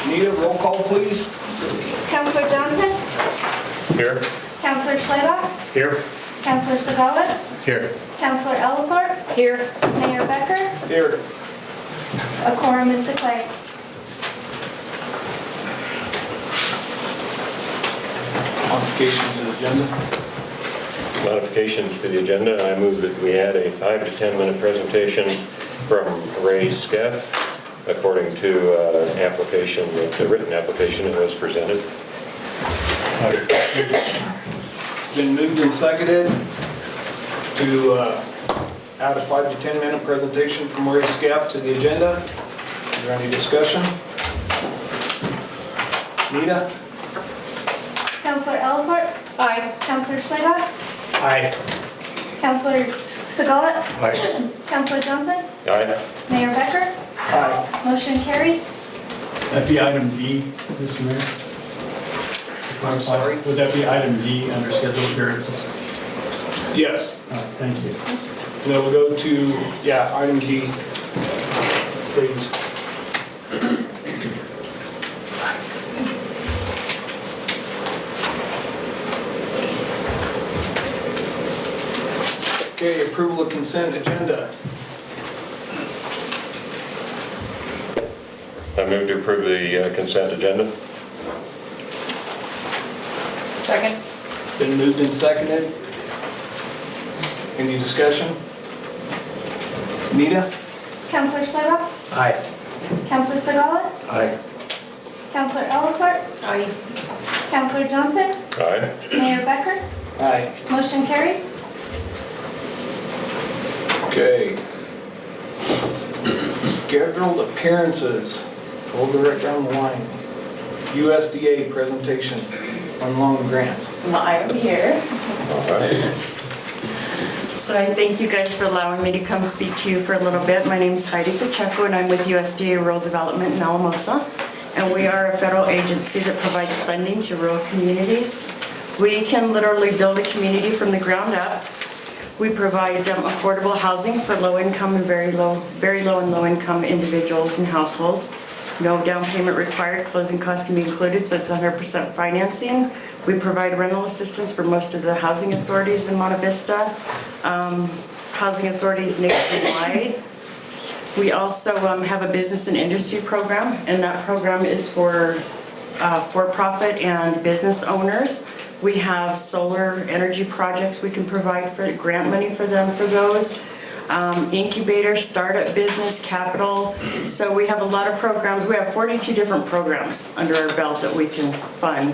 Need a roll call, please? Counselor Johnson? Here. Counselor Schleybach? Here. Counselor Segala? Here. Counselor Ellithorpe? Here. Mayor Becker? Here. A quorum is declared. Modification to the agenda. Modifications to the agenda. I move that we add a 5 to 10 minute presentation from Ray Skeff according to the written application that was presented. It's been moved and seconded to add a 5 to 10 minute presentation from Ray Scaff to the agenda. Is there any discussion? Nita? Counselor Ellithorpe? Aye. Counselor Schleybach? Aye. Counselor Segala? Aye. Counselor Johnson? Aye. Mayor Becker? Aye. Motion carries. That'd be item D, Mr. Mayor? I'm sorry? Would that be item D under scheduled appearances? Yes. Thank you. And then we'll go to, item D, please. Okay, approval of consent agenda. I move to approve the consent agenda. Second. Been moved and seconded. Any discussion? Nita? Counselor Schleybach? Aye. Counselor Segala? Aye. Counselor Ellithorpe? Aye. Counselor Johnson? Aye. Mayor Becker? Aye. Motion carries. Okay. Scheduled appearances. We'll go right down the line. USDA presentation on loan grants. Well, I am here. All right. So I thank you guys for allowing me to come speak to you for a little bit. My name is Heidi Pacheco and I'm with USDA Rural Development in Alamosa. And we are a federal agency that provides funding to rural communities. We can literally build a community from the ground up. We provide affordable housing for low income and very low and low income individuals and households. No down payment required, closing costs can be included, so it's 100% financing. We provide rental assistance for most of the housing authorities in Monte Vista, housing authorities nationwide. We also have a business and industry program, and that program is for for-profit and business owners. We have solar energy projects we can provide for grant money for them for those. Incubator, startup business, capital. So we have a lot of programs. We have 42 different programs under our belt that we can fund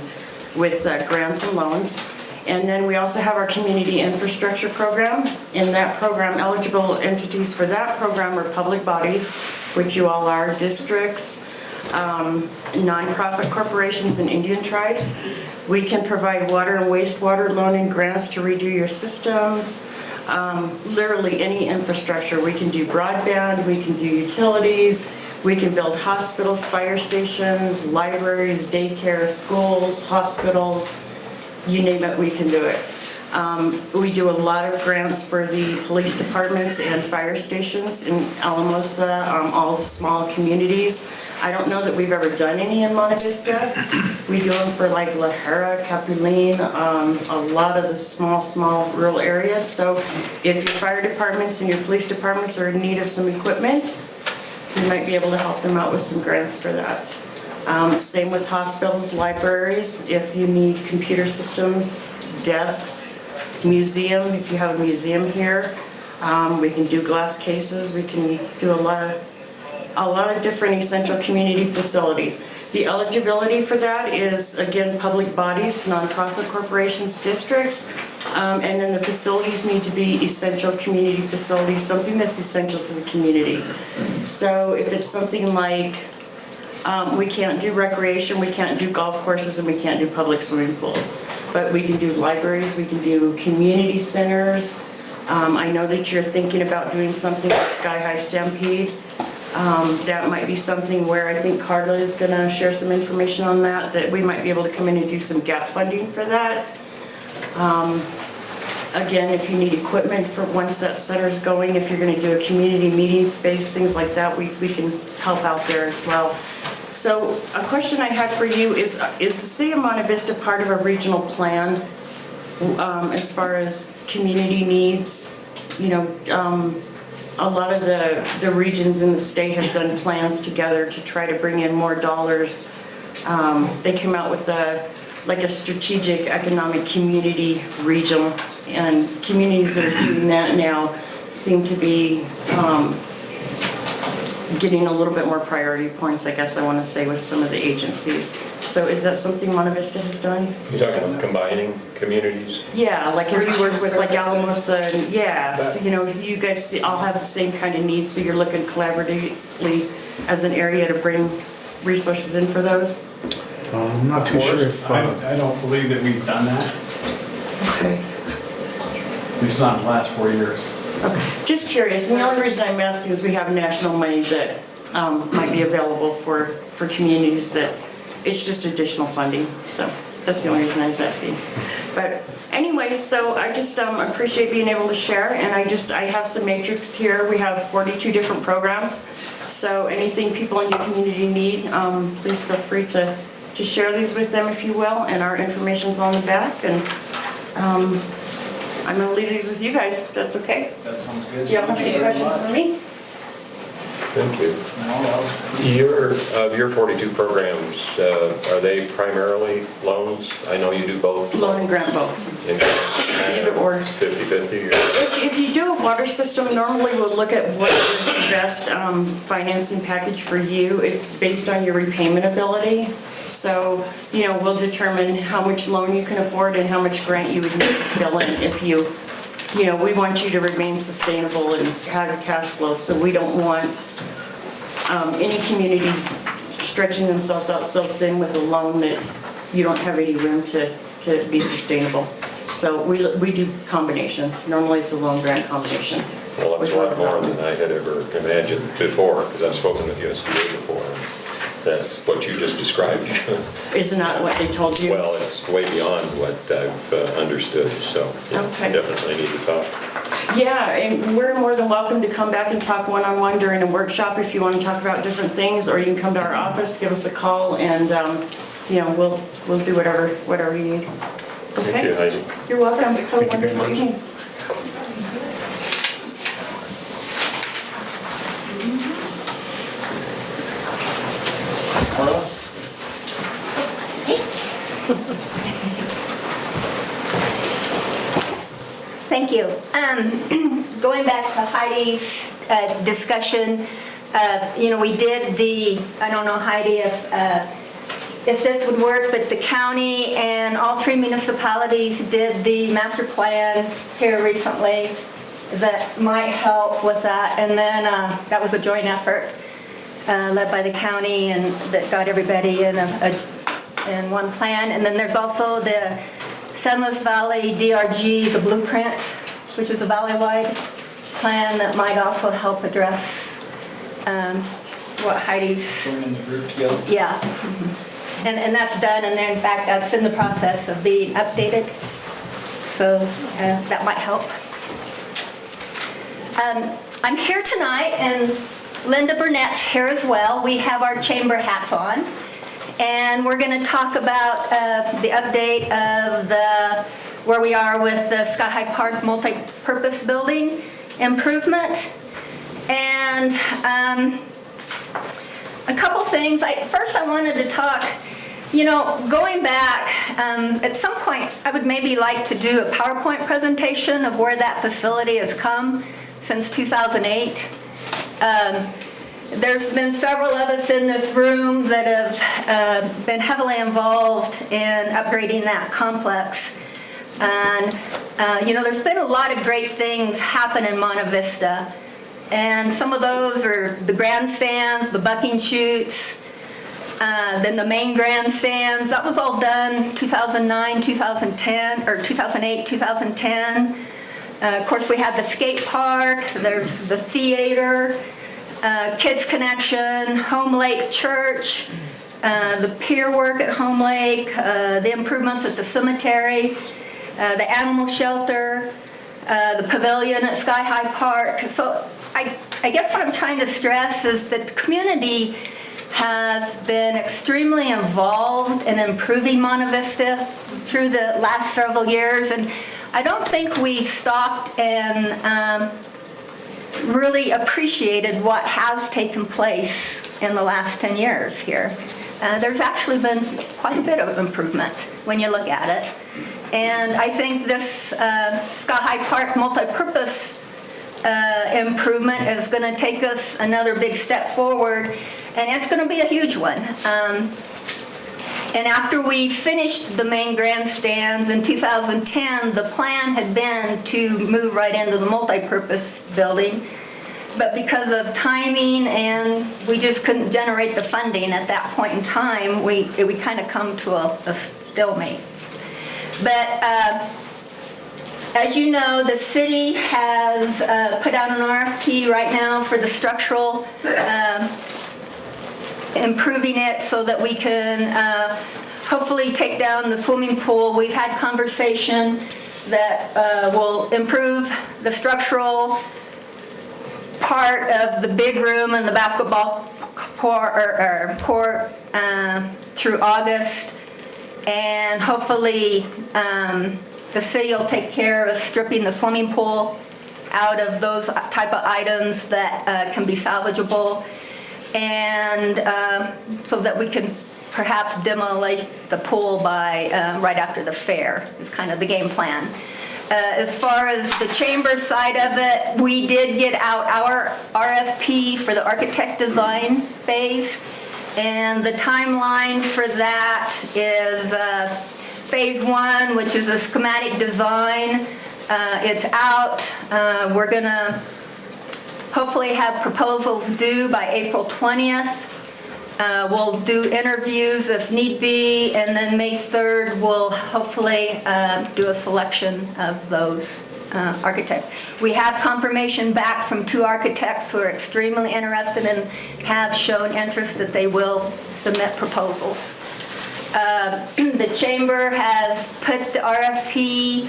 with grants and loans. And then we also have our community infrastructure program. In that program, eligible entities for that program are public bodies, which you all are, districts, nonprofit corporations and Indian tribes. We can provide water and wastewater loan and grants to redo your systems. Literally any infrastructure. We can do broadband, we can do utilities, we can build hospitals, fire stations, libraries, daycare, schools, hospitals, you name it, we can do it. We do a lot of grants for the police departments and fire stations in Alamosa, all small communities. I don't know that we've ever done any in Monte Vista. We do them for like La Jera, Capulín, a lot of the small rural areas. So if your fire departments and your police departments are in need of some equipment, we might be able to help them out with some grants for that. Same with hospitals, libraries, if you need computer systems, desks, museum, if you have a museum here, we can do glass cases, we can do a lot of different essential community facilities. The eligibility for that is, again, public bodies, nonprofit corporations, districts, and then the facilities need to be essential community facilities, something that's essential to the community. So if it's something like, we can't do recreation, we can't do golf courses, and we can't do public swimming pools, but we can do libraries, we can do community centers. I know that you're thinking about doing something like Sky High Stampede. That might be something where I think Carla is going to share some information on that we might be able to come in and do some gap funding for that. Again, if you need equipment for once that center's going, if you're going to do a community meeting space, things like that, we can help out there as well. So a question I had for you is the city of Monte Vista part of a regional plan as far as community needs? You know, a lot of the regions in the state have done plans together to try to bring in more dollars. They came out with like a strategic economic community region, and communities that are doing that now seem to be getting a little bit more priority points, I guess I want to say, with some of the agencies. So is that something Monte Vista has done? You're talking about combining communities? Yeah, like if you work with like Services. Alamosa, and yeah, so, you know, you guys all have the same kind of needs, so you're looking collaboratively as an area to bring resources in for those? I'm not too sure if, I don't believe that we've done that, Okay. at least not in the last 4 years. Okay, just curious, and the only reason I'm asking is we have national money that might be available for communities that, it's just additional funding, so that's the only reason I was asking. But anyway, so I just appreciate being able to share, and I have some matrix here. We have 42 different programs, so anything people in your community need, please feel free to share these with them if you will, and our information's on the back, and I'm gonna leave these with you guys, if that's okay. That sounds good. Do you have any questions for me? Thank you. No, that was- Of your 42 programs, are they primarily loans? I know you do both. Loan and grant both. Either or. 50/50? If you do a water system, normally we'll look at what is the best financing package for you. It's based on your repayment ability. So, you know, we'll determine how much loan you can afford and how much grant you would need to fill in if you know, we want you to remain sustainable and have a cash flow. So we don't want any community stretching themselves out so thin with a loan that you don't have any room to be sustainable. So we do combinations. Normally it's a loan grant combination. Well, that's a lot more than I had ever imagined before, because I've spoken with USDA before. That's what you just described. Isn't that what they told you? Well, it's way beyond what I've understood, so yeah, Okay. definitely need to talk. Yeah, and we're more than welcome to come back and talk one-on-one during a workshop if you want to talk about different things, or you can come to our office, give us a call, and you know, we'll do whatever you need. Okay? Thank you, Heidi. You're welcome. Have a Thank you very wonderful much. evening. Carla? Thank you. Going back to Heidi's discussion, you know, we did I don't know, Heidi, if this would work, but the county and all 3 municipalities did the master plan here recently that might help with that. And then that was a joint effort led by the county, and that got everybody in one plan. And then there's also the Sunless Valley DRG, the blueprint, which is a valley-wide plan that might also help address what Heidi's, Bringing the group together. yeah. And that's done, and then in fact, that's in the process of being updated. So that might help. I'm here tonight, and Linda Burnett's here as well. We have our chamber hats on. And we're going to talk about the update of where we are with the Sky High Park multi-purpose building improvement. And a couple things. First, I wanted to talk, you know, going back, at some point, I would maybe like to do a PowerPoint presentation of where that facility has come since 2008. There's been several of us in this room that have been heavily involved in upgrading that complex. And, you know, there's been a lot of great things happen in Monte Vista. And some of those are the grandstands, the bucking chutes, then the main grandstands. That was all done 2009, 2010, or 2008, 2010. Of course, we had the skate park, there's the theater, Kids Connection, Home Lake Church, the pier work at Home Lake, the improvements at the cemetery, the animal shelter, the pavilion at Sky High Park. So I guess what I'm trying to stress is that the community has been extremely involved in improving Monte Vista through the last several years, and I don't think we stopped and really appreciated what has taken place in the last 10 years here. There's actually been quite a bit of improvement when you look at it. And I think this Sky High Park multi-purpose improvement is going to take us another big step forward, and it's going to be a huge one. And after we finished the main grandstands in 2010, the plan had been to move right into the multi-purpose building. But because of timing and we just couldn't generate the funding at that point in time, we kind of come to a stalemate. But as you know, the city has put out an RFP right now for the structural, improving it so that we can hopefully take down the swimming pool. We've had conversation that will improve the structural part of the big room and the basketball court through August, and hopefully the city will take care of stripping the swimming pool out of those type of items that can be salvageable, and so that we can perhaps demolish the pool by right after the fair is kind of the game plan. As far as the chamber side of it, we did get out our RFP for the architect design phase, and the timeline for that is phase 1, which is a schematic design. It's out. We're gonna hopefully have proposals due by April 20th. We'll do interviews if need be, and then May 3rd we'll hopefully do a selection of those architects. We have confirmation back from 2 architects who are extremely interested and have shown interest that they will submit proposals. The chamber has put the RFP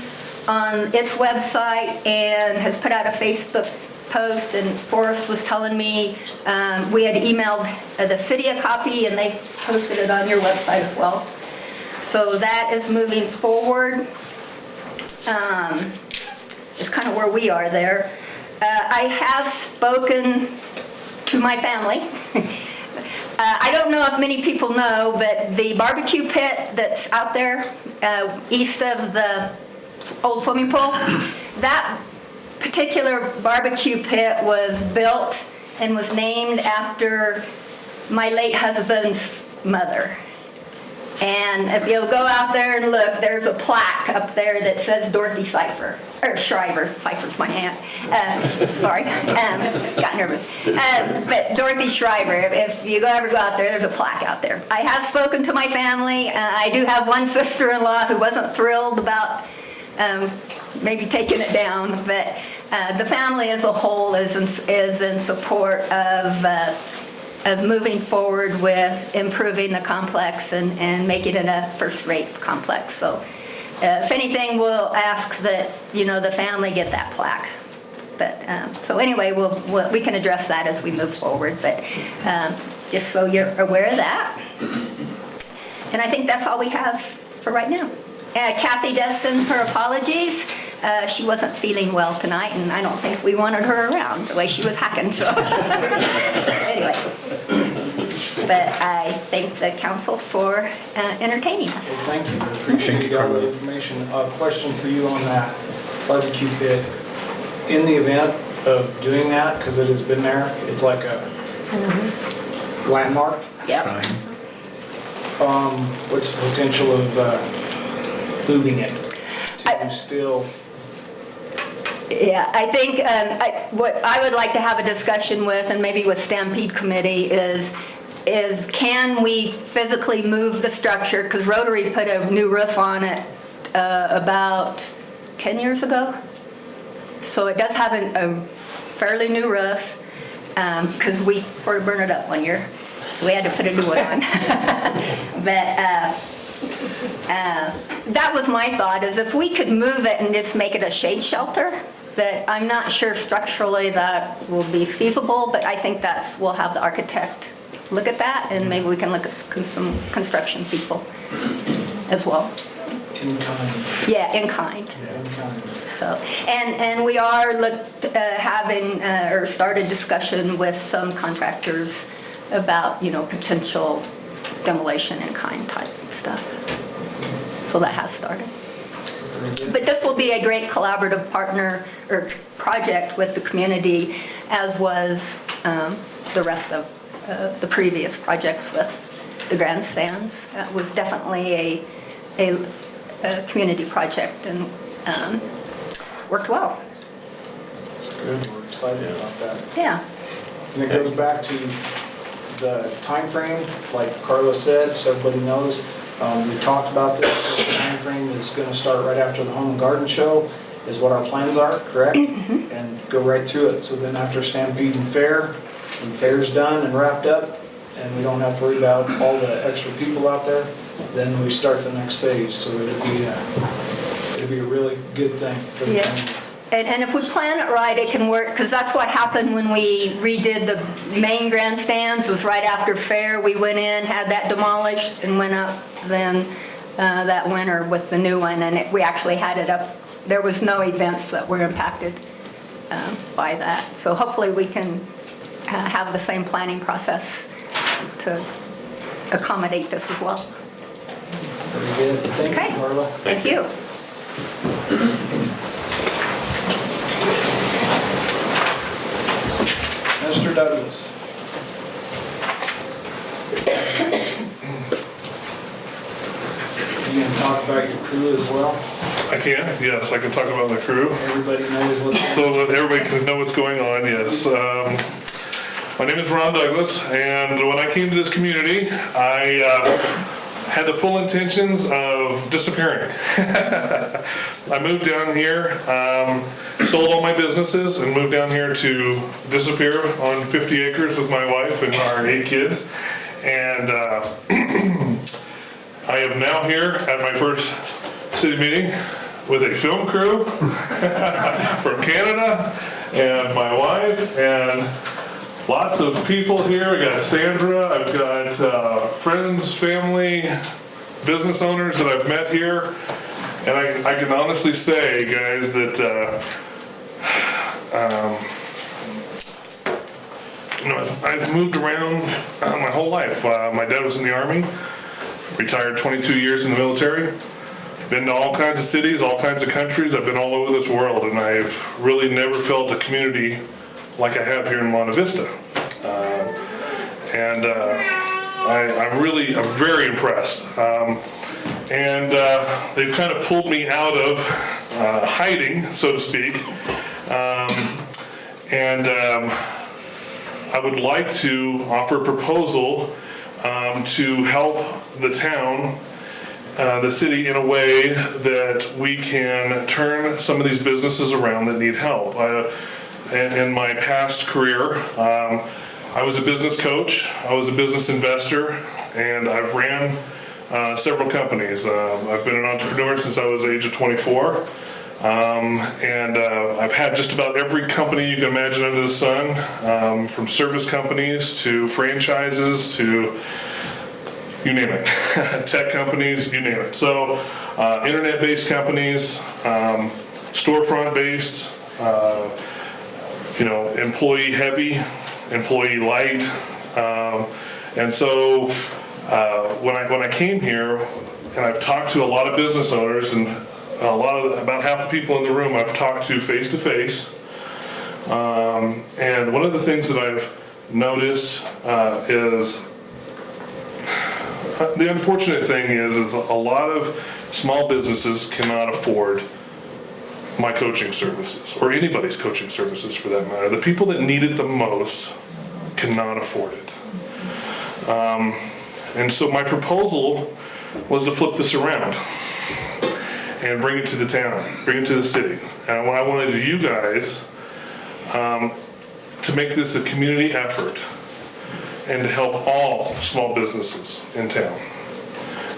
on its website and has put out a Facebook post, and Forrest was telling me we had emailed the city a copy and they posted it on your website as well. So that is moving forward. It's kind of where we are there. I have spoken to my family. I don't know if many people know, but the barbecue pit that's out there east of the old swimming pool, that particular barbecue pit was built and was named after my late husband's mother. And if you'll go out there and look, there's a plaque up there that says Dorothy Shriver. Shriver's my aunt. Sorry, got nervous. But Dorothy Shriver, if you ever go out there, there's a plaque out there. I have spoken to my family. I do have one sister-in-law who wasn't thrilled about maybe taking it down, but the family as a whole is in support of moving forward with improving the complex and making it a first-rate complex. So if anything, we'll ask that, the family get that plaque. But so anyway, we can address that as we move forward, but just so you're aware of that. And I think that's all we have for right now. Kathy does send her apologies. She wasn't feeling well tonight, and I don't think we wanted her around the way she was hacking, so. Anyway. But I thank the council for entertaining us. Well, thank you. I appreciate all the information. Question for you on that barbecue pit. In the event of doing that, because it has been there, it's like a landmark. Yep. What's the potential of moving it to still? Yeah, I think what I would like to have a discussion with, and maybe with Stampede Committee, is can we physically move the structure? Because Rotary put a new roof on it about 10 years ago. So it does have a fairly new roof, because we sort of burned it up one year. So we had to put a new one on. But that was my thought, is if we could move it and just make it a shade shelter. But I'm not sure structurally that will be feasible, but I think we'll have the architect look at that, and maybe we can look at some construction people as well. In kind. Yeah, in kind. In kind. So, and we are having or started discussion with some contractors about, potential demolition in kind type stuff. So that has started. But this will be a great collaborative partner or project with the community, as was the rest of the previous projects with the grandstands. It was definitely a community project and worked well. It's good, we're excited about that. Yeah. And it goes back to the time frame, like Carla said, so everybody knows. We talked about this, the time frame is gonna start right after the Home and Garden Show, is what our plans are, correct? And go right through it, so then after Stampede and Fair, when Fair's done and wrapped up, and we don't have to worry about all the extra people out there, then we start the next phase, so it'd be a really good thing for the Yeah. community. And if we plan it right, it can work, because that's what happened when we redid the main grandstands, was right after Fair, we went in, had that demolished, and went up then that winter with the new one, and we actually had it up. There was no events that were impacted by that. So hopefully we can have the same planning process to accommodate this as well. Very good, thank Okay. you, Carla. Thank you. Mr. Douglas. You gonna talk about your crew as well? I can, yes, I can talk about the crew. Everybody knows what's So that everybody can know what's going on, yes. My name is Ron Douglas, and when I came to this community, I had the full intentions of disappearing. I moved down here, sold all my businesses, and moved down here to disappear on 50 acres with my wife and our 8 kids. And I am now here at my first city meeting with a film crew from Canada and my wife and lots of people here. I got Sandra, I've got friends, family, business owners that I've met here. And I can honestly say, guys, that I've moved around my whole life. My dad was in the Army, retired 22 years in the military. Been to all kinds of cities, all kinds of countries. I've been all over this world, and I've really never felt a community like I have here in Monte Vista. I'm very impressed. They've kind of pulled me out of hiding, so to speak. I would like to offer a proposal to help the town, the city, in a way that we can turn some of these businesses around that need help. In my past career, I was a business coach, I was a business investor, and I've ran several companies. I've been an entrepreneur since I was the age of 24. I've had just about every company you can imagine under the sun, from service companies to franchises to you name it, tech companies, you name it. So internet-based companies, storefront-based, employee heavy, employee light. And so when I came here, and I've talked to a lot of business owners, and about half the people in the room I've talked to face to face. And one of the things that I've noticed is the unfortunate thing is a lot of small businesses cannot afford my coaching services, or anybody's coaching services for that matter. The people that need it the most cannot afford it. And so my proposal was to flip this around and bring it to the town, bring it to the city. And what I wanted you guys to make this a community effort and to help all small businesses in town.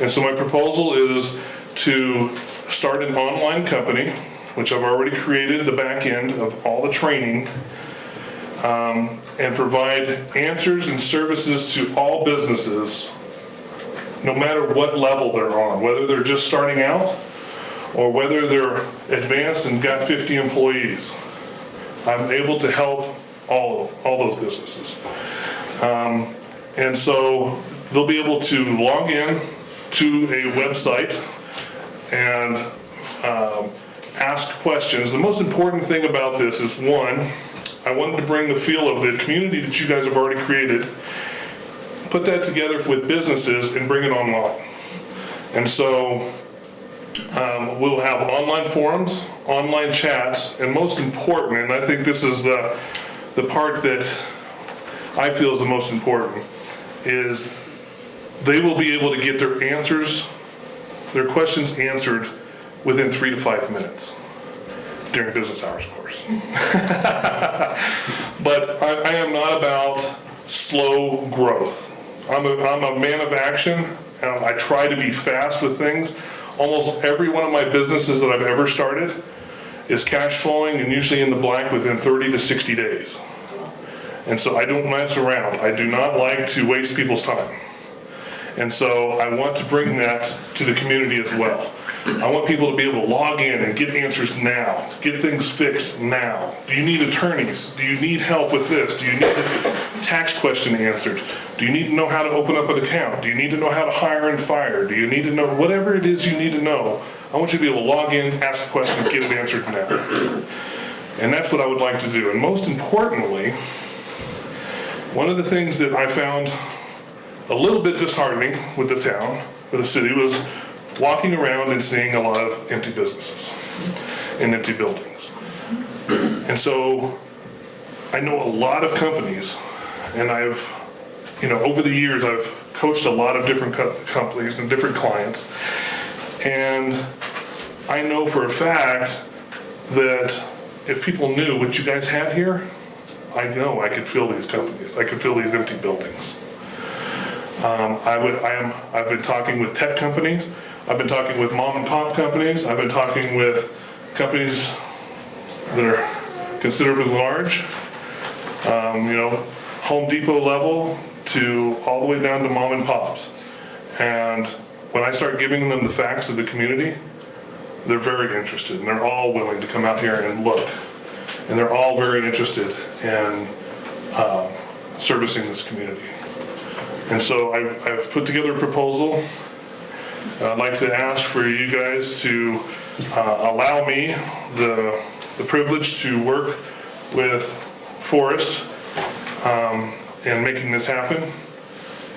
And so my proposal is to start an online company, which I've already created the back end of all the training, and provide answers and services to all businesses, no matter what level they're on, whether they're just starting out or whether they're advanced and got 50 employees. I'm able to help all those businesses. And so they'll be able to log in to a website and ask questions. The most important thing about this is, one, I wanted to bring the feel of the community that you guys have already created, put that together with businesses and bring it online. And so we'll have online forums, online chats, and most important, and I think this is the part that I feel is the most important, is they will be able to get their answers, their questions answered within 3 to 5 minutes during business hours, of course. But I am not about slow growth. I'm a man of action, and I try to be fast with things. Almost every one of my businesses that I've ever started is cash flowing and usually in the black within 30 to 60 days. And so I don't mess around. I do not like to waste people's time. And so I want to bring that to the community as well. I want people to be able to log in and get answers now, get things fixed now. Do you need attorneys? Do you need help with this? Do you need a tax question answered? Do you need to know how to open up an account? Do you need to know how to hire and fire? Do you need to know whatever it is you need to know? I want you to be able to log in, ask a question, get it answered now. And that's what I would like to do. And most importantly, one of the things that I found a little bit disheartening with the town, with the city, was walking around and seeing a lot of empty businesses and empty buildings. And so I know a lot of companies, and over the years I've coached a lot of different companies and different clients, and I know for a fact that if people knew what you guys had here, I know I could fill these companies, I could fill these empty buildings. I've been talking with tech companies, I've been talking with mom and pop companies, I've been talking with companies that are considerably large, Home Depot level to all the way down to mom and pops. And when I start giving them the facts of the community, they're very interested, and they're all willing to come out here and look. And they're all very interested in servicing this community. And so I've put together a proposal. I'd like to ask for you guys to allow me the privilege to work with Forrest in making this happen.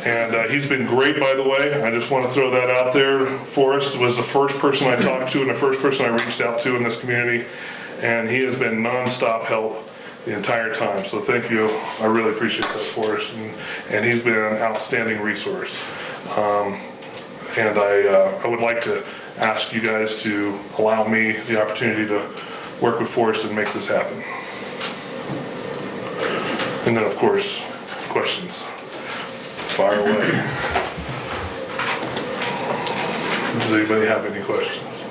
And he's been great, by the way. I just want to throw that out there. Forrest was the first person I talked to and the first person I reached out to in this community. And he has been nonstop help the entire time. So thank you. I really appreciate that, Forrest. And he's been an outstanding resource. And I would like to ask you guys to allow me the opportunity to work with Forrest and make this happen. And then, of course, questions. Fire away. Does anybody have any questions?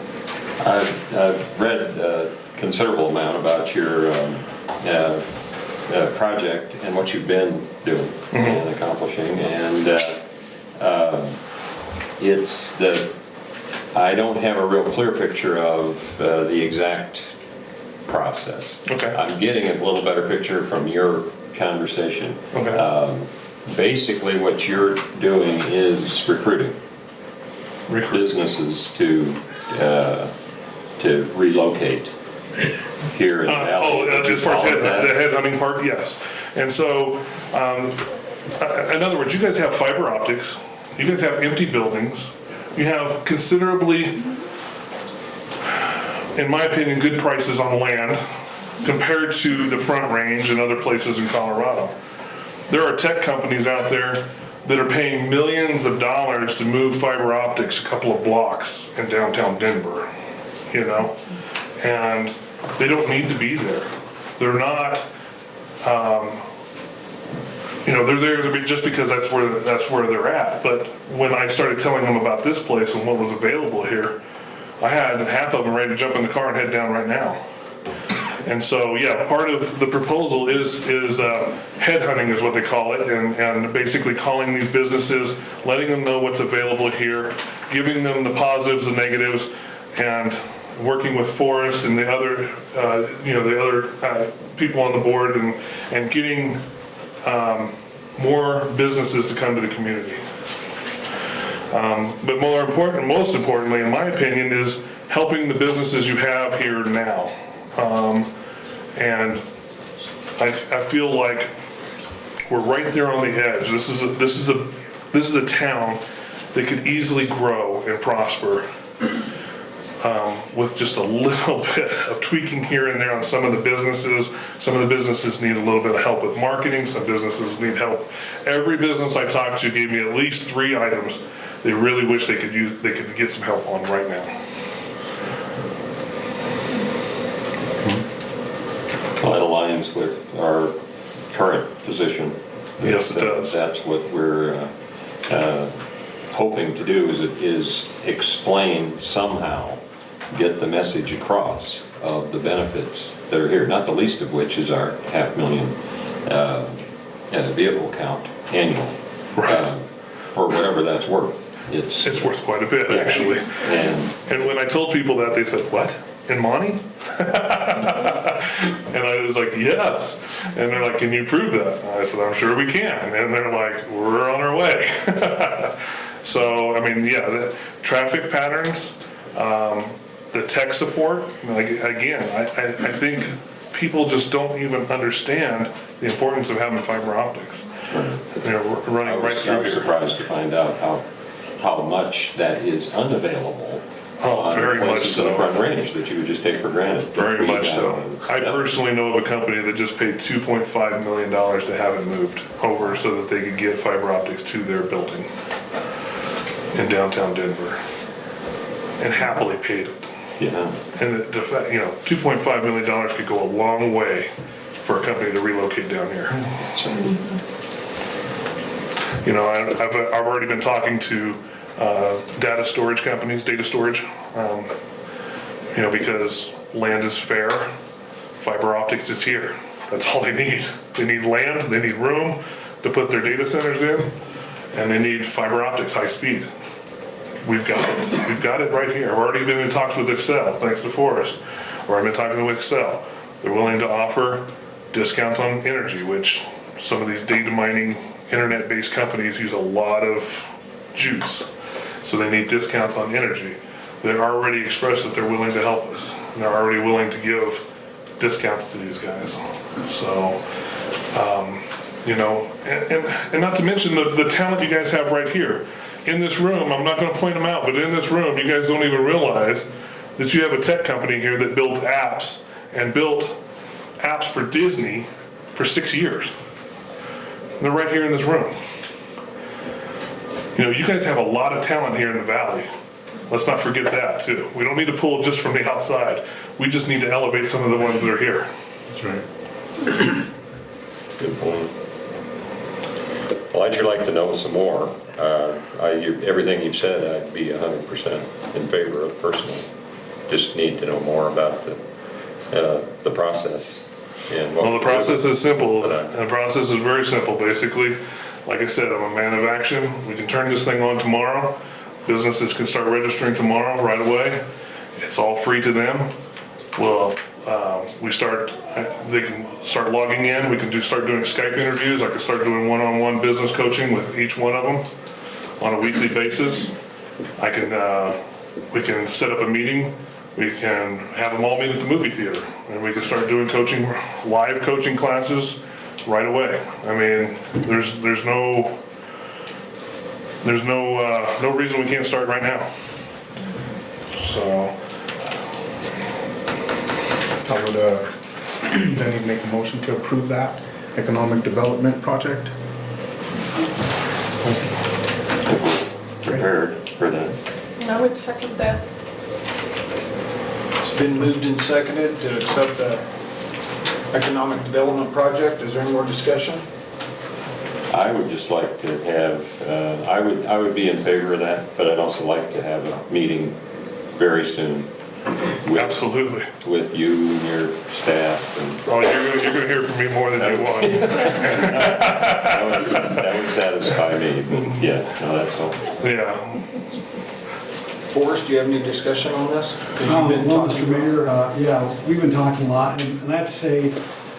I've read a considerable amount about your project and what you've been doing and accomplishing, and I don't have a real clear picture of the exact process. Okay. I'm getting a little better picture from your conversation. Okay. Basically, what you're doing is recruiting businesses to relocate here in the valley. As far as the headhunting part, yes. And so, in other words, you guys have fiber optics, you guys have empty buildings, you have considerably, in my opinion, good prices on land compared to the Front Range and other places in Colorado. There are tech companies out there that are paying millions of dollars to move fiber optics a couple of blocks in downtown Denver, and they don't need to be there. They're not, they're there just because that's where they're at. But when I started telling them about this place and what was available here, I had half of them ready to jump in the car and head down right now. And so, yeah, part of the proposal is headhunting is what they call it, and basically calling these businesses, letting them know what's available here, giving them the positives and negatives, and working with Forrest and the other, people on the board, and getting more businesses to come to the community. But most importantly, in my opinion, is helping the businesses you have here now. And I feel like we're right there on the edge. This is a town that could easily grow and prosper with just a little bit of tweaking here and there on some of the businesses. Some of the businesses need a little bit of help with marketing. Some businesses need help. Every business I talked to gave me at least 3 items they really wish they could get some help on right now. Well, that aligns with our current position. Yes, it does. That's what we're hoping to do is explain somehow, get the message across of the benefits that are here, not the least of which is our 500,000 as a vehicle count annually. Right. For whatever that's worth. It's worth quite a bit, actually. And when I told people that, they said, "What? In Monte?" And I was like, "Yes." And they're like, "Can you prove that?" And I said, "I'm sure we can." And they're like, "We're on our way." So, I mean, yeah, the traffic patterns, the tech support, like, again, I think people just don't even understand the importance of having fiber optics. They're running right through here. I was surprised to find out how much that is unavailable. Very much places so. in the Front Range that you would just take for granted. Very much so. I personally know of a company that just paid $2.5 million to have it moved over so that they could get fiber optics to their building in downtown Denver, and happily paid it. Yeah. And the fact, $2.5 million could go a long way for a company to relocate down here. That's right. I've already been talking to data storage companies, data storage, because land is fair, fiber optics is here. That's all they need. They need land, they need room to put their data centers in, and they need fiber optics high speed. We've got it. We've got it right here. I've already been in talks with Excel, thanks to Forrest, or I've been talking to Excel. They're willing to offer discounts on energy, which some of these data mining internet-based companies use a lot of juice. So they need discounts on energy. They're already expressed that they're willing to help us. And they're already willing to give discounts to these guys. So, and not to mention the talent you guys have right here. In this room, I'm not gonna point them out, but in this room, you guys don't even realize that you have a tech company here that builds apps and built apps for Disney for 6 years. They're right here in this room. You guys have a lot of talent here in the valley. Let's not forget that too. We don't need to pull just from the outside. We just need to elevate some of the ones that are here. That's right. That's a good point. Well, I'd sure like to know some more. Everything you've said, I'd be 100% in favor of personally. Just need to know more about the process. Well, the process is simple. The process is very simple, basically. Like I said, I'm a man of action. We can turn this thing on tomorrow. Businesses can start registering tomorrow, right away. It's all free to them. Well, they can start logging in. We can start doing Skype interviews. I can start doing one-on-one business coaching with each one of them on a weekly basis. We can set up a meeting. We can have them all meet at the movie theater, and we can start doing live coaching classes right away. I mean, there's no reason we can't start right now. So I would then you make a motion to approve that economic development project. Prepared for that. I would second that. It's been moved and seconded to accept the economic development project. Is there any more discussion? I would just like to have, I would be in favor of that, but I'd also like to have a meeting very soon Absolutely. with you and your staff. And Oh, you're gonna hear from me more than you want. that would satisfy me, but yeah, no, that's all. Yeah. Forrest, do you have any discussion on this? 'Cause you've been Well, talking Mr. Mayor, yeah, we've been talking a lot, and I have to say,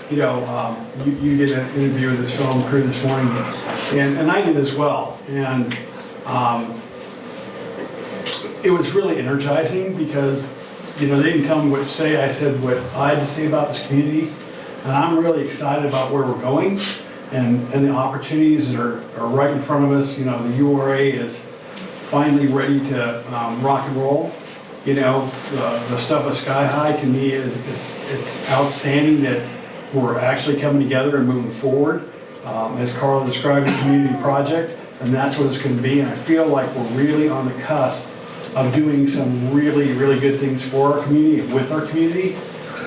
you know, you did an interview with this film crew this morning, and I did as well. And it was really energizing because, you know, they didn't tell me what to say. I said what I had to say about this community, and I'm really excited about where we're going and the opportunities that are right in front of us. You know, the URA is finally ready to rock and roll. You know, the stuff at Sky High to me it's outstanding that we're actually coming together and moving forward. As Carla described, a community project, and that's what it's going to be. And I feel like we're really on the cusp of doing some really, really good things for our community and with our community.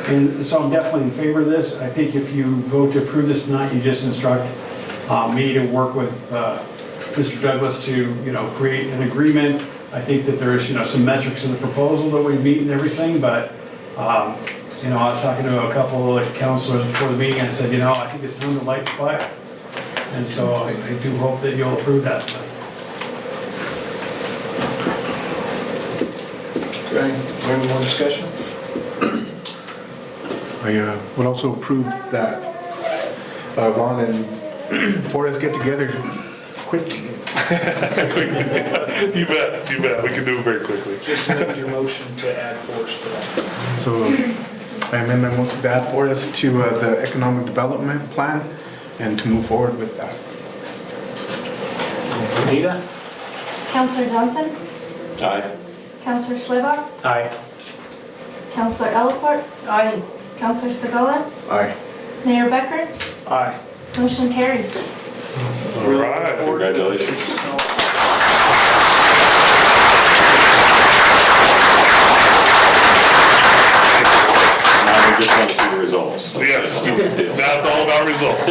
And so I'm definitely in favor of this. I think if you vote to approve this tonight, you just instruct me to work with Mr. Douglas to, you know, create an agreement. I think that there's, you know, some metrics in the proposal that we meet and everything, but, you know, I was talking to a couple of the counselors before the meeting, and I said, you know, I think it's time to light the fire. And so I do hope that you'll approve that tonight. Okay, any more discussion? I would also approve that Ron and Forrest get together quickly. You bet. We can do it very quickly. Just amend your motion to add Forrest to that. So I amend my motion to add Forrest to the economic development plan and to move forward with that. Anita? Counselor Johnson? Aye. Counselor Schlebach? Aye. Counselor Elport? Aye. Counselor Segala? Aye. Mayor Becker? Aye. Motion carries. All right. Congratulations. Now we just want to see the results. Yes, No big deal. that's all about results.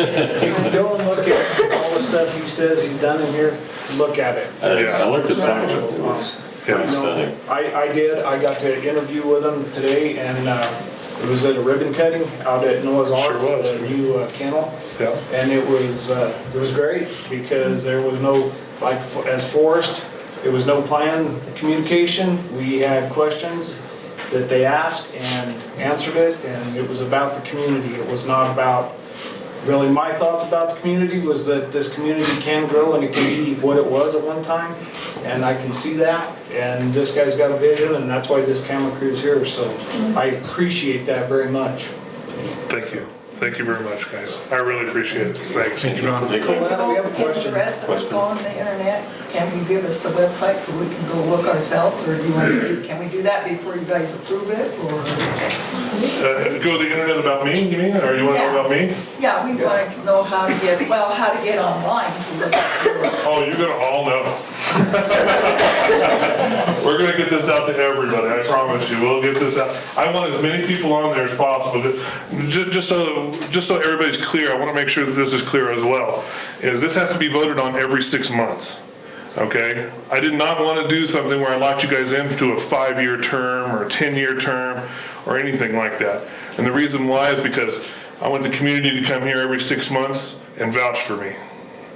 Go and look at all the stuff he says he's done in here, look at it. I looked at some of it, it was pretty Yeah. stunning. I did, I got to interview with him today, and it was at a ribbon cutting out at Noah's Ark, Sure was. the new kennel. Yeah. And it was great, because there was no, like, as Forrest, there was no planned communication. We had questions that they asked and answered it, and it was about the community. It was not about, really, my thoughts about the community was that this community can grow and it can be what it was at one time, and I can see that, and this guy's got a vision, and that's why this camera crew's here, so I appreciate that very much. Thank you. Thank you very much, guys. I really appreciate it. Thanks. Thank you, Ron. Well, we have a Can question. the rest of us go on the internet? Can you give us the website so we can go look ourselves, or do you want to, can we do that before you guys approve it, or? Go to the internet about me, you mean, or you want to know about me? Yeah, we wanted to know how to get online to look at it. Oh, you're gonna all know. We're gonna get this out to everybody, I promise you, we'll get this out. I want as many people on there as possible. Just so everybody's clear, I wanna make sure that this is clear as well, is this has to be voted on every 6 months. Okay? I did not wanna do something where I locked you guys into a 5-year term or a 10-year term or anything like that. And the reason why is because I want the community to come here every 6 months and vouch for me.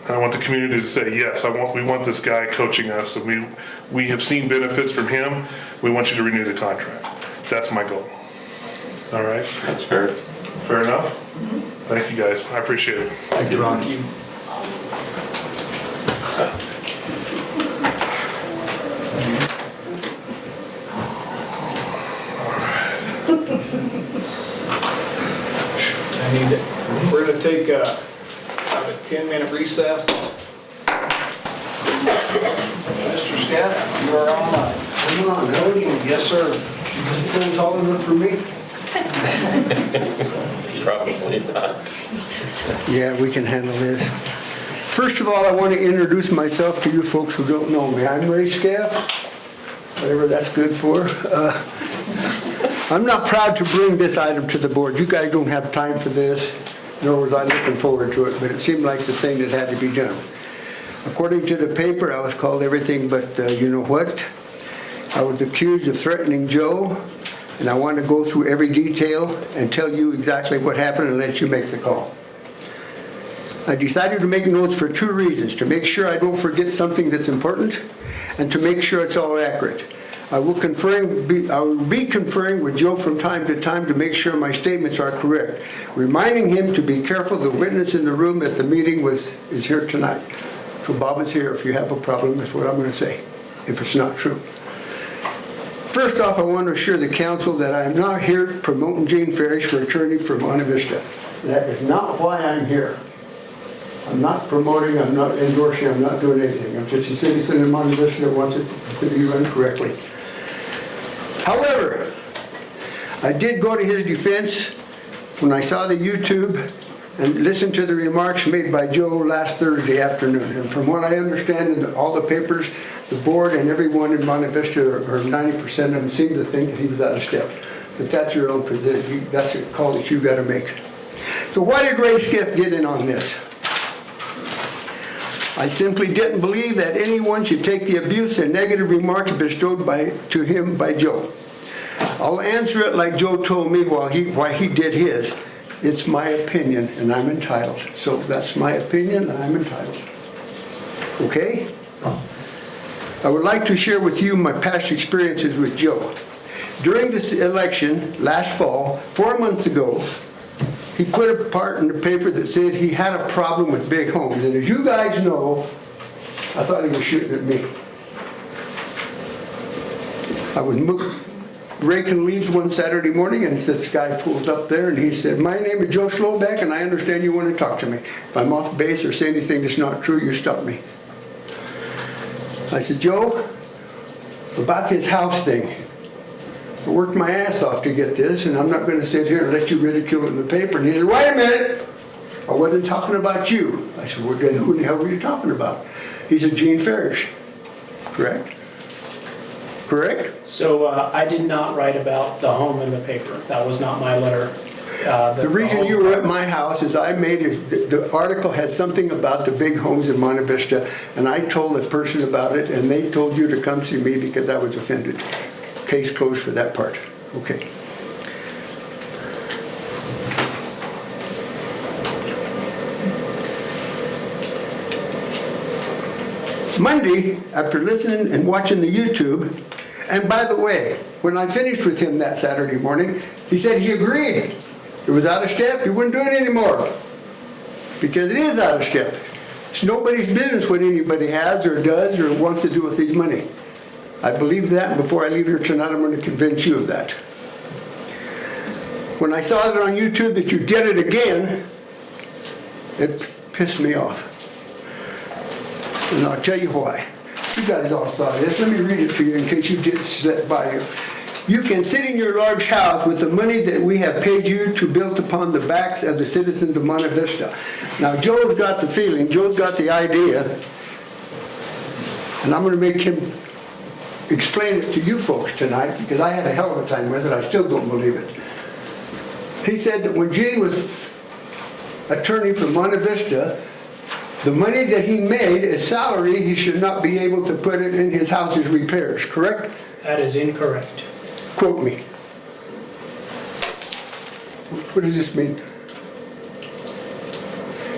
And I want the community to say, yes, we want this guy coaching us, and we have seen benefits from him. We want you to renew the contract. That's my goal. All right? That's fair. Fair enough? Thank you, guys. I appreciate it. Thank you, Ron. Thank you. We're gonna take about a 10-minute recess. Mr. Scaff, you are online. Come on, how are you? Yes, sir. Been tall enough for me? Probably not. Yeah, we can handle this. First of all, I want to introduce myself to you folks who don't know me. I'm Ray Scaff, whatever that's good for. I'm not proud to bring this item to the board. You guys don't have time for this, nor was I looking forward to it, but it seemed like the thing that had to be done. According to the paper, I was called everything but you know what? I was accused of threatening Joe, and I want to go through every detail and tell you exactly what happened and let you make the call. I decided to make notes for 2 reasons: to make sure I don't forget something that's important, and to make sure it's all accurate. I will be conferring with Joe from time to time to make sure my statements are correct, reminding him to be careful. The witness in the room at the meeting is here tonight. So Bob is here if you have a problem with what I'm going to say, if it's not true. First off, I want to assure the council that I am not here promoting Gene Farish for attorney for Monte Vista. That is not why I'm here. I'm not promoting, I'm not endorsing, I'm not doing anything. I'm just a citizen of Monte Vista that wants it to be run correctly. However, I did go to his defense when I saw the YouTube and listened to the remarks made by Joe last Thursday afternoon. And from what I understand in all the papers, the board and everyone in Monte Vista, or 90% of them, seem to think that he was out of step. But that's your own position. That's a call that you got to make. So why did Ray Skiff get in on this? I simply didn't believe that anyone should take the abuse and negative remarks bestowed to him by Joe. I'll answer it like Joe told me why he did his. It's my opinion, and I'm entitled. So that's my opinion, and I'm entitled. Okay? I would like to share with you my past experiences with Joe. During this election last fall, 4 months ago, he put a part in the paper that said he had a problem with big homes. And as you guys know, I thought he was shooting at me. I was raking leaves one Saturday morning, and this guy pulls up there and he said, "My name is Joe Slowback, and I understand you want to talk to me. If I'm off base or say anything that's not true, you stop me." I said, "Joe, about this house thing, I worked my ass off to get this, and I'm not going to sit here and let you ridicule it in the paper." And he said, "Wait a minute, I wasn't talking about you." I said, "Well, then who the hell were you talking about?" He said, "Gene Farish." Correct? Correct? So I did not write about the home in the paper. That was not my letter. The reason you were at my house is I made it, the article had something about the big homes in Monte Vista, and I told a person about it, and they told you to come see me because I was offended. Case closed for that part. Okay. Monday, after listening and watching the YouTube, and by the way, when I finished with him that Saturday morning, he said he agreed. It was out of step, he wouldn't do it anymore. Because it is out of step. It's nobody's business what anybody has or does or wants to do with his money. I believe that, and before I leave here tonight, I'm going to convince you of that. When I saw it on YouTube that you did it again, it pissed me off. And I'll tell you why. You guys all saw this. Let me read it to you in case you didn't slip by you. "You can sit in your large house with the money that we have paid you to build upon the backs of the citizens of Monte Vista." Now, Joe's got the feeling, Joe's got the idea, and I'm going to make him explain it to you folks tonight because I had a hell of a time with it. I still don't believe it. He said that when Gene was attorney for Monte Vista, the money that he made as salary, he should not be able to put it in his house's repairs, correct? That is incorrect. Quote me. What does this mean?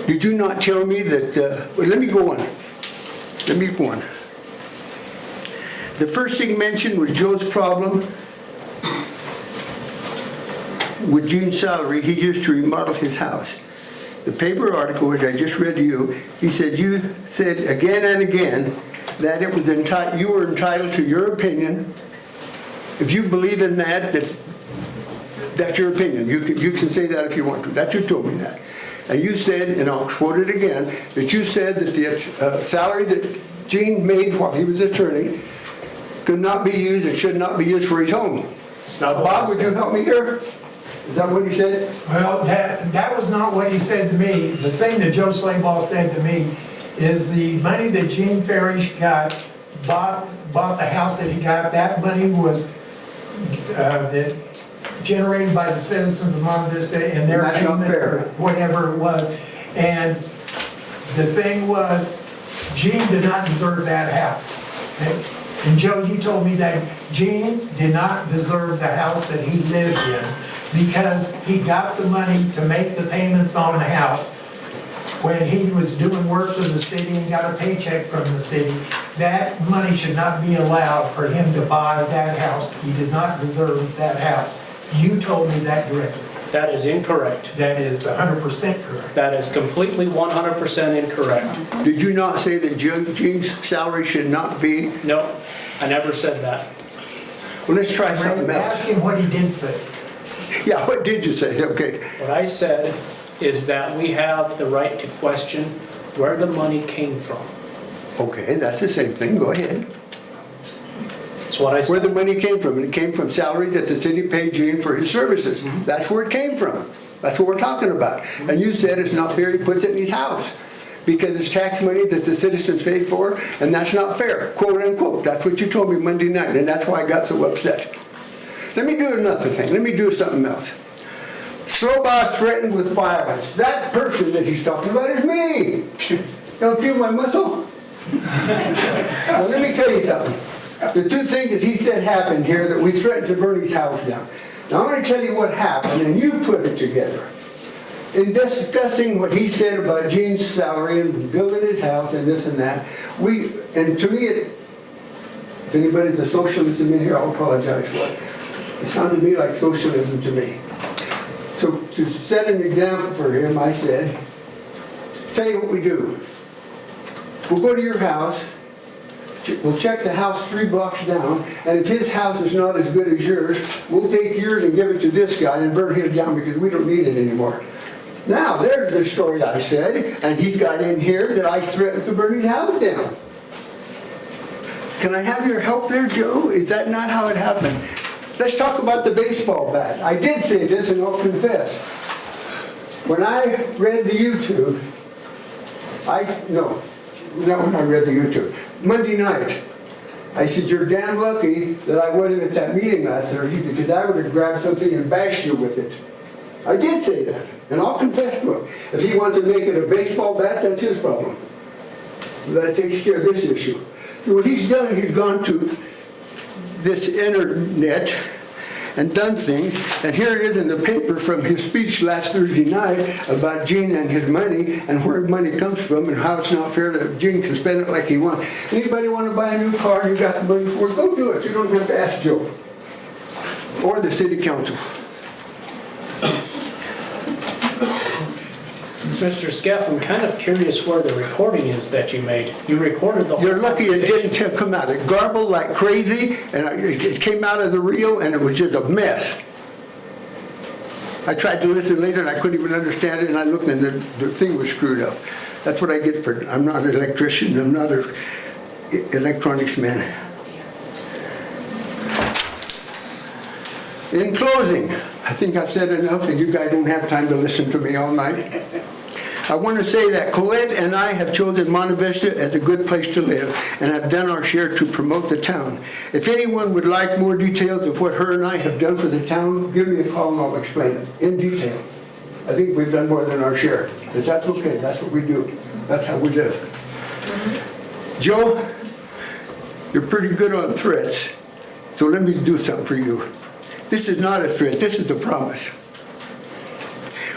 Did you not tell me that, well, let me go on. Let me go on. The first thing mentioned was Joe's problem with Gene's salary he used to remodel his house. The paper article, which I just read to you, he said you said again and again that it was you were entitled to your opinion. If you believe in that, that's your opinion. You can say that if you want to. That you told me that. And you said, and I'll quote it again, that you said that the salary that Gene made while he was attorney could not be used and should not be used for his home. Now, Bob, would you help me here? Is that what he said? Well, that was not what he said to me. The thing that Joe Slayball said to me is the money that Gene Farish got, bought the house that he got, that money was generated by the citizens of Monte Vista and their payment or whatever it was. And the thing was, Gene did not deserve that house. Okay? And Joe, you told me that Gene did not deserve the house that he lived in because he got the money to make the payments on the house when he was doing work for the city and got a paycheck from the city. That money should not be allowed for him to buy that house. He did not deserve that house. You told me that directly. That is incorrect. That is 100% correct. That is completely 100% incorrect. Did you not say that Gene's salary should not be? No, I never said that. Well, let's try something Ask else. him what he did say. Yeah, what did you say? Okay. What I said is that we have the right to question where the money came from. Okay, that's the same thing. Go ahead. That's what I Where said. the money came from. And it came from salaries that the city paid Gene for his services. That's where it came from. That's what we're talking about. And you said it's not fair he puts it in his house because it's tax money that the citizens paid for, and that's not fair, quote unquote. That's what you told me Monday night, and that's why I got so upset. Let me do another thing. Let me do something else. Slowboss threatened with violence. That person that he's talking about is me. Don't feel my muscle? Now, let me tell you something. The two things that he said happened here that we threatened to burn his house down. Now I'm going to tell you what happened, and you put it together. In discussing what he said about Gene's salary and building his house and this and that, and to me, if anybody's a socialism in here, I'll apologize for it. It sounded to me like socialism to me. So to set an example for him, I said, tell you what we do. We'll go to your house, we'll check the house 3 blocks down, and if his house is not as good as yours, we'll take yours and give it to this guy and burn his down because we don't need it anymore. Now, there's the story I said, and he's got in here that I threatened to burn his house down. Can I have your help there, Joe? Is that not how it happened? Let's talk about the baseball bat. I did say this, and I'll confess. When I read the YouTube, not when I read the YouTube, Monday night, I said, you're damn lucky that I wasn't at that meeting last Thursday because I would have grabbed something and bashed you with it. I did say that, and I'll confess to him. If he wants to make it a baseball bat, that's his problem. That takes care of this issue. So what he's done, he's gone to this internet and done things, and here it is in the paper from his speech last Thursday night about Gene and his money and where money comes from and how it's not fair that Gene can spend it like he wants. Anybody want to buy a new car and you got the money for it, go do it. You don't have to ask Joe or the city council. Mr. Scaff, I'm kind of curious where the recording is that you made. You recorded the whole You're lucky it conversation. didn't come out. It garbled like crazy, and it came out of the reel, and it was just a mess. I tried to listen later, and I couldn't even understand it, and I looked, and the thing was screwed up. That's what I get for, I'm not an electrician, I'm not an electronics man. In closing, I think I've said enough, and you guys don't have time to listen to me all night. I want to say that Colette and I have chosen Monte Vista as a good place to live and have done our share to promote the town. If anyone would like more details of what her and I have done for the town, give me a call and I'll explain it in detail. I think we've done more than our share. But that's okay, that's what we do. That's how we live. Joe, you're pretty good on threats, so let me do something for you. This is not a threat, this is a promise.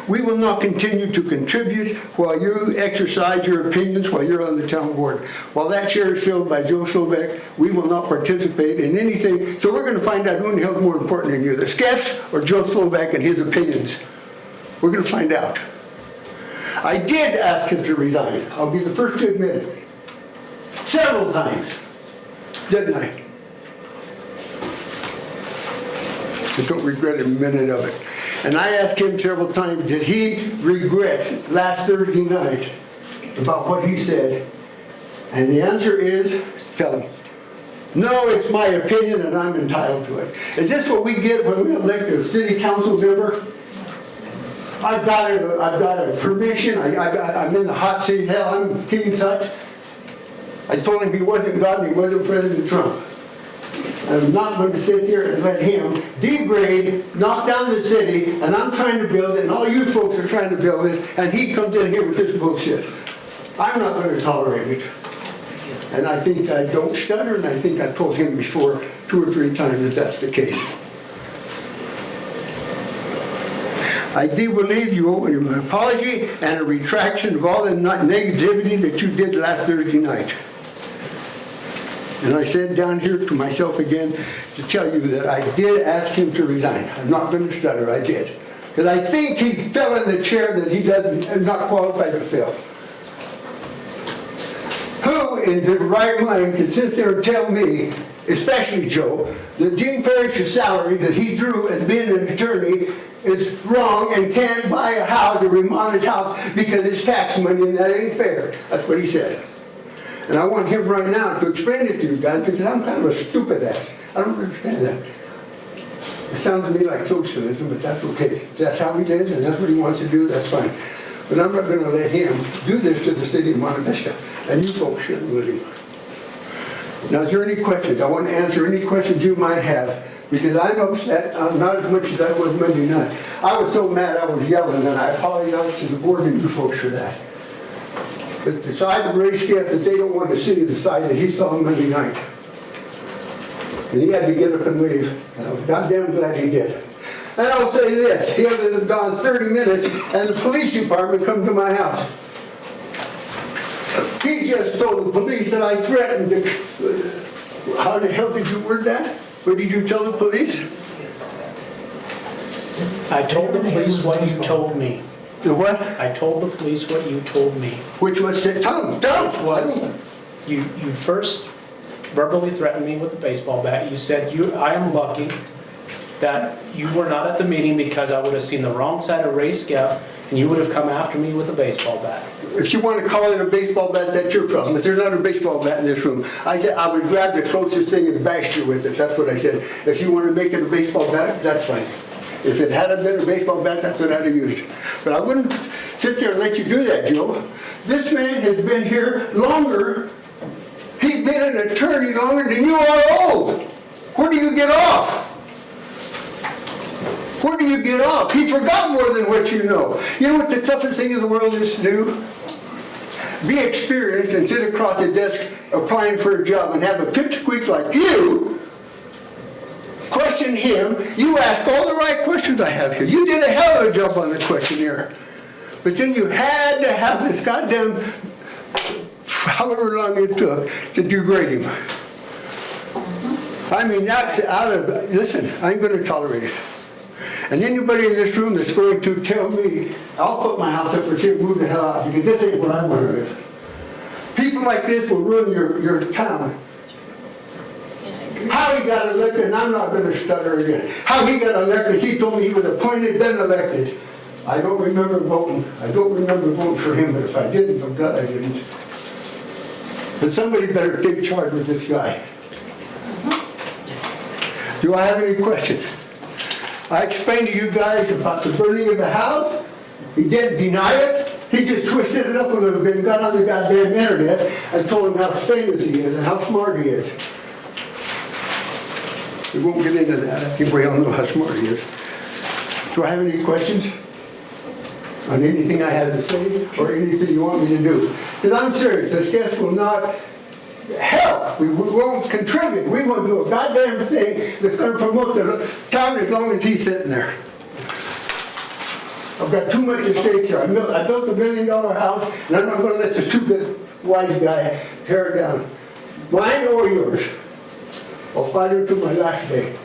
We will not continue to contribute while you exercise your opinions while you're on the town board. While that chair is filled by Joe Slobeck, we will not participate in anything. So we're going to find out who in the hell is more important than you, the Scaffs or Joe Slobeck and his opinions. We're going to find out. I did ask him to resign. I'll be the first to admit it. Several times, didn't I? I don't regret a minute of it. And I asked him several times, did he regret last Thursday night about what he said? And the answer is, tell him, no, it's my opinion and I'm entitled to it. Is this what we get when we elect a city council member? I've got a permission, I'm in the hot seat, hell, I'm King Tut. I told him he wasn't God and he wasn't President Trump. I'm not going to sit here and let him degrade, knock down the city, and I'm trying to build it, and all you folks are trying to build it, and he comes in here with this bullshit. I'm not going to tolerate it. And I think I don't stutter, and I think I told him before 2 or 3 times that that's the case. I do believe you owe an apology and a retraction of all the negativity that you did last Thursday night. And I said down here to myself again to tell you that I did ask him to resign. I'm not going to stutter, I did. Because I think he fell in the chair that he is not qualified to fill. Who in the right mind can sit there and tell me, especially Joe, that Gene Parrish's salary that he drew as being an attorney is wrong and can't buy a house or remodel his house because it's tax money and that ain't fair? That's what he said. And I want him right now to explain it to you guys because I'm kind of a stupid ass. I don't understand that. It sounds to me like socialism, but that's okay. If that's how he lives and that's what he wants to do, that's fine. But I'm not going to let him do this to the city of Monte Vista. And you folks shouldn't let him. Now, is there any questions? I want to answer any questions you might have because I'm upset, not as much as I was Monday night. I was so mad I was yelling, and I apologize to the board and you folks for that. But the side of Ray Scaff that they don't want to see the side that he saw Monday night. And he had to get up and leave. And I was goddamn glad he did. And I'll say this, he had to have gone 30 minutes and the police department come to my house. He just told the police that I threatened to, how the hell did you word that? What did you tell the police? I told the police what you told me. The what? I told the police what you told me. Which was, tell them. Which was, you first verbally threatened me with a baseball bat. You said, I am lucky that you were not at the meeting because I would have seen the wrong side of Ray Scaff and you would have come after me with a baseball bat. If you want to call it a baseball bat, that's your problem. If there's not a baseball bat in this room, I said I would grab the closest thing and bash you with it. That's what I said. If you want to make it a baseball bat, that's fine. If it hadn't been a baseball bat, that's what I'd have used. But I wouldn't sit there and let you do that, Joe. This man has been here longer. He's been an attorney longer than you are old. Where do you get off? Where do you get off? He forgot more than what you know. You know what the toughest thing in the world is to do? Be experienced and sit across a desk applying for a job and have a pipsqueak like you question him. You ask all the right questions I have here. You did a hell of a job on the questionnaire. But then you had to have this goddamn, however long it took, to degrade him. I mean, that's out of, listen, I ain't going to tolerate it. And anybody in this room that's going to tell me, I'll put my house up for sale, move the hell out, because this ain't what I want to live. People like this will ruin your town. How he got elected, and I'm not going to stutter again. How he got elected, he told me he was appointed, then elected. I don't remember voting. I don't remember voting for him, but if I didn't, I'm glad I didn't. But somebody better take charge with this guy. Do I have any questions? I explained to you guys about the burning of the house. He didn't deny it. He just twisted it up a little bit and got on the goddamn internet and told him how famous he is and how smart he is. We won't get into that. I think we all know how smart he is. Do I have any questions on anything I had to say or anything you want me to do? Because I'm serious. This guest will not help. We won't contribute. We won't do a goddamn thing that's going to promote the town as long as he's sitting there. I've got too much at stake here. I built $1 million house, and I'm not going to let the stupid wise guy tear it down. Mine or yours. I'll fight it to my last day.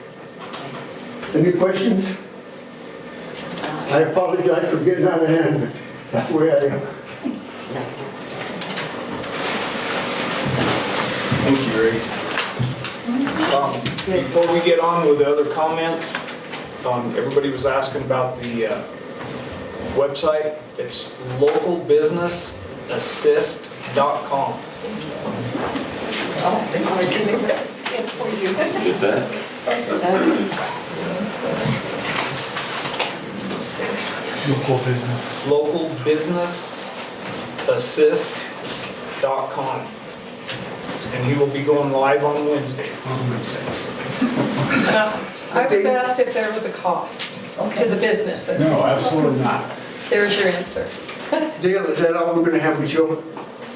Any questions? I apologize for getting out of hand, but that's the way I am. Thank you, Ray. Before we get on with the other comments, everybody was asking about the website. It's localbusinessassist.com. Did that? Local business. localbusinessassist.com. And he will be going live on Wednesday. I was asked if there was a cost to the businesses. No, absolutely not. There's your answer. Dale, is that all we're going to have with Joe?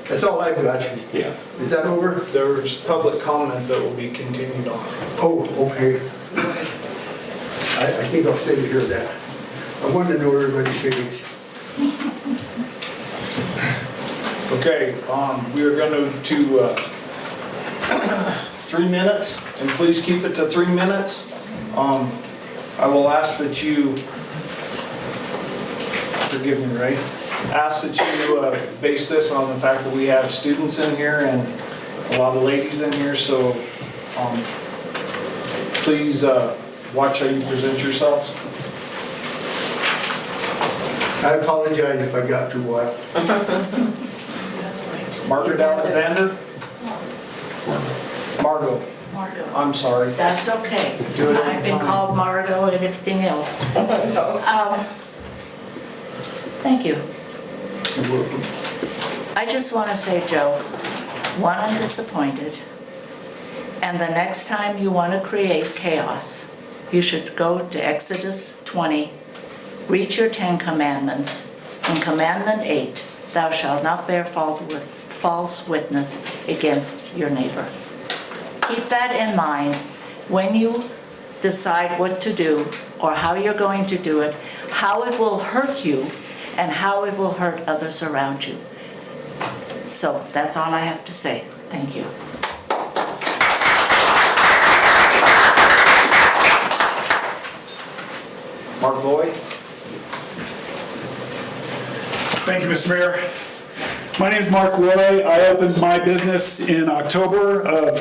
That's all I've got. Yeah. Is that over? There's public comment that will be continued on. Oh, okay. I think I'll stay to hear that. I want to know everybody's feelings. Okay, we are going to 3 minutes, and please keep it to 3 minutes. I will ask that you, forgive me, Ray, ask that you base this on the fact that we have students in here and a lot of ladies in here, so please watch how you present yourselves. I apologize if I got too wild. Margaret Alexander? Margot. Margot. I'm sorry. That's okay. Do it I've been anytime. called Margot and everything else. Thank you. I just want to say, Joe, one, I'm disappointed. And the next time you want to create chaos, you should go to Exodus 20, read your 10 commandments. In Commandment 8, thou shalt not bear false witness against your neighbor. Keep that in mind when you decide what to do or how you're going to do it, how it will hurt you and how it will hurt others around you. So that's all I have to say. Thank you. Mark Boyd? Thank you, Mr. Mayor. My name is Mark Loy. I opened my business in October of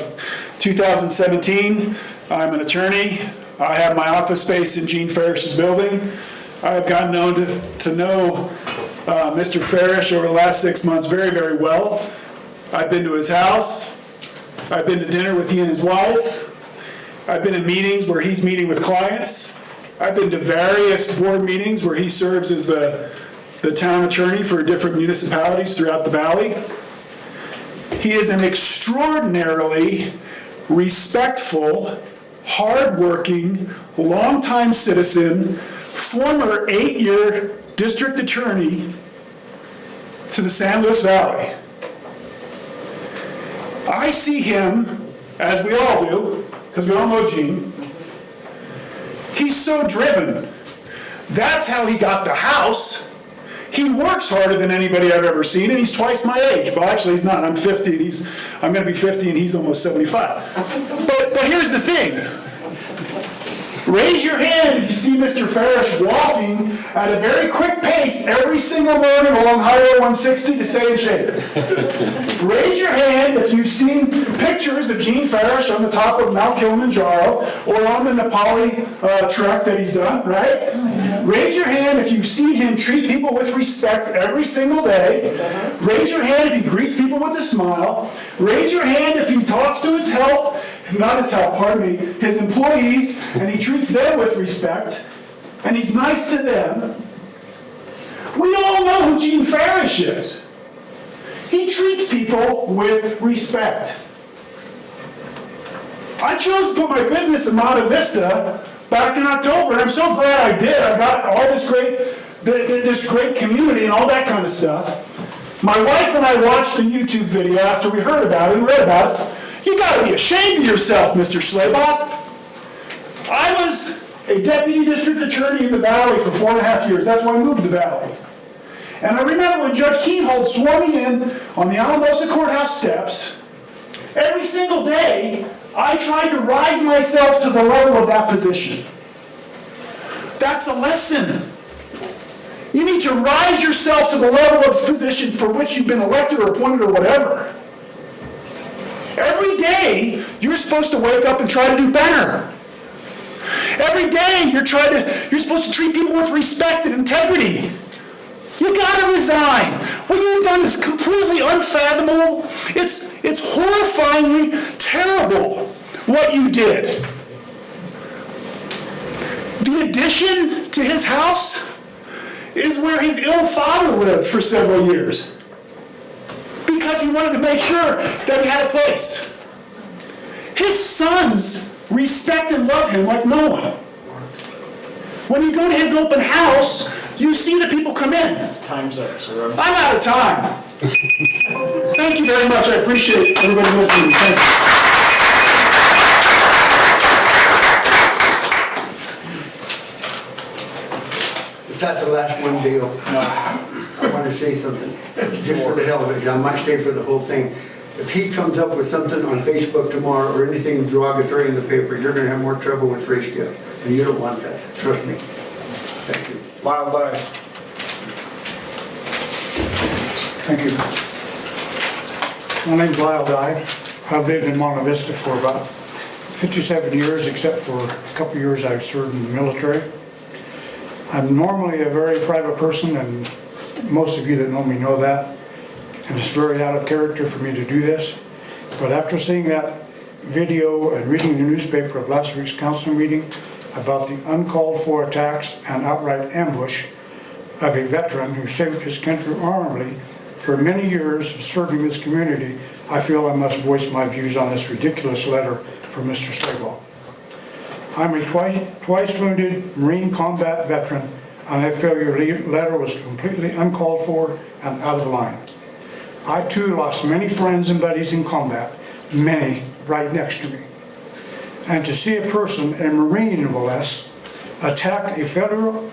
2017. I'm an attorney. I have my office space in Gene Farish's building. I have gotten to know Mr. Farish over the last 6 months very, very well. I've been to his house. I've been to dinner with he and his wife. I've been in meetings where he's meeting with clients. I've been to various board meetings where he serves as the town attorney for different municipalities throughout the valley. He is an extraordinarily respectful, hardworking, longtime citizen, former 8-year district attorney to the San Luis Valley. I see him, as we all do, because we all know Gene, he's so driven. That's how he got the house. He works harder than anybody I've ever seen, and he's twice my age. Well, actually, he's not. I'm 50, and I'm going to be 50, and he's almost 75. But here's the thing. Raise your hand if you see Mr. Farish walking at a very quick pace every single morning along Highway 160 to stay in shape. Raise your hand if you've seen pictures of Gene Farish on the top of Mount Kilimanjaro or on the Nepali trek that he's done, right? Raise your hand if you've seen him treat people with respect every single day. Raise your hand if he greets people with a smile. Raise your hand if he talks to his help, not his help, pardon me, his employees, and he treats them with respect, and he's nice to them. We all know who Gene Farish is. He treats people with respect. I chose to put my business in Monte Vista back in October, and I'm so glad I did. I got all this great community and all that kind of stuff. My wife and I watched the YouTube video after we heard about it and read about it. You gotta be ashamed of yourself, Mr. Schlabach. I was a deputy district attorney in the Valley for 4.5 years. That's why I moved to the Valley. And I remember when Judge Keenhold swore me in on the Alamosa Courthouse steps, every single day, I tried to rise myself to the level of that position. That's a lesson. You need to rise yourself to the level of the position for which you've been elected or appointed or whatever. Every day, you're supposed to wake up and try to do better. Every day, you're supposed to treat people with respect and integrity. You gotta resign. What you've done is completely unfathomable. It's horrifyingly terrible what you did. The addition to his house is where his ill father lived for several years, because he wanted to make sure that he had a place. His sons respect and love him like no one. When you go to his open house, you see the people come in. Time's up, sir. I'm out of time. Thank you very much. I appreciate everybody listening. Thank you. If that's the last one, Dale, I want to say something, just for the hell of it. I might stay for the whole thing. If he comes up with something on Facebook tomorrow or anything derogatory in the paper, you're going to have more trouble with race gift. And you don't want that. Trust me. Thank you. Lyle Dye. Thank you. My name's Lyle Dye. I've lived in Monte Vista for about 57 years, except for a couple years I've served in the military. I'm normally a very private person, and most of you that know me know that. And it's very out of character for me to do this. But after seeing that video and reading the newspaper of last week's council meeting about the uncalled for attacks and outright ambush of a veteran who saved his country honorably for many years of serving this community, I feel I must voice my views on this ridiculous letter from Mr. Slayball. I'm a twice wounded Marine combat veteran, and I feel your letter was completely uncalled for and out of line. I too lost many friends and buddies in combat, many right next to me. And to see a person, a Marine no less, attack a fellow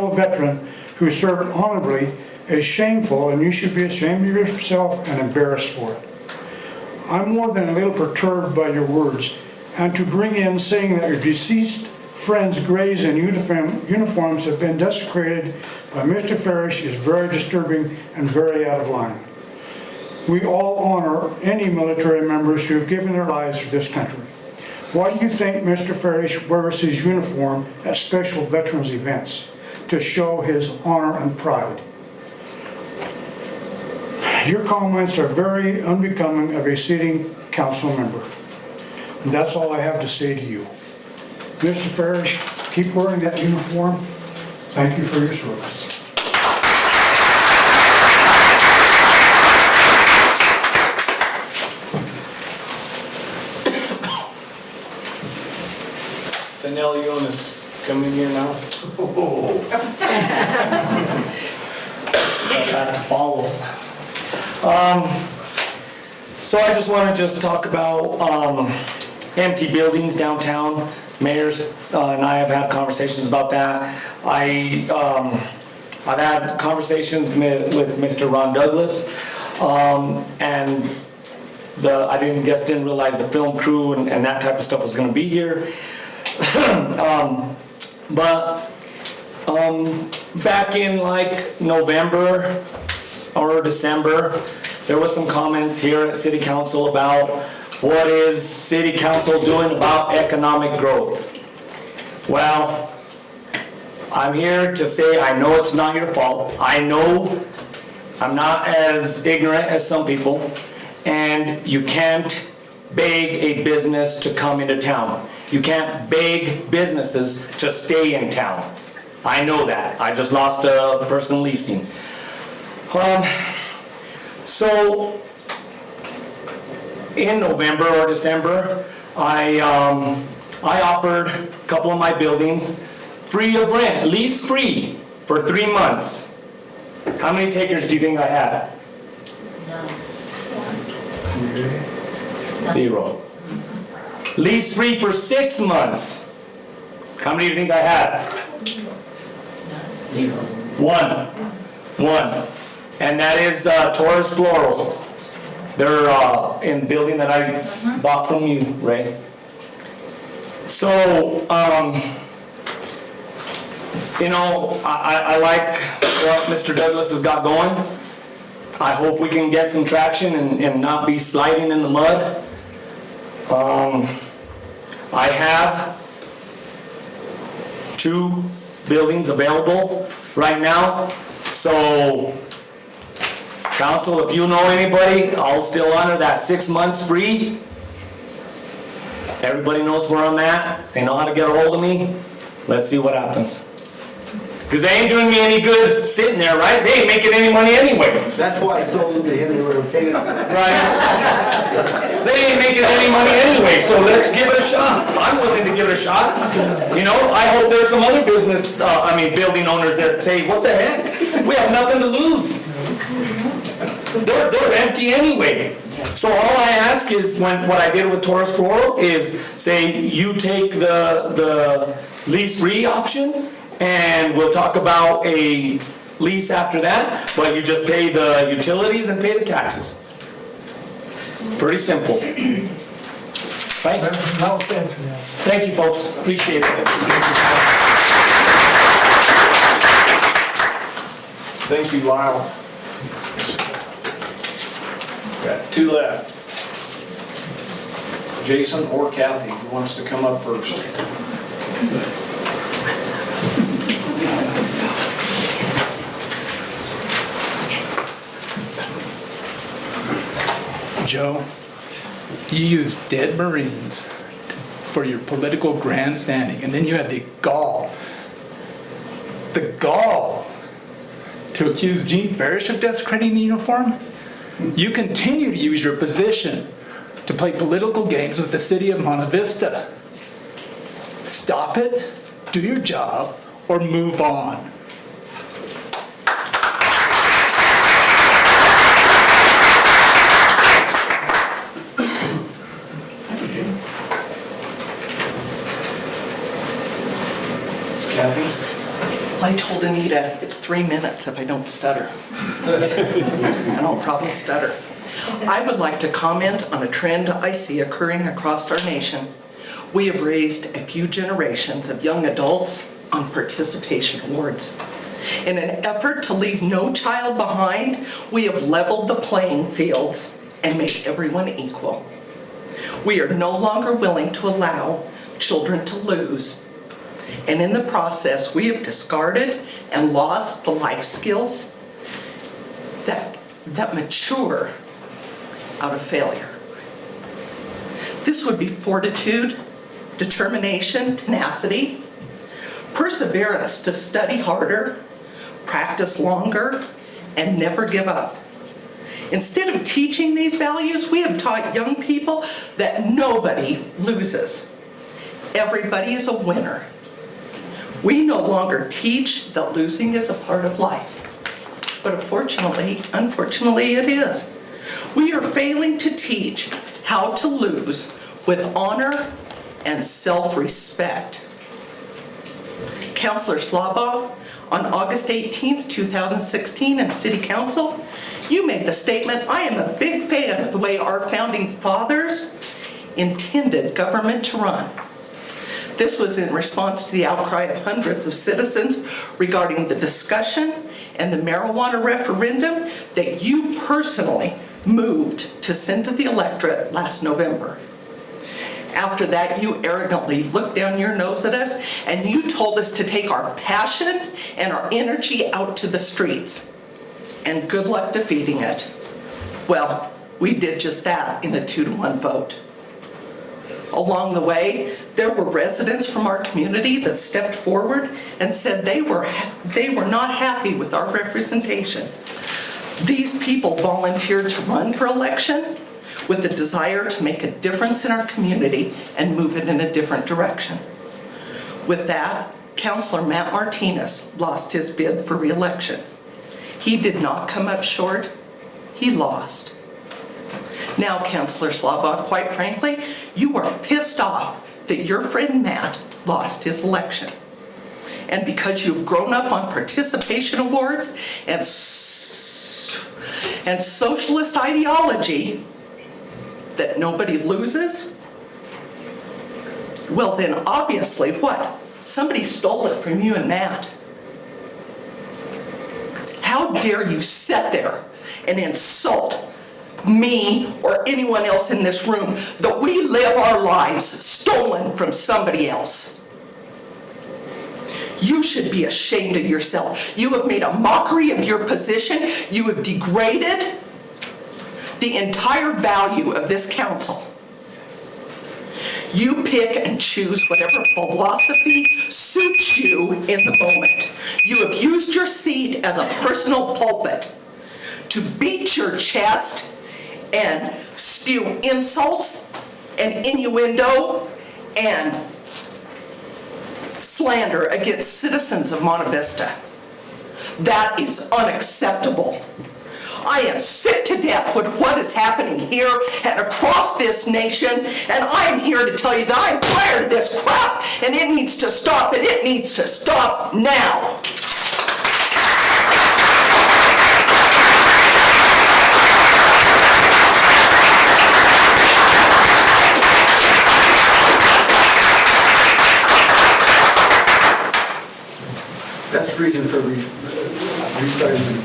veteran who served honorably is shameful, and you should be ashamed of yourself and embarrassed for it. I'm more than a little perturbed by your words, and to bring in saying that your deceased friends' graves and uniforms have been desecrated by Mr. Farish is very disturbing and very out of line. We all honor any military members who have given their lives for this country. Why do you think Mr. Farish wears his uniform at special veterans events? To show his honor and pride. Your comments are very unbecoming of a sitting council member. And that's all I have to say to you. Mr. Farish, keep wearing that uniform. Thank you for your service. Fennell Jonas coming here now. Follow. So I just want to talk about empty buildings downtown. Mayors and I have had conversations about that. I've had conversations with Mr. Ron Douglas, and I didn't realize the film crew and that type of stuff was going to be here. Back in like November or December, there was some comments here at City Council about what is City Council doing about economic growth. Well, I'm here to say I know it's not your fault. I know I'm not as ignorant as some people, and you can't beg a business to come into town. You can't beg businesses to stay in town. I know that. I just lost a person leasing. So in November or December, I offered a couple of my buildings free of rent, lease free, for 3 months. How many takers do you think I had? Zero. Lease free for 6 months. How many do you think I had? One. And that is Taurus Floral. They're in the building that I bought from you, Ray. So, I like what Mr. Douglas has got going. I hope we can get some traction and not be sliding in the mud. I have 2 buildings available right now. So, council, if you know anybody, I'll still honor that 6 months free. Everybody knows where I'm at. They know how to get a hold of me. Let's see what happens. Because they ain't doing me any good sitting there, right? They ain't making any money anyway. That's why I sold them to him, they were paying. Right? They ain't making any money anyway, so let's give it a shot. I'm willing to give it a shot. You know, I hope there's some other building owners that say, what the heck? We have nothing to lose. They're empty anyway. So all I ask is, what I did with Taurus Floral is say, you take the lease option, and we'll talk about a lease after that, but you just pay the utilities and pay the taxes. Pretty simple. Right? Well said for that. Thank you, folks. Appreciate it. Thank you, Lyle. Got two left. Jason or Kathy, who wants to come up first? Joe, you use dead Marines for your political grandstanding, and then you had the gall to accuse Gene Farish of desecrating the uniform. You continue to use your position to play political games with the city of Monte Vista. Stop it, do your job, or move on. Kathy? I told Anita it's 3 minutes if I don't stutter. And I'll probably stutter. I would like to comment on a trend I see occurring across our nation. We have raised a few generations of young adults on participation awards. In an effort to leave no child behind, we have leveled the playing fields and made everyone equal. We are no longer willing to allow children to lose. And in the process, we have discarded and lost the life skills that mature out of failure. This would be fortitude, determination, tenacity, perseverance to study harder, practice longer, and never give up. Instead of teaching these values, we have taught young people that nobody loses. Everybody is a winner. We no longer teach that losing is a part of life. But unfortunately it is. We are failing to teach how to lose with honor and self-respect. Councillor Slaba, on August 18th, 2016 in City Council, you made the statement, "I am a big fan of the way our founding fathers intended government to run." This was in response to the outcry of hundreds of citizens regarding the discussion and the marijuana referendum that you personally moved to send to the electorate last November. After that, you arrogantly looked down your nose at us and you told us to take our passion and our energy out to the streets. And good luck defeating it. Well, we did just that in a 2-to-1 vote. Along the way, there were residents from our community that stepped forward and said they were not happy with our representation. These people volunteered to run for election with the desire to make a difference in our community and move it in a different direction. With that, Councillor Matt Martinez lost his bid for re-election. He did not come up short, he lost. Now, Councillor Slaba, quite frankly, you are pissed off that your friend Matt lost his election. And because you've grown up on participation awards and socialist ideology that nobody loses, well then obviously what? Somebody stole it from you and Matt. How dare you sit there and insult me or anyone else in this room that we live our lives stolen from somebody else. You should be ashamed of yourself. You have made a mockery of your position. You have degraded the entire value of this council. You pick and choose whatever philosophy suits you in the moment. You have used your seat as a personal pulpit to beat your chest and spew insults and innuendo and slander against citizens of Monte Vista. That is unacceptable. I am sick to death with what is happening here and across this nation, and I am here to tell you that I'm tired of this crap, and it needs to stop, and it needs to stop now. That's the reason for restarting.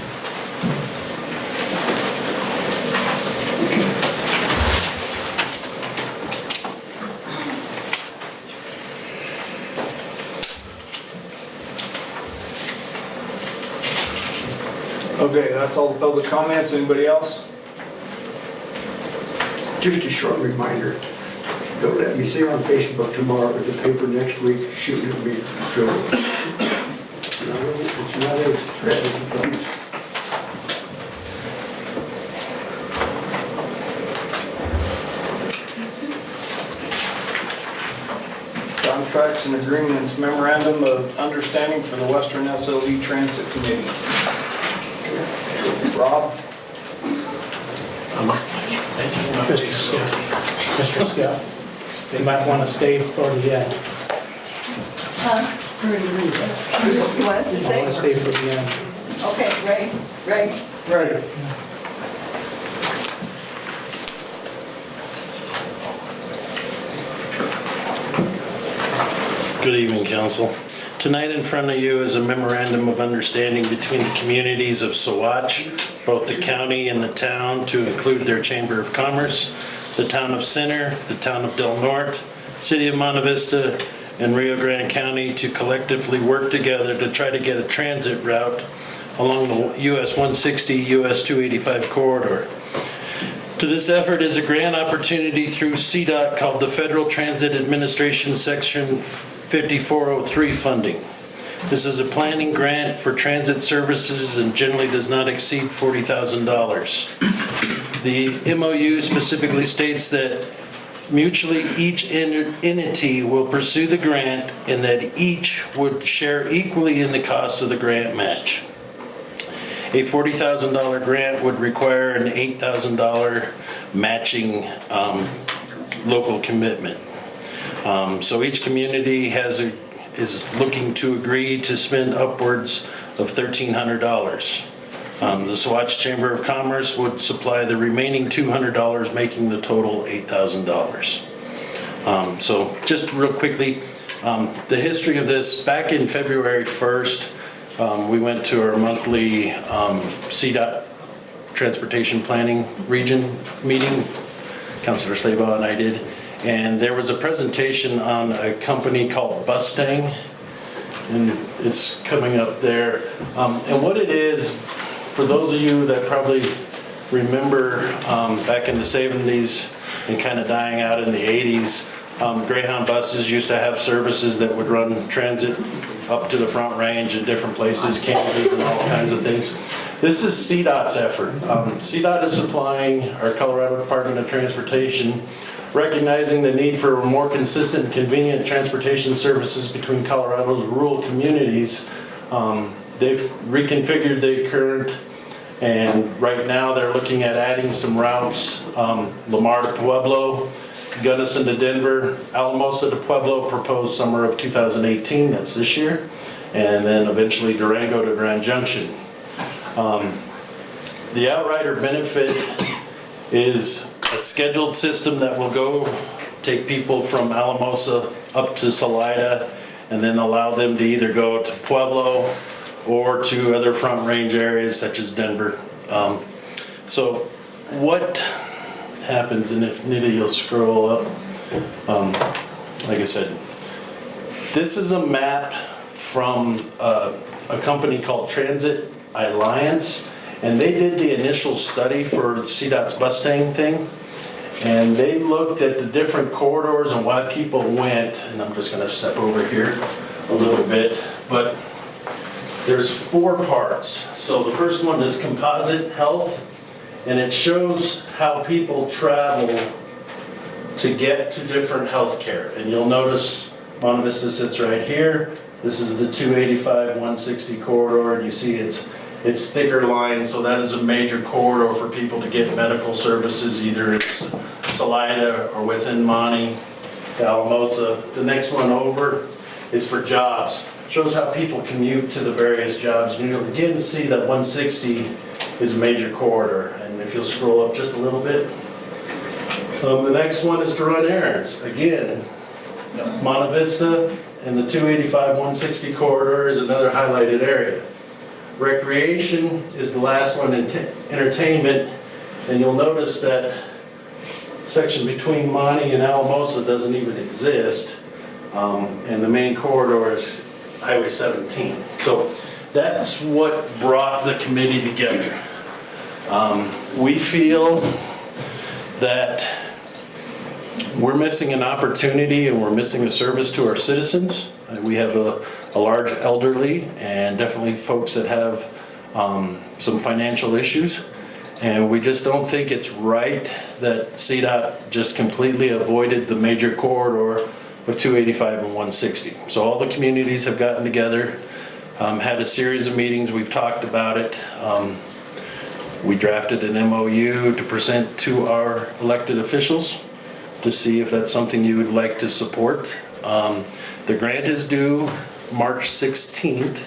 Okay, that's all the public comments. Anybody else? Just a short reminder, don't let me see on Facebook tomorrow or the paper next week shooting at me. It's not a threat, it's a promise. Contracts and agreements, memorandum of understanding for the Western SOV Transit Committee. Rob? Mr. Scaff. Mr. Scaff, you might want to stay for the end. You want us to I stay? want to stay for the end. Okay, Ray. Right. Good evening, Council. Tonight in front of you is a memorandum of understanding between the communities of Saguache, both the county and the town, to include their Chamber of Commerce, the town of Center, the town of Del Norte, City of Monte Vista, and Rio Grande County to collectively work together to try to get a transit route along the US 160, US 285 corridor. To this effort is a grant opportunity through CDOT called the Federal Transit Administration Section 5403 funding. This is a planning grant for transit services and generally does not exceed $40,000. The MOU specifically states that mutually each entity will pursue the grant and that each would share equally in the cost of the grant match. A $40,000 grant would require an $8,000 matching local commitment. So each community is looking to agree to spend upwards of $1,300. The Saguache Chamber of Commerce would supply the remaining $200, making the total $8,000. So just real quickly, the history of this, back in February 1st, we went to our monthly CDOT Transportation Planning Region meeting. Councilor Slaybaugh and I did. And there was a presentation on a company called Mustang, and it's coming up there. And what it is, for those of you that probably remember back in the 70s and kind of dying out in the 80s, Greyhound buses used to have services that would run transit up to the Front Range in different places, Kansas and all kinds of things. This is CDOT's effort. CDOT is supplying our Colorado Department of Transportation, recognizing the need for more consistent and convenient transportation services between Colorado's rural communities. They've reconfigured the current, and right now they're looking at adding some routes, Lamar to Pueblo, Gunnison to Denver, Alamosa to Pueblo, proposed summer of 2018, that's this year, and then eventually Durango to Grand Junction. The outrider benefit is a scheduled system that will go take people from Alamosa up to Salida and then allow them to either go to Pueblo or to other Front Range areas such as Denver. So what happens, and if Nita you'll scroll up, like I said, this is a map from a company called Transit Alliance, and they did the initial study for CDOT's Mustang thing, And they looked at the different corridors and why people went, and I'm just gonna step over here a little bit, but there's 4 parts. So the first one is composite health, and it shows how people travel to get to different health care. And you'll notice Monte Vista sits right here. This is the 285-160 corridor, and you see it's thicker lines, so that is a major corridor for people to get medical services, either it's Salida or within Monte, Alamosa. The next one over is for jobs. Shows how people commute to the various jobs. And you'll again see that 160 is a major corridor. And if you'll scroll up just a little bit. The next one is to run errands. Again, Monte Vista and the 285-160 corridor is another highlighted area. Recreation is the last one, entertainment, and you'll notice that section between Monte and Alamosa doesn't even exist, and the main corridor is Highway 17. So that's what brought the committee together. We feel that we're missing an opportunity and we're missing a service to our citizens. We have a large elderly and definitely folks that have some financial issues. And we just don't think it's right that CDOT just completely avoided the major corridor of 285 and 160. So all the communities have gotten together, had a series of meetings, we've talked about it. We drafted an MOU to present to our elected officials to see if that's something you would like to support. The grant is due March 16th,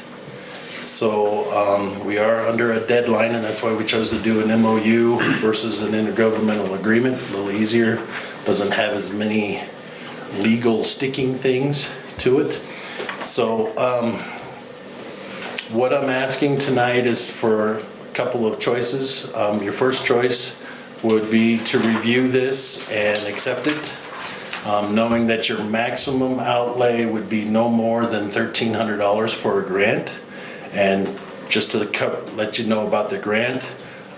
so we are under a deadline, and that's why we chose to do an MOU versus an intergovernmental agreement. A little easier, doesn't have as many legal sticking things to it. So what I'm asking tonight is for a couple of choices. Your first choice would be to review this and accept it, knowing that your maximum outlay would be no more than $1,300 for a grant. And just to let you know about the grant,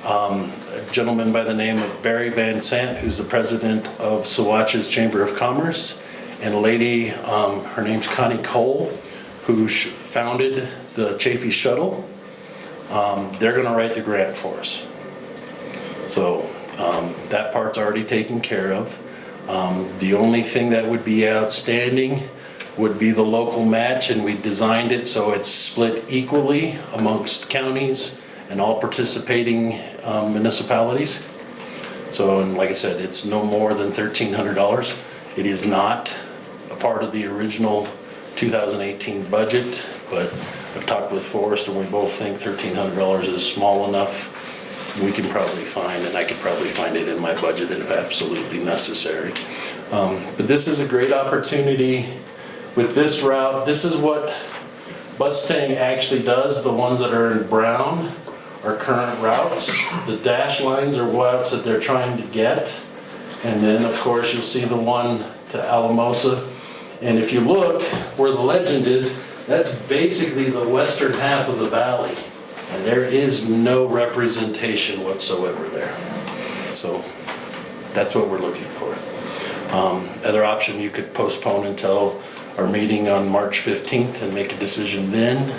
a gentleman by the name of Barry Van Sant, who's the president of Saguache's Chamber of Commerce, and a lady, her name's Connie Cole, who founded the Chafee Shuttle. They're gonna write the grant for us. So that part's already taken care of. The only thing that would be outstanding would be the local match, and we designed it so it's split equally amongst counties and all participating municipalities. So, and like I said, it's no more than $1,300. It is not a part of the original 2018 budget, but I've talked with Forrest and we both think $1,300 is small enough. We can probably find, and I could probably find it in my budget if absolutely necessary. But this is a great opportunity with this route. This is what Bustang actually does. The ones that are in brown are current routes. The dash lines are routes that they're trying to get. And then of course you'll see the one to Alamosa. And if you look where the legend is, that's basically the western half of the valley. And there is no representation whatsoever there. So that's what we're looking for. Other option, you could postpone until our meeting on March 15th and make a decision then.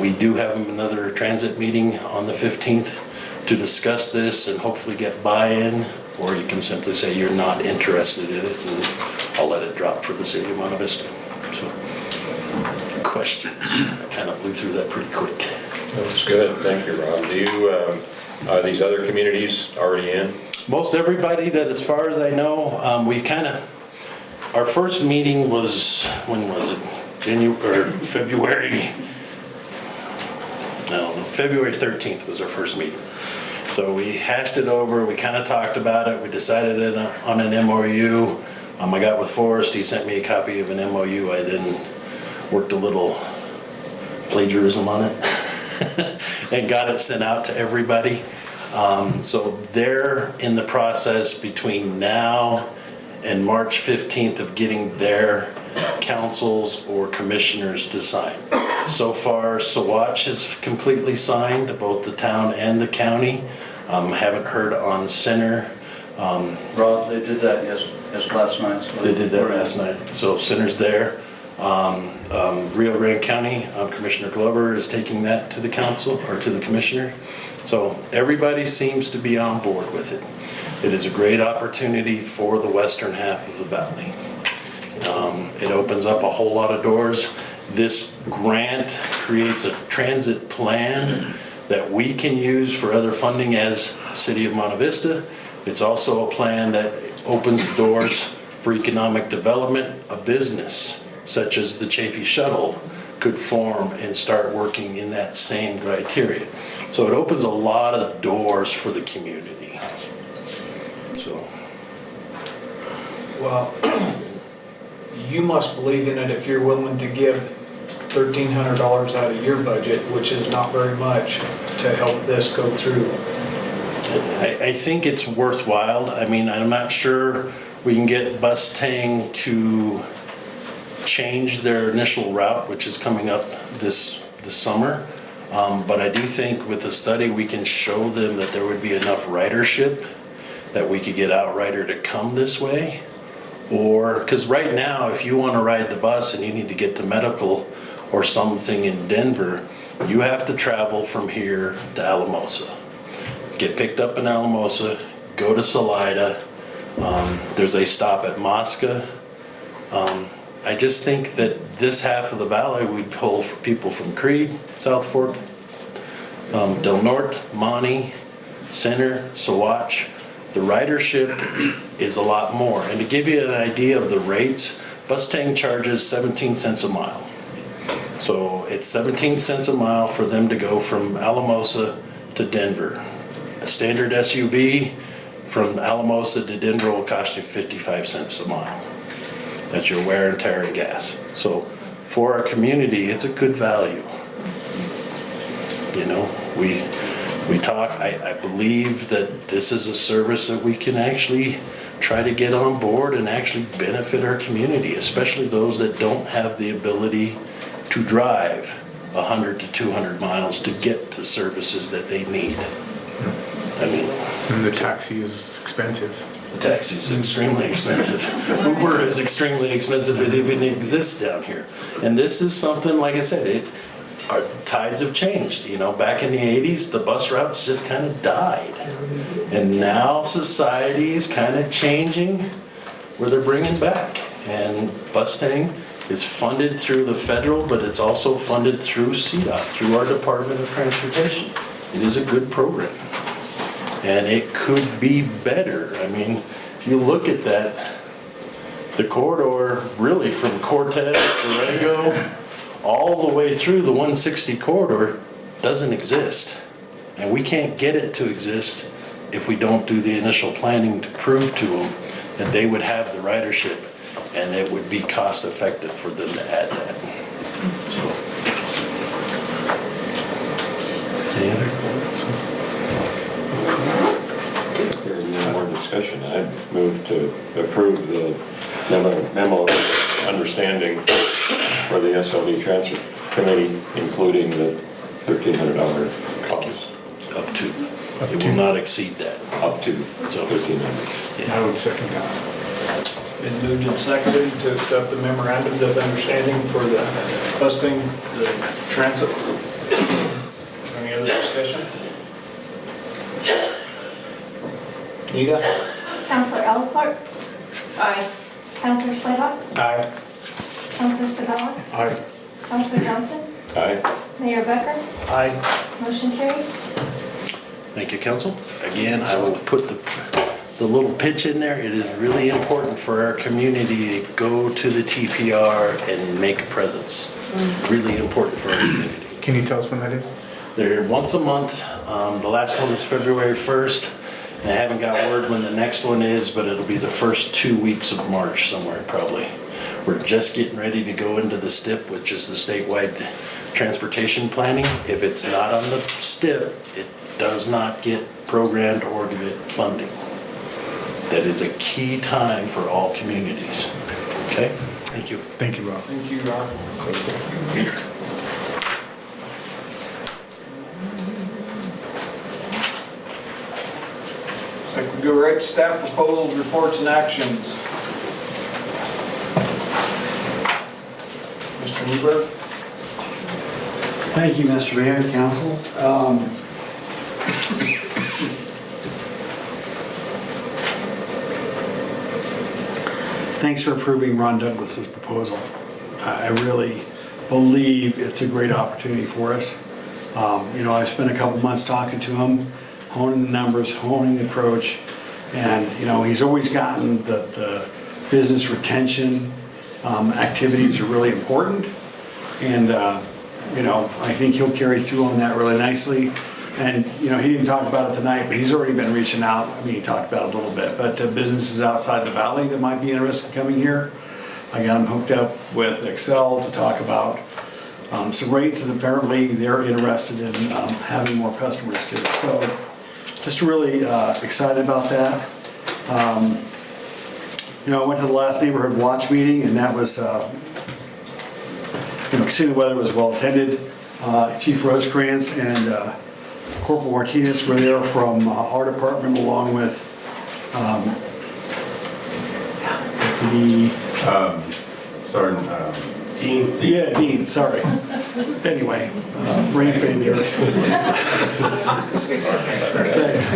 We do have another transit meeting on the 15th to discuss this and hopefully get buy-in, or you can simply say you're not interested in it and I'll let it drop for the city of Monte Vista. So, questions? I kind of blew through that pretty quick. That's good, thank you, Rob. Do you, are these other communities already in? Most everybody that, as far as I know, we kind of, our first meeting was, when was it? February, I don't know, February 13th was our first meeting. So we hashed it over, we kind of talked about it, we decided on an MOU. I got with Forrest, he sent me a copy of an MOU. I then worked a little plagiarism on it and got it sent out to everybody. So they're in the process between now and March 15th of getting their councils or commissioners to sign. So far, Saguache has completely signed, both the town and the county. Haven't heard on Center. Rob, they did that yes last night. So They did that last night. So Center's there. Rio Grande County, Commissioner Glover is taking that to the council, or to the commissioner. So everybody seems to be on board with it. It is a great opportunity for the western half of the valley. It opens up a whole lot of doors. This grant creates a transit plan that we can use for other funding as City of Monte Vista. It's also a plan that opens doors for economic development. A business such as the Chafee Shuttle could form and start working in that same criteria. So it opens a lot of doors for the community. So. Well, you must believe in it if you're willing to give $1,300 out of your budget, which is not very much, to help this go through. I think it's worthwhile. I mean, I'm not sure we can get Bustang to change their initial route, which is coming up this summer. But I do think with the study, we can show them that there would be enough ridership that we could get Outrider to come this way. Or, because right now, if you want to ride the bus and you need to get to medical or something in Denver, you have to travel from here to Alamosa. Get picked up in Alamosa, go to Salida. There's a stop at Mosca. I just think that this half of the valley we'd pull for people from Creed, South Fork, Del Norte, Monte, Center, Saguache. The ridership is a lot more. And to give you an idea of the rates, Bustang charges 17 cents a mile. So it's 17 cents a mile for them to go from Alamosa to Denver. A standard SUV from Alamosa to Denver will cost you 55 cents a mile. That's your wear and tear and gas. So for our community, it's a good value. You know, we talk, I believe that this is a service that we can actually try to get on board and actually benefit our community, especially those that don't have the ability to drive 100 to 200 miles to get to services that they need. I mean, and the taxi is expensive. The taxi is extremely expensive. Uber is extremely expensive. It even exists down here. And this is something, like I said, our tides have changed. You know, back in the 80s, the bus routes just kind of died. And now society is kind of changing where they're bringing back. And Bustang is funded through the federal, but it's also funded through CDOT, through our Department of Transportation. It is a good program. And it could be better. I mean, if you look at that, the corridor really from Cortez, Durango, all the way through the 160 corridor doesn't exist. And we can't get it to exist if we don't do the initial planning to prove to them that they would have the ridership and it would be cost effective for them to add that. So, any other questions? If there is no more discussion, I'd move to approve the memo of understanding for the SLD Transit Committee, including the $1,300 cost. Up to. It will not exceed that. Up to, so $1,300. I would second that. It's been moved and seconded to accept the memorandum of understanding for the Bustang, the transit. Any other discussion? Nita? Counselor Ellicott? Aye. Counselor Slayback? Aye. Counselor Segala? Aye. Counselor Johnson? Aye. Mayor Becker? Aye. Motion carries. Thank you, Council. Again, I will put the little pitch in there. It is really important for our community to go to the TPR and make a presence. Really important for our community. Can you tell us when that is? They're once a month. The last one is February 1st. And I haven't got word when the next one is, but it'll be the first 2 weeks of March somewhere probably. We're just getting ready to go into the STIP, which is the statewide transportation planning. If it's not on the STIP, it does not get programmed or get funding. That is a key time for all communities. Okay? Thank you. Thank you, Rob. Thank you, Rob. Like we're go right to staff proposals, reports, and actions. Mr. Newberg? Thank you, Mr. Mayor and Council. Thanks for approving Ron Douglas's proposal. I really believe it's a great opportunity for us. I've spent a couple months talking to him, honing the numbers, honing the approach, and, he's always gotten the business retention activities are really important. And, I think he'll carry through on that really nicely. And, he didn't talk about it tonight, but he's already been reaching out. I mean, he talked about it a little bit, but businesses outside the valley that might be interested in coming here. I got him hooked up with Excel to talk about some rates, and apparently they're interested in having more customers too. So just really excited about that. I went to the last neighborhood watch meeting, and that was, considering the weather was well attended. Chief Rosecrans and Corporal Martinez were there from our department, along with Deputy Sergeant Dean. Yeah, Dean, sorry. Anyway, brain fade there. Thanks.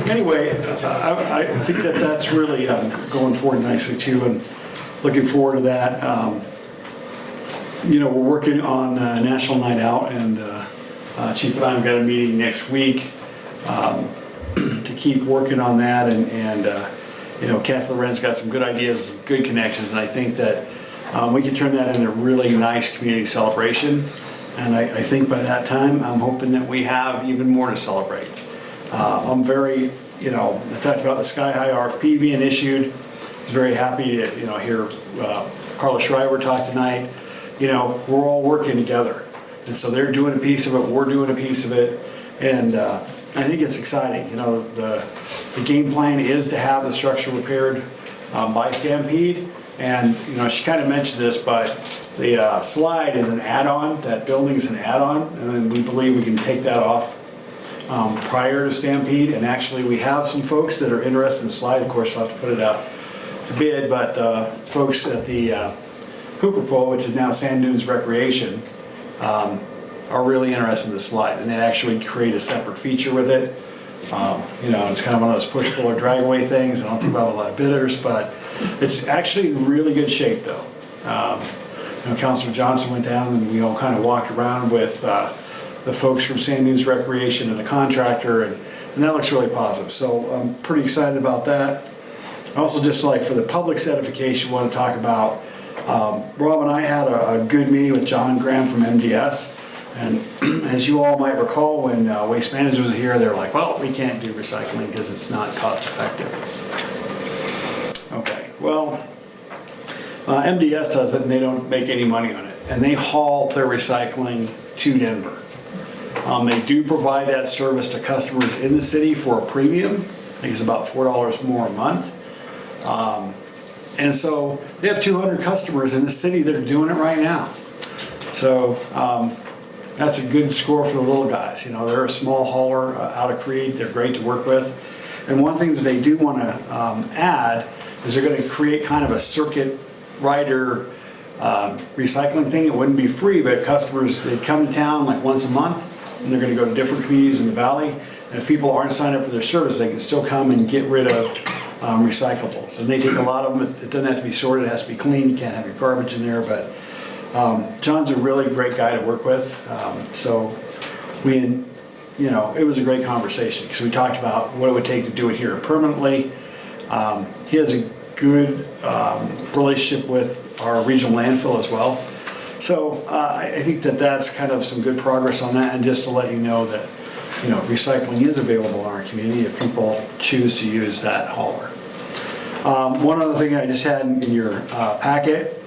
Anyway, I think that's really going forward nicely too, and looking forward to that. We're working on National Night Out, and Chief and I have got a meeting next week to keep working on that, and Kathy Loren's got some good ideas, some good connections, and I think that we can turn that into a really nice community celebration. And I think by that time, I'm hoping that we have even more to celebrate. I'm very, I talked about the Sky High RFP being issued. I was very happy to, hear Carla Schreiber talk tonight. We're all working together. And so they're doing a piece of it, we're doing a piece of it. And I think it's exciting. The game plan is to have the structure repaired by Stampede. And, she kind of mentioned this, but the slide is an add-on, that building is an add-on, and we believe we can take that off prior to Stampede. And actually, we have some folks that are interested in the slide. Of course, we'll have to put it out to bid, but folks at the Hooper Pole, which is now Sand Dunes Recreation, are really interested in the slide, and they actually create a separate feature with it. It's kind of one of those push-pull or drag-away things. I don't think we'll have a lot of bidders, but it's actually in really good shape, though. Councilor Johnson went down, and we all kind of walked around with the folks from Sand Dunes Recreation and the contractor, and that looks really positive. So I'm pretty excited about that. I also, just like for the public's edification, want to talk about, Rob and I had a good meeting with John Graham from MDS. And as you all might recall, when Waste Management was here, they were like, well, we can't do recycling because it's not cost effective. Okay, well, MDS does it, and they don't make any money on it. And they haul their recycling to Denver. They do provide that service to customers in the city for a premium. I think it's about $4 more a month. And so they have 200 customers in the city that are doing it right now. So that's a good score for the little guys. They're a small hauler out of Creed. They're great to work with. And one thing that they do want to add is they're going to create kind of a circuit rider recycling thing. It wouldn't be free, but customers, they'd come to town like once a month, and they're going to go to different communities in the valley. And if people aren't signed up for their service, they can still come and get rid of recyclables. And they take a lot of them. It doesn't have to be sorted. It has to be clean. You can't have your garbage in there. But John's a really great guy to work with. So it was a great conversation because we talked about what it would take to do it here permanently. He has a good relationship with our regional landfill as well. So I think that that's kind of some good progress on that. And just to let you know that, recycling is available in our community if people choose to use that hauler. One other thing I just had in your packet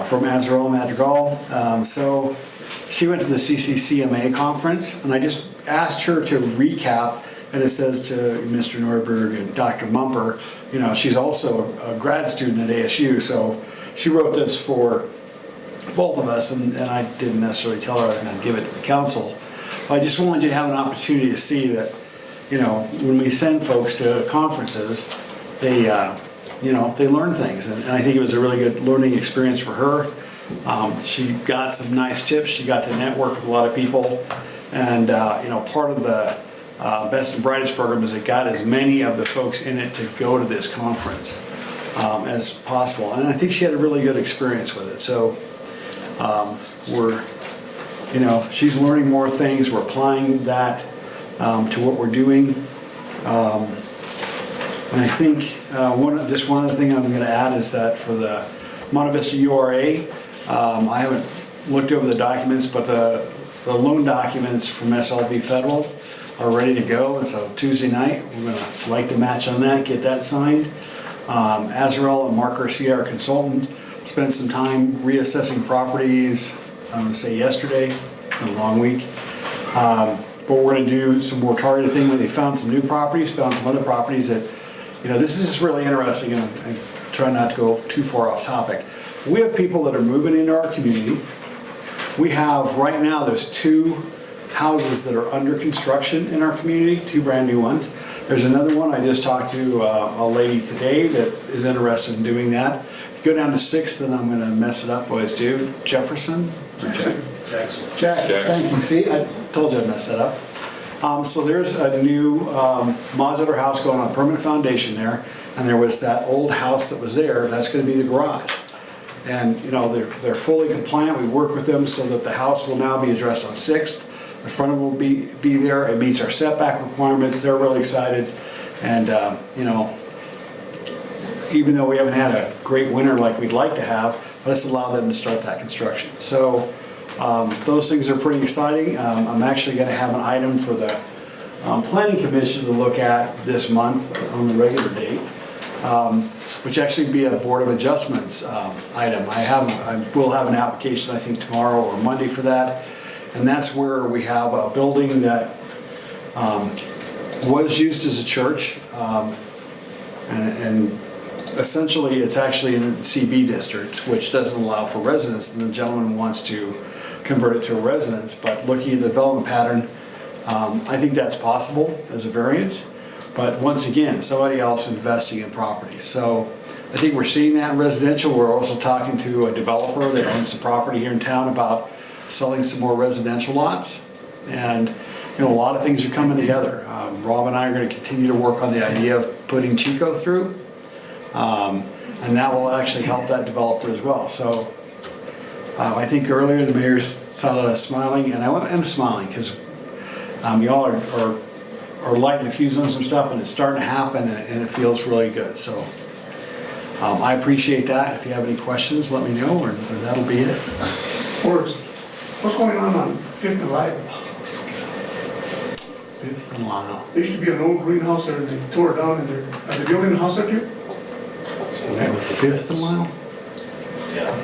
from Azrael Madrigal. So she went to the CCCMA conference, and I just asked her to recap, and it says to Mr. Norberg and Dr. Mumper, she's also a grad student at ASU, so she wrote this for both of us, and I didn't necessarily tell her I was going to give it to the council. I just wanted you to have an opportunity to see that, when we send folks to conferences, they learn things. And I think it was a really good learning experience for her. She got some nice tips. She got to network with a lot of people. And, part of the Best and Brightest program is it got as many of the folks in it to go to this conference as possible. And I think she had a really good experience with it. So she's learning more things. We're applying that to what we're doing. And I think one other thing I'm going to add is that for the Monte Vista URA, I haven't looked over the documents, but the loan documents from SLB Federal are ready to go. And so Tuesday night, we're going to light the match on that, get that signed. Azrael and Mark Garcia, our consultant, spent some time reassessing properties, I'm going to say yesterday, a long week. But we're going to do some more targeted thing when they found some new properties, found some other properties that, this is just really interesting, and I'm trying not to go too far off topic. We have people that are moving into our community. We have, right now, there's 2 houses that are under construction in our community, 2 brand new ones. There's another one, I just talked to a lady today that is interested in doing that. If you go down to 6th, then I'm going to mess it up, always do. Jefferson? Jackson. Thank you. See, I told you I'd mess that up. So there's a new modular house going on permanent foundation there, and there was that old house that was there. That's going to be the garage. And they're fully compliant. We work with them so that the house will now be addressed on 6th. The front of it will be there. It meets our setback requirements. They're really excited. And even though we haven't had a great winter like we'd like to have, let's allow them to start that construction. So those things are pretty exciting. I'm actually going to have an item for the Planning Commission to look at this month on the regular date, which actually be a Board of Adjustments item. I will have an application, I think, tomorrow or Monday for that. And that's where we have a building that was used as a church. And essentially, it's actually in the CB district, which doesn't allow for residence. And the gentleman wants to convert it to a residence. But looking at the development pattern, I think that's possible as a variance. But once again, somebody else investing in property. So I think we're seeing that in residential. We're also talking to a developer that owns some property here in town about selling some more residential lots. And a lot of things are coming together. Rob and I are going to continue to work on the idea of putting Chico through. And that will actually help that developer as well. So I think earlier the mayor saw that I was smiling, and I am smiling because y'all are lighting the fuse on some stuff, and it's starting to happen, and it feels really good. So I appreciate that. If you have any questions, let me know, or that'll be it. What's going on 5th and Lyle? 5th and Lyle. There used to be an old greenhouse there, and they tore it down, and are they building a house there too? 5th and Lyle? Yeah.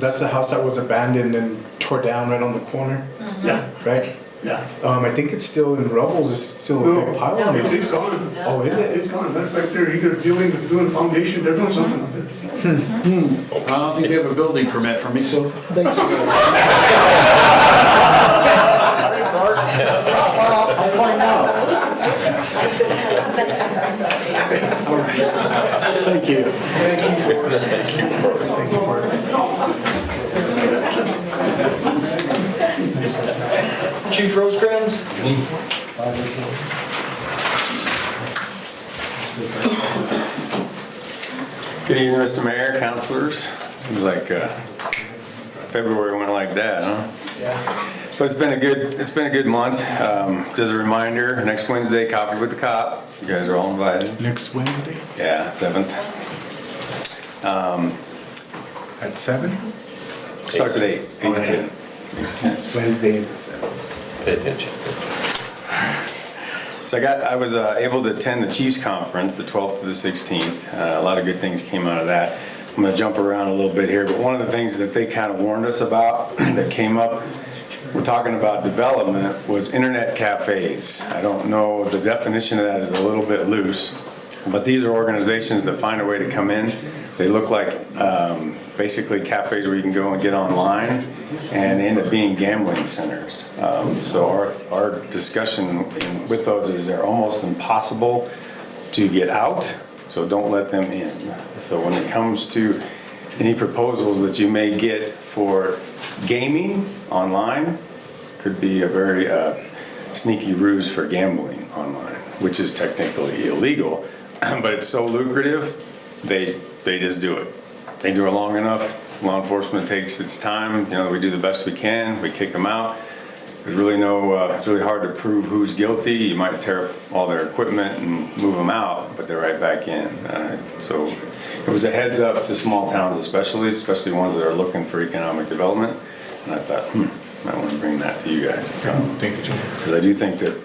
That's a house that was abandoned and tore down right on the corner. Yeah. Right? Yeah. I think it's still in rubble. It's still a big pile. It's gone. Oh, is it? It's gone. Matter of fact, they're either doing a foundation, they're doing something out there. I don't think they have a building permit for me, so thanks. Thanks, Art. I'll find out. All right. Thank you. Thank you, Chief Rosecrans? Good evening, Mr. Mayor, councilors. Seems like February went like that, huh? Yeah. But it's been a good month. Just a reminder, next Wednesday, Coffee with the Cop. You guys are all invited. Next Wednesday? Yeah, 7th. At 7? Starts at 8 to 10. Wednesday at 7. Pay attention. So I was able to attend the Chiefs Conference, the 12th to the 16th. A lot of good things came out of that. I'm going to jump around a little bit here, but one of the things that they kind of warned us about that came up, we're talking about development, was internet cafes. I don't know, the definition of that is a little bit loose, but these are organizations that find a way to come in. They look like basically cafes where you can go and get online, and they end up being gambling centers. So our discussion with those is they're almost impossible to get out, so don't let them in. So when it comes to any proposals that you may get for gaming online, could be a very sneaky ruse for gambling online, which is technically illegal, but it's so lucrative, they just do it. They do it long enough, law enforcement takes its time, we do the best we can, we kick them out. There's really it's really hard to prove who's guilty. You might tear up all their equipment and move them out, but they're right back in. So it was a heads up to small towns especially ones that are looking for economic development. And I thought, might want to bring that to you guys. Thank you, Jim. Because I do think that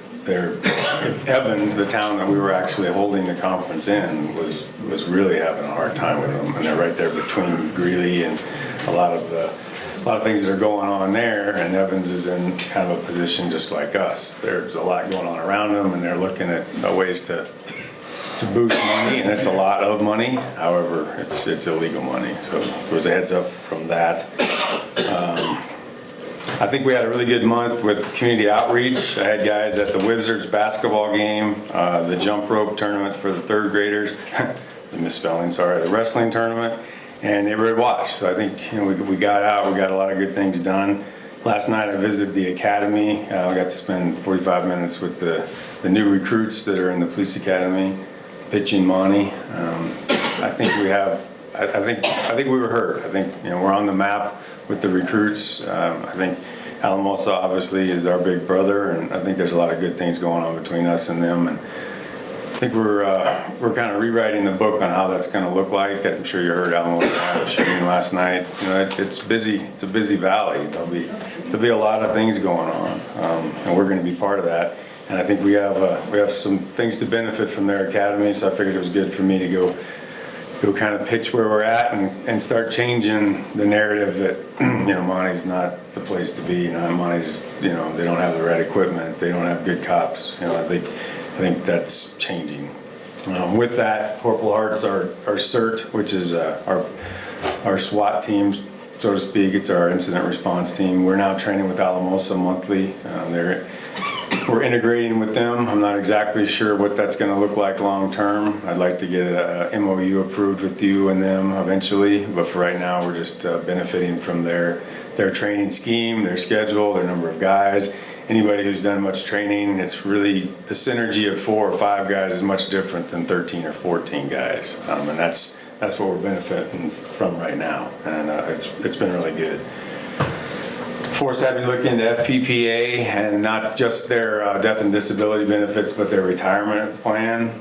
Evans, the town that we were actually holding the conference in, was really having a hard time with them. And they're right there between Greeley and a lot of things that are going on there, and Evans is in kind of a position just like us. There's a lot going on around them, and they're looking at ways to boost money, and it's a lot of money. However, it's illegal money. So there was a heads up from that. I think we had a really good month with community outreach. I had guys at the Wizards basketball game, the jump rope tournament for the third graders, the misspelling, sorry, the wrestling tournament, and neighborhood watch. So I think we got out, we got a lot of good things done. Last night I visited the academy. We got to spend 45 minutes with the new recruits that are in the police academy, pitching Monty. I think we were heard. I think we're on the map with the recruits. I think Alamosa obviously is our big brother, and I think there's a lot of good things going on between us and them. And I think we're kind of rewriting the book on how that's going to look like. I'm sure you heard Alamosa had a shooting last night. It's busy. It's a busy valley. There'll be a lot of things going on, and we're going to be part of that. And I think we have some things to benefit from their academy. So I figured it was good for me to go kind of pitch where we're at and start changing the narrative that Monty's not the place to be. Monty's they don't have the right equipment. They don't have good cops. I think that's changing. With that, Corporal Hart's our CERT, which is our SWAT team, so to speak. It's our incident response team. We're now training with Alamosa monthly. We're integrating with them. I'm not exactly sure what that's going to look like long term. I'd like to get a MOU approved with you and them eventually, but for right now, we're just benefiting from their training scheme, their schedule, their number of guys. Anybody who's done much training, it's really the synergy of 4 or 5 guys is much different than 13 or 14 guys, and that's what we're benefiting from right now, and it's been really good. Force had me look into FPPA and not just their death and disability benefits, but their retirement plan.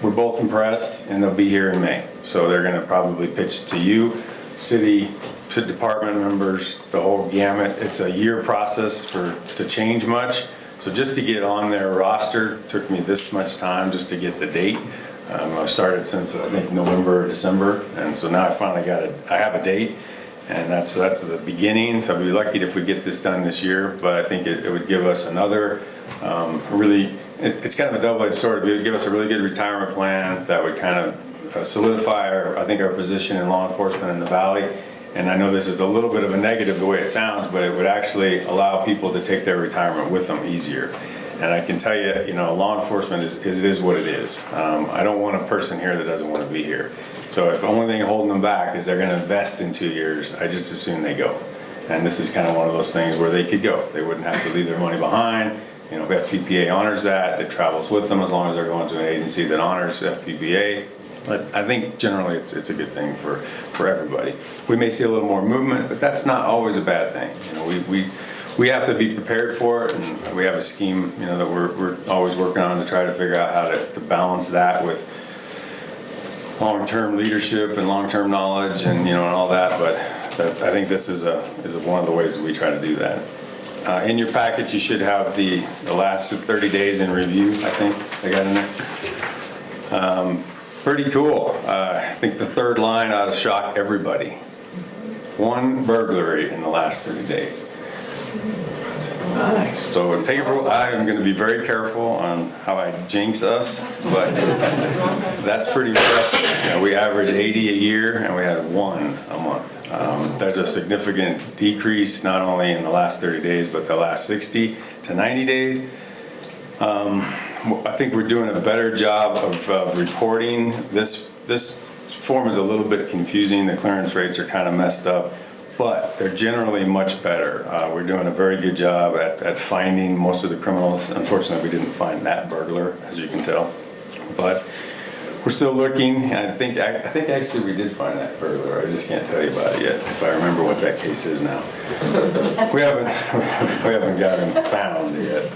We're both impressed, and they'll be here in May. So they're going to probably pitch to you, city, to department members, the whole gamut. It's a year process to change much. So just to get on their roster took me this much time just to get the date. I've started since I think November or December, and so now I finally I have a date. And that's the beginning, so I'd be lucky if we get this done this year, but I think it would give us another it's kind of a double-edged sword. It would give us a really good retirement plan that would kind of solidify our position in law enforcement in the valley. And I know this is a little bit of a negative the way it sounds, but it would actually allow people to take their retirement with them easier. And I can tell you, law enforcement is what it is. I don't want a person here that doesn't want to be here. So if the only thing holding them back is they're going to invest in 2 years, I just assume they go. And this is kind of one of those things where they could go. They wouldn't have to leave their money behind. If FPPA honors that, it travels with them as long as they're going to an agency that honors FPPA. But I think generally it's a good thing for everybody. We may see a little more movement, but that's not always a bad thing. We have to be prepared for it, and we have a scheme, that we're always working on to try to figure out how to balance that with long-term leadership and long-term knowledge and all that. But I think this is one of the ways that we try to do that. In your package, you should have the last 30 days in review. I think I got in there. Pretty cool. I think the third line ought to shock everybody. 1 burglary in the last 30 days. Nice. So take it for, I am going to be very careful on how I jinx us, but that's pretty impressive. You know, we average 80 a year and we had 1 a month. There's a significant decrease not only in the last 30 days, but the last 60 to 90 days. I think we're doing a better job of reporting. This form is a little bit confusing. The clearance rates are kind of messed up, but they're generally much better. We're doing a very good job at finding most of the criminals. Unfortunately, we didn't find that burglar, as you can tell, but we're still looking. I think actually we did find that burglar. I just can't tell you about it yet, if I remember what that case is now. We haven't got him found yet.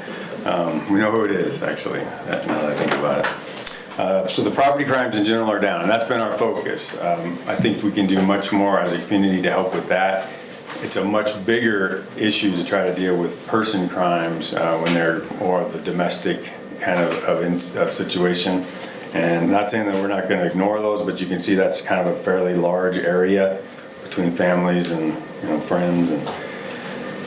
We know who it is, actually, now that I think about it. So the property crimes in general are down, and that's been our focus. I think we can do much more as a community to help with that. It's a much bigger issue to try to deal with person crimes when they're more of the domestic kind of situation. And not saying that we're not going to ignore those, but you can see that's kind of a fairly large area between families and friends. And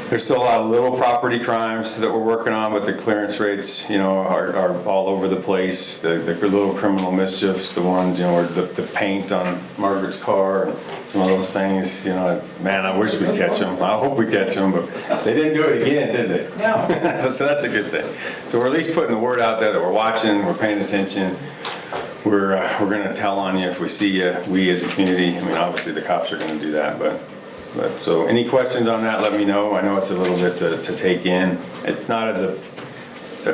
there's still a lot of little property crimes that we're working on, but the clearance rates, are all over the place. The little criminal mischiefs, the ones, where the paint on Margaret's car, and some of those things, man, I wish we'd catch them. I hope we catch them, but they didn't do it again, did they? No. So that's a good thing. So we're at least putting the word out there that we're watching, we're paying attention. We're going to tell on you if we see you, we as a community. I mean, obviously the cops are going to do that, but so any questions on that, let me know. I know it's a little bit to take in. It's not I've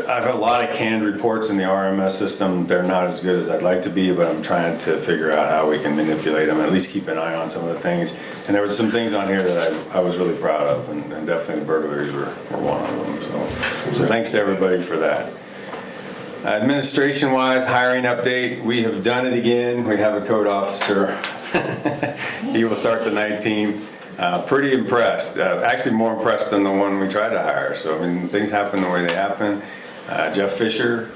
had a lot of canned reports in the RMS system. They're not as good as I'd like to be, but I'm trying to figure out how we can manipulate them, at least keep an eye on some of the things. And there were some things on here that I was really proud of, and definitely the burglaries were one of them. So thanks to everybody for that. Administration-wise, hiring update, we have done it again. We have a code officer. He will start the 19th. Pretty impressed, actually more impressed than the one we tried to hire. So, I mean, things happen the way they happen. Jeff Fisher,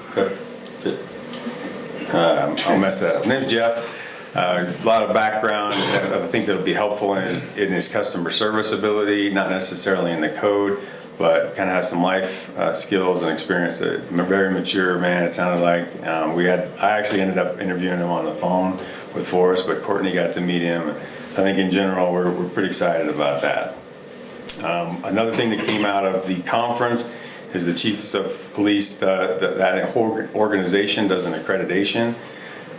I'll mess that up. His name's Jeff. A lot of background. I think that'll be helpful in his customer service ability, not necessarily in the code, but kind of has some life skills and experience. A very mature man, it sounded like. I actually ended up interviewing him on the phone with Forrest, but Courtney got to meet him. I think in general, we're pretty excited about that. Another thing that came out of the conference is the chiefs of police, that organization does an accreditation.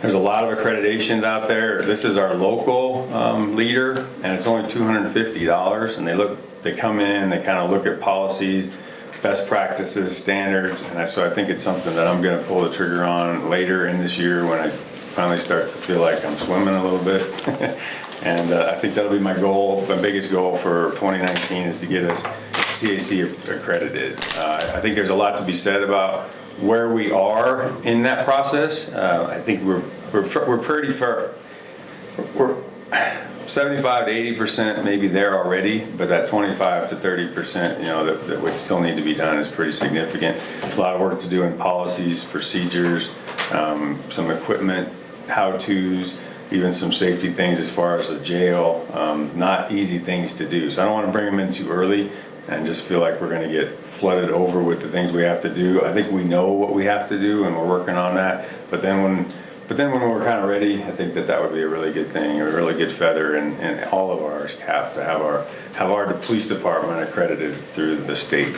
There's a lot of accreditations out there. This is our local leader, and it's only $250, and they come in, they kind of look at policies, best practices, standards, and so I think it's something that I'm going to pull the trigger on later in this year when I finally start to feel like I'm swimming a little bit. And I think that'll be my goal. My biggest goal for 2019 is to get us CAC accredited. I think there's a lot to be said about where we are in that process. I think we're pretty far. We're 75 to 80% maybe there already, but that 25 to 30%, that would still need to be done is pretty significant. A lot of work to do in policies, procedures, some equipment, how-tos, even some safety things as far as the jail. Not easy things to do. So I don't want to bring them in too early and just feel like we're going to get flooded over with the things we have to do. I think we know what we have to do, and we're working on that. But then when we're kind of ready, I think that would be a really good thing, a really good feather in all of ours cap to have our police department accredited through the state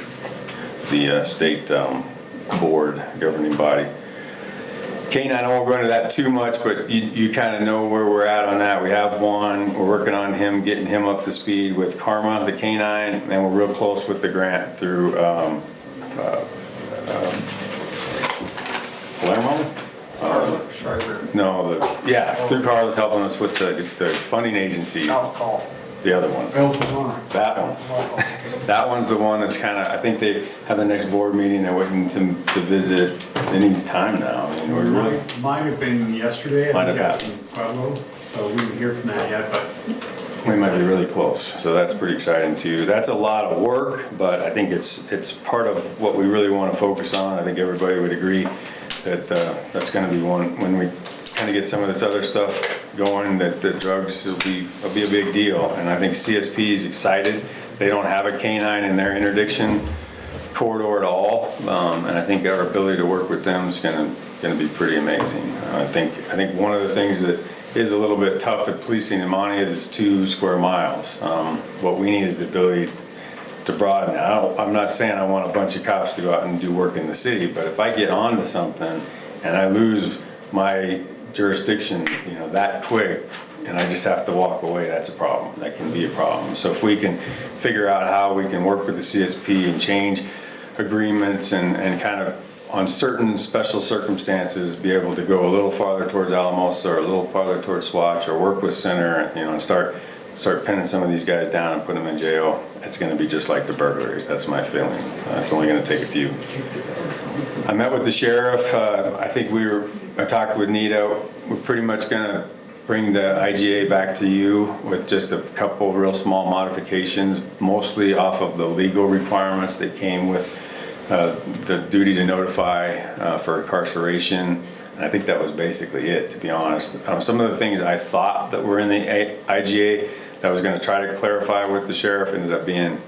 board, governing body. K-9, I won't go into that too much, but you kind of know where we're at on that. We have one. We're working on getting him up to speed with Karma, the K-9, and we're real close with the grant through Palermo? Through Carla's helping us with the funding agency. The other one. That one. That one's the one that's kind of, I think they have the next board meeting. They're waiting to visit any time now. I mean, we're really. Might have been yesterday. Might have got some Pueblo, so we didn't hear from that yet, but. We might be really close, so that's pretty exciting too. That's a lot of work, but I think it's part of what we really want to focus on. I think everybody would agree that that's going to be one when we kind of get some of this other stuff going, that the drugs will be a big deal. And I think CSP is excited. They don't have a K-9 in their interdiction corridor at all, and I think our ability to work with them is going to be pretty amazing. I think one of the things that is a little bit tough at policing in Monte is it's 2 square miles. What we need is the ability to broaden it. I'm not saying I want a bunch of cops to go out and do work in the city, but if I get onto something and I lose my jurisdiction, that quick, and I just have to walk away, that's a problem. That can be a problem. So if we can figure out how we can work with the CSP and change agreements and kind of on certain special circumstances be able to go a little farther towards Alamosa or a little farther towards Swatch or work with Center, and start pinning some of these guys down and put them in jail, it's going to be just like the burglaries. That's my feeling. It's only going to take a few. I met with the sheriff. I talked with Nita. We're pretty much going to bring the IGA back to you with just a couple real small modifications, mostly off of the legal requirements that came with the duty to notify for incarceration. And I think that was basically it, to be honest. Some of the things I thought that were in the IGA that I was going to try to clarify with the sheriff ended up being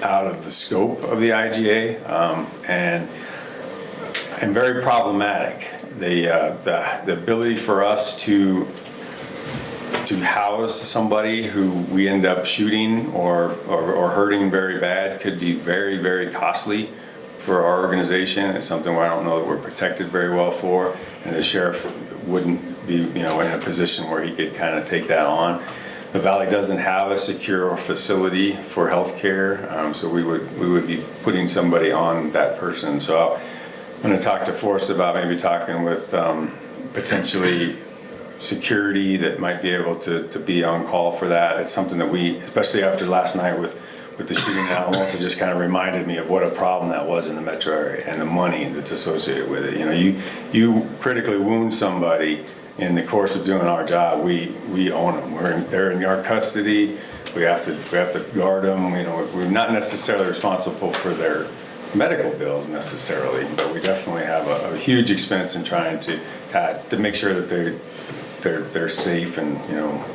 out of the scope of the IGA and very problematic. The ability for us to house somebody who we end up shooting or hurting very bad could be very, very costly for our organization. It's something where I don't know that we're protected very well for, and the sheriff wouldn't be in a position where he could kind of take that on. The Valley doesn't have a secure facility for health care, so we would be putting somebody on that person. So I'm going to talk to Forrest about maybe talking with potentially security that might be able to be on call for that. It's something that we, especially after last night with the shooting in Alamosa, just kind of reminded me of what a problem that was in the metro area and the money that's associated with it. You critically wound somebody in the course of doing our job, we own them. They're in our custody. We have to guard them. We're not necessarily responsible for their medical bills necessarily, but we definitely have a huge expense in trying to make sure that they're safe, and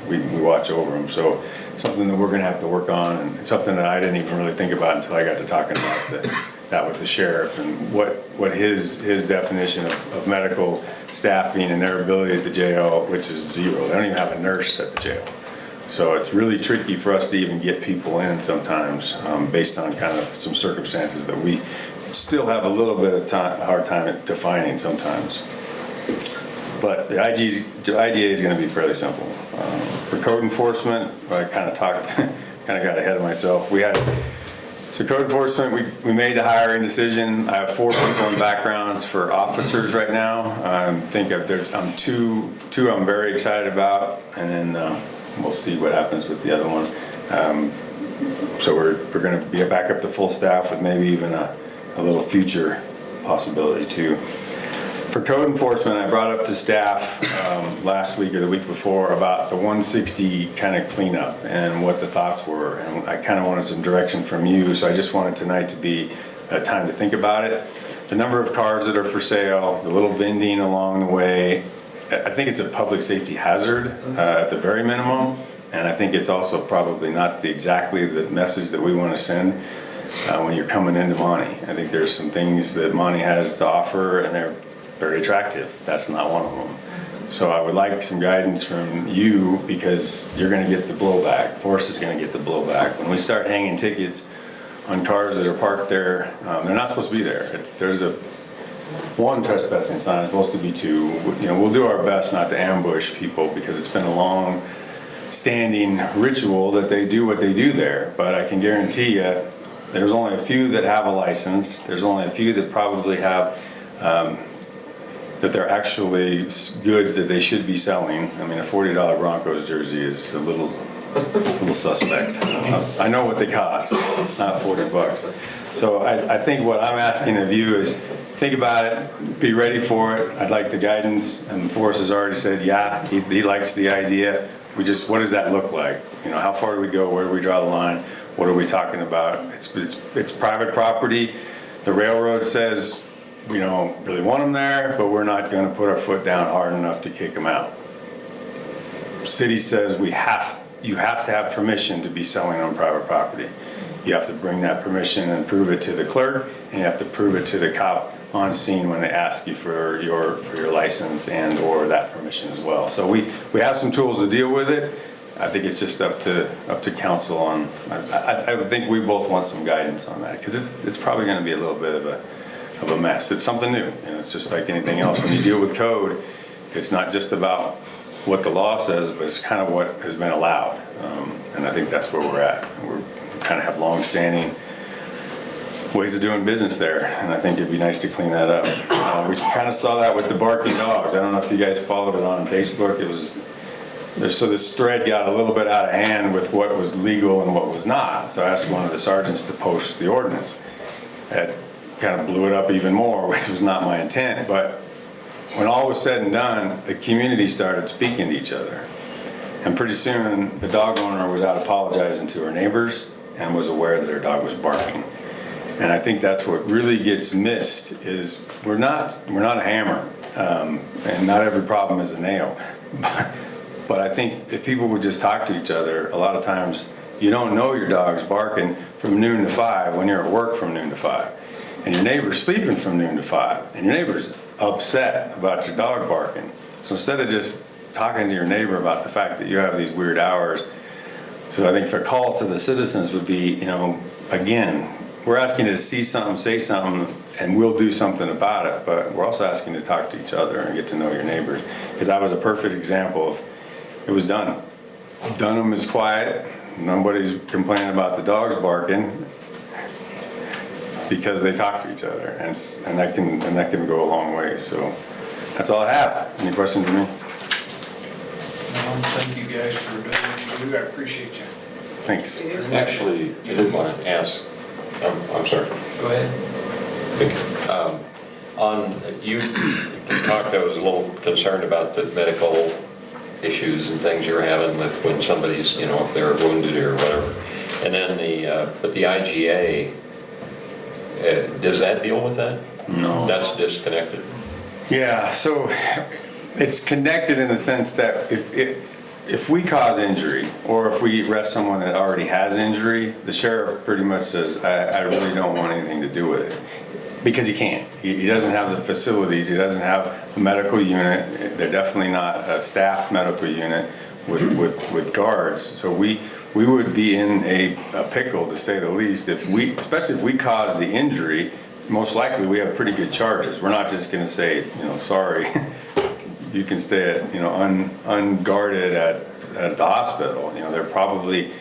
we watch over them. So something that we're going to have to work on, and it's something that I didn't even really think about until I got to talking about that with the sheriff and what his definition of medical staffing and their ability at the jail, which is zero. They don't even have a nurse at the jail. So it's really tricky for us to even get people in sometimes, based on kind of some circumstances that we still have a little bit of hard time at defining sometimes. But the IGA is going to be fairly simple. For code enforcement, I kind of got ahead of myself. So code enforcement, we made the hiring decision. I have 4 people in backgrounds for officers right now. I'm two I'm very excited about, and then we'll see what happens with the other one. So we're going to be back up to full staff with maybe even a little future possibility too. For code enforcement, I brought up to staff last week or the week before about the 160 kind of cleanup and what the thoughts were. And I kind of wanted some direction from you, so I just wanted tonight to be a time to think about it. The number of cars that are for sale, the little bending along the way, I think it's a public safety hazard at the very minimum. And I think it's also probably not exactly the message that we want to send when you're coming into Monte. I think there's some things that Monte has to offer, and they're very attractive. That's not one of them. So I would like some guidance from you, because you're going to get the blowback. Forrest is going to get the blowback. When we start hanging tickets on cars that are parked there, they're not supposed to be there. There's one trespassing sign, it's supposed to be 2. We'll do our best not to ambush people, because it's been a long standing ritual that they do what they do there. But I can guarantee you, there's only a few that have a license. There's only a few that probably have that they're actually goods that they should be selling. I mean, a $40 Broncos jersey is a little suspect. I know what they cost. It's not $40. So I think what I'm asking of you is think about it, be ready for it. I'd like the guidance, and Forrest has already said, yeah, he likes the idea. What does that look like? How far do we go? Where do we draw the line? What are we talking about? It's private property. The railroad says, we don't really want them there, but we're not going to put our foot down hard enough to kick them out. City says you have to have permission to be selling on private property. you have to bring that permission and prove it to the clerk, and you have to prove it to the cop on scene when they ask you for your license and or that permission as well. So we have some tools to deal with it. I think it's just up to council on, I would think we both want some guidance on that, because it's probably gonna be a little bit of a mess. It's something new, it's just like anything else. When you deal with code, it's not just about what the law says, but it's kind of what has been allowed. And I think that's where we're at. We kind of have long-standing ways of doing business there, and I think it'd be nice to clean that up. We kind of saw that with the barking dogs. I don't know if you guys followed it on Facebook. So this thread got a little bit out of hand with what was legal and what was not. So I asked one of the sergeants to post the ordinance. That kind of blew it up even more, which was not my intent. But when all was said and done, the community started speaking to each other. And pretty soon, the dog owner was out apologizing to her neighbors and was aware that her dog was barking. And I think that's what really gets missed is we're not a hammer, and not every problem is a nail. But I think if people would just talk to each other, a lot of times you don't know your dog's barking from noon to 5 when you're at work from noon to 5. And your neighbor's sleeping from noon to 5. And your neighbor's upset about your dog barking. So instead of just talking to your neighbor about the fact that you have these weird hours, so I think if a call to the citizens would be, again, we're asking to see something, say something, and we'll do something about it. But we're also asking to talk to each other and get to know your neighbors. Because that was a perfect example of, it was done. Dunham is quiet. Nobody's complaining about the dogs barking because they talk to each other, and that can go a long way. So that's all I have. Any questions for me? Thank you guys for doing what you do. I appreciate you. Thanks. Actually, I did want to ask, I'm sorry. Go ahead. You talked, I was a little concerned about the medical issues and things you were having with when somebody's, if they're wounded or whatever. And then but the IGA, does that deal with that? No. That's disconnected? Yeah, so it's connected in the sense that if we cause injury or if we arrest someone that already has injury, the sheriff pretty much says, I really don't want anything to do with it. Because he can't. He doesn't have the facilities. He doesn't have a medical unit. They're definitely not a staffed medical unit with guards. So we would be in a pickle, to say the least, especially if we cause the injury. Most likely we have pretty good charges. We're not just going to say, sorry, you can stay at, unguarded at the hospital. They're probably.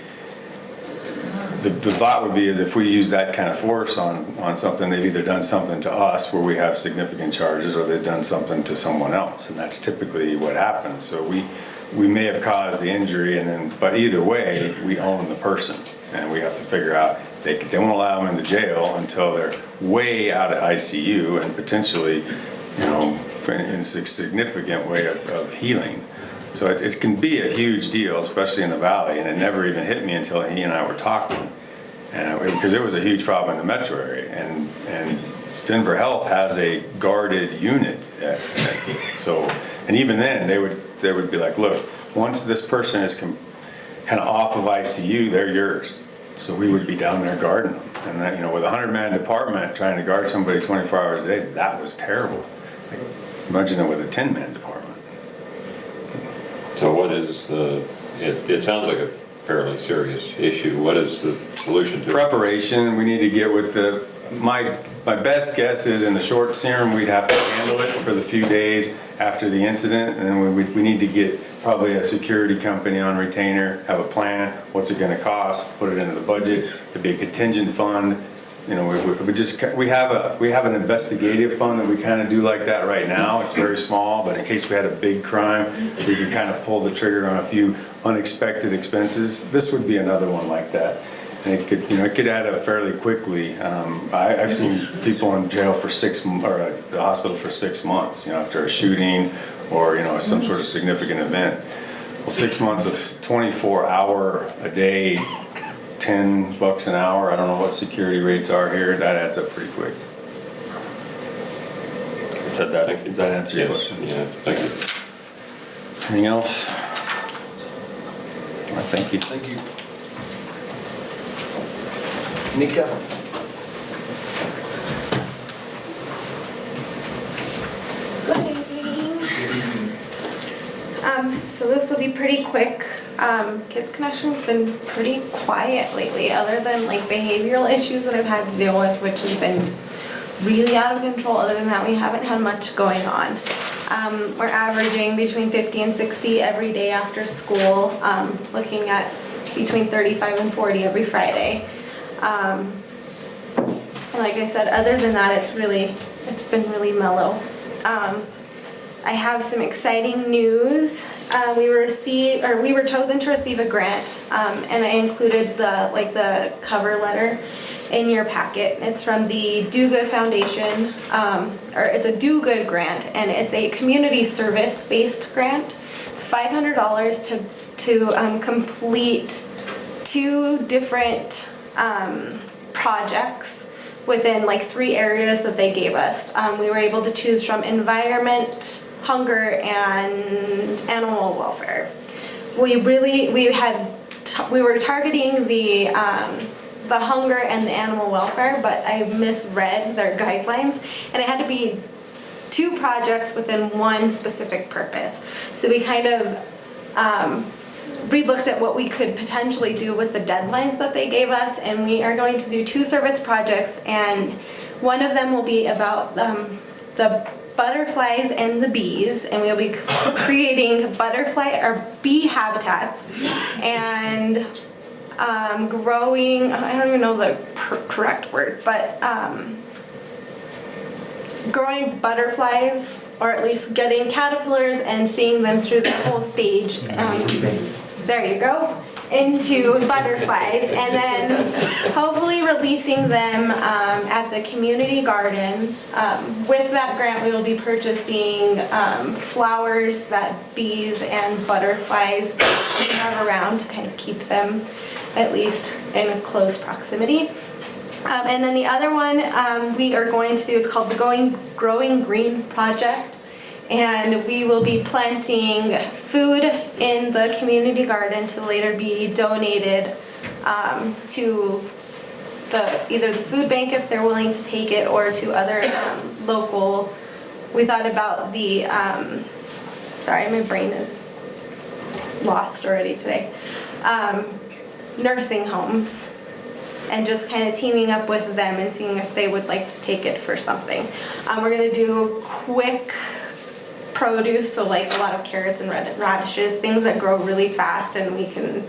The thought would be is if we use that kind of force on something, they've either done something to us where we have significant charges, or they've done something to someone else, and that's typically what happens. So we may have caused the injury, but either way, we own the person, and we have to figure out they won't allow them into jail until they're way out of ICU and potentially, in a significant way of healing. So it can be a huge deal, especially in the valley, and it never even hit me until he and I were talking, because it was a huge problem in the metro area, and Denver Health has a guarded unit, and even then they would be like, look, once this person is kind of off of ICU, they're yours. So we would be down there guarding them, and that, with a 100-man department trying to guard somebody 24 hours a day, that was terrible. Imagine it with a 10-man department. So what is it sounds like a fairly serious issue. What is the solution to it? Preparation. We need to get with my best guess is in the short term, we'd have to handle it for the few days after the incident, and then we need to get probably a security company on retainer, have a plan, what's it gonna cost, put it into the budget. It'd be a contingent fund. We have an investigative fund that we kind of do like that right now. It's very small, but in case we had a big crime, we could kind of pull the trigger on a few unexpected expenses. This would be another one like that, and it could add up fairly quickly. I've seen people in jail for at the hospital for 6 months, after a shooting or some sort of significant event. Well, 6 months of 24-hour a day. $10 an hour. I don't know what security rates are here. That adds up pretty quick. Does that answer your question? Yeah, thank you. Anything else? All right, thank you. Thank you. Nika? Good evening. So this will be pretty quick. Kids Connection's been pretty quiet lately, other than like behavioral issues that I've had to deal with, which has been really out of control. Other than that, we haven't had much going on. We're averaging between 50 and 60 every day after school, looking at between 35 and 40 every Friday. And like I said, other than that, it's been really mellow. I have some exciting news. We were chosen to receive a grant, and I included the cover letter in your packet. It's from the Do Good Foundation, or it's a Do Good grant, and it's a community service-based grant. It's $500 to complete 2 different projects within like 3 areas that they gave us. We were able to choose from environment, hunger, and animal welfare. We were targeting the hunger and the animal welfare, but I misread their guidelines, and it had to be 2 projects within 1 specific purpose. So we kind of re-looked at what we could potentially do with the deadlines that they gave us, and we are going to do 2 service projects, and one of them will be about the butterflies and the bees, and we'll be creating butterfly or bee habitats and growing, I don't even know the correct word, but growing butterflies, or at least getting caterpillars and seeing them through the whole stage. There you go, into butterflies, and then hopefully releasing them at the community garden. With that grant, we will be purchasing flowers that bees and butterflies have around to kind of keep them at least in close proximity. And then the other one we are going to do, it's called the Growing Green Project. And we will be planting food in the community garden to later be donated to either the food bank if they're willing to take it, or to other local. We thought about the, sorry, my brain is lost already today. Nursing homes, and just kind of teaming up with them and seeing if they would like to take it for something. We're gonna do quick produce, so like a lot of carrots and radishes, things that grow really fast and we can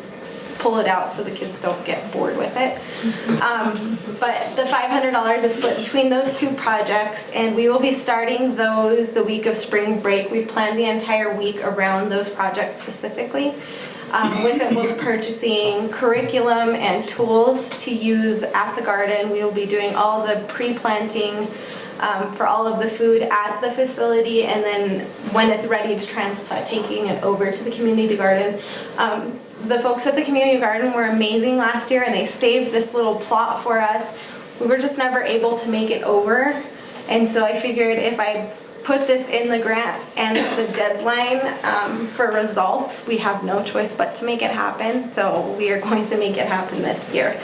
pull it out so the kids don't get bored with it. But the $500 is split between those 2 projects, and we will be starting those the week of spring break. We've planned the entire week around those projects specifically. With it, we'll be purchasing curriculum and tools to use at the garden. We will be doing all the pre-planting for all of the food at the facility, and then when it's ready to transplant, taking it over to the community garden. The folks at the community garden were amazing last year, and they saved this little plot for us. We were just never able to make it over, and so I figured if I put this in the grant and the deadline for results, we have no choice but to make it happen. So we are going to make it happen this year.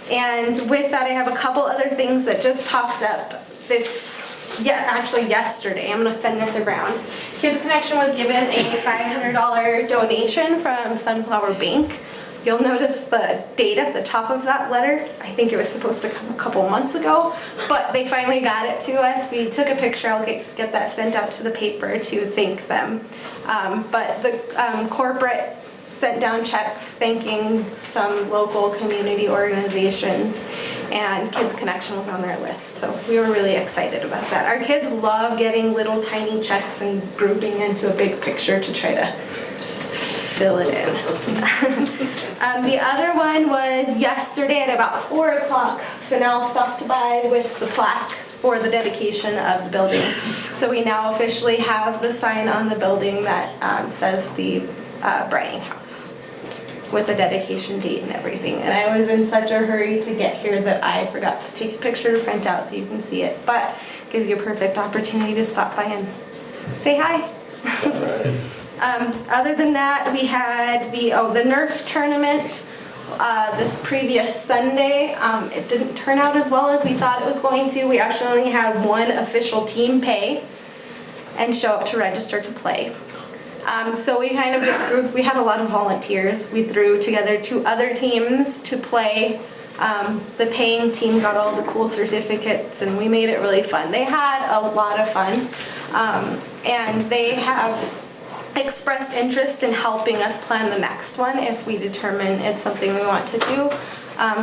And with that, I have a couple other things that just popped up actually yesterday. I'm gonna send this around. Kids Connection was given a $500 donation from Sunflower Bank. You'll notice the date at the top of that letter. I think it was supposed to come a couple months ago, but they finally got it to us. We took a picture. I'll get that sent out to the paper to thank them. But the corporate sent down checks thanking some local community organizations, and Kids Connection was on their list, so we were really excited about that. Our kids love getting little tiny checks and grouping into a big picture to try to fill it in. The other one was yesterday at about 4 o'clock. Fennell stopped by with the plaque for the dedication of the building. So we now officially have the sign on the building that says the Braying House with the dedication date and everything. And I was in such a hurry to get here that I forgot to take a picture to print out so you can see it. But it gives you a perfect opportunity to stop by and say hi. Other than that, we had the Nerf tournament this previous Sunday. It didn't turn out as well as we thought it was going to. We actually only had one official team pay and show up to register to play. So we kind of just grouped, we had a lot of volunteers. We threw together 2 other teams to play. The paying team got all the cool certificates and we made it really fun. They had a lot of fun, and they have expressed interest in helping us plan the next one if we determine it's something we want to do.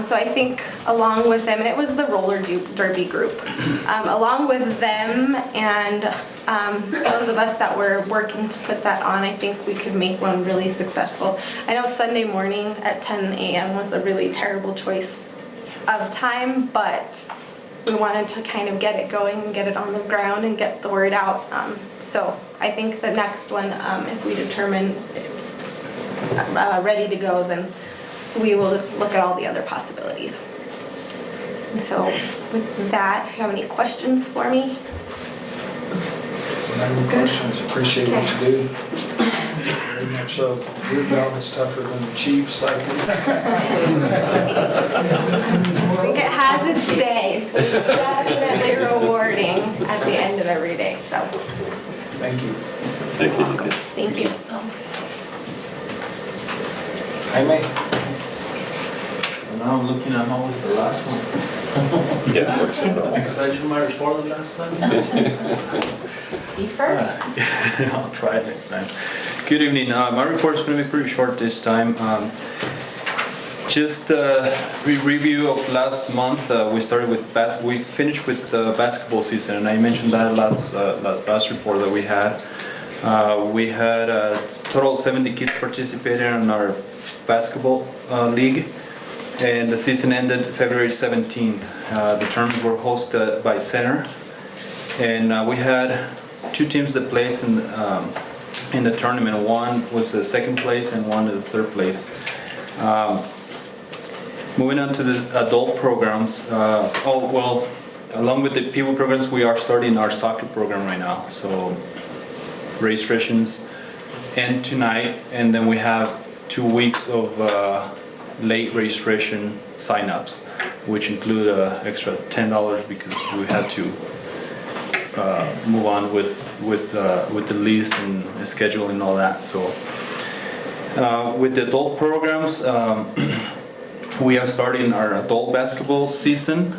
So I think along with them, and it was the roller derby group, along with them and those of us that were working to put that on, I think we could make one really successful. I know Sunday morning at 10 a.m. was a really terrible choice of time, but we wanted to kind of get it going and get it on the ground and get the word out. So I think the next one, if we determine it's ready to go, then we will look at all the other possibilities. And so with that, if you have any questions for me. Any questions? Appreciate what you do. Very much so. Your job is tougher than the chief's, I think. I think it has its days, but it's definitely rewarding at the end of every day, so. Thank you. Thank you. Thank you. Jaime? Now I'm looking at how was the last one. Yeah, what's it? Because I did my report the last time. Be first. I'll try it next time. Good evening. My report is going to be pretty short this time. Just review of last month. We finished with the basketball season, and I mentioned that last report that we had. We had a total of 70 kids participating in our basketball league. And the season ended February 17th. The tournaments were hosted by Center, and we had 2 teams that placed in the tournament. One was the second place, and one the third place. Moving on to the adult programs. Along with the PWI programs, we are starting our soccer program right now. So registrations end tonight, and then we have 2 weeks of late registration sign-ups, which include extra $10 because we had to move on with the list and schedule and all that. So with the adult programs, we are starting our adult basketball season.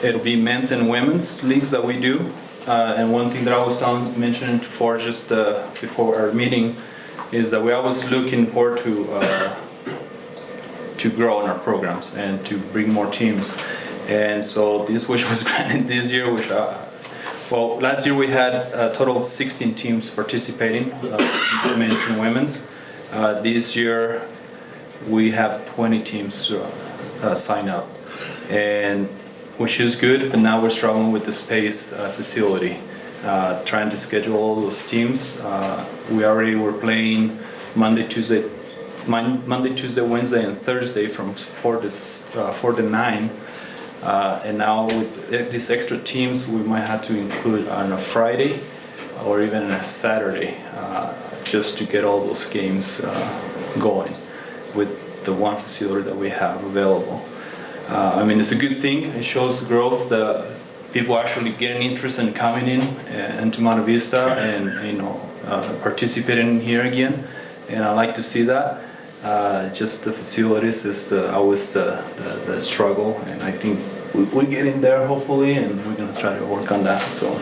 It'll be men's and women's leagues that we do. And one thing that I was mentioning before, just before our meeting, is that we always looking forward to grow in our programs and to bring more teams. And so this wish was granted this year, last year we had a total of 16 teams participating, men's and women's. This year we have 20 teams sign up, and which is good, but now we're struggling with the space facility. Trying to schedule all those teams. We already were playing Monday, Tuesday, Wednesday, and Thursday from 4 to 9. And now with these extra teams, we might have to include on a Friday or even a Saturday, just to get all those games going with the one facility that we have available. I mean, it's a good thing. It shows growth. People actually getting interest in coming into Monte Vista and participating here again, and I like to see that. Just the facilities is always the struggle, and I think we're getting there hopefully, and we're gonna try to work on that. So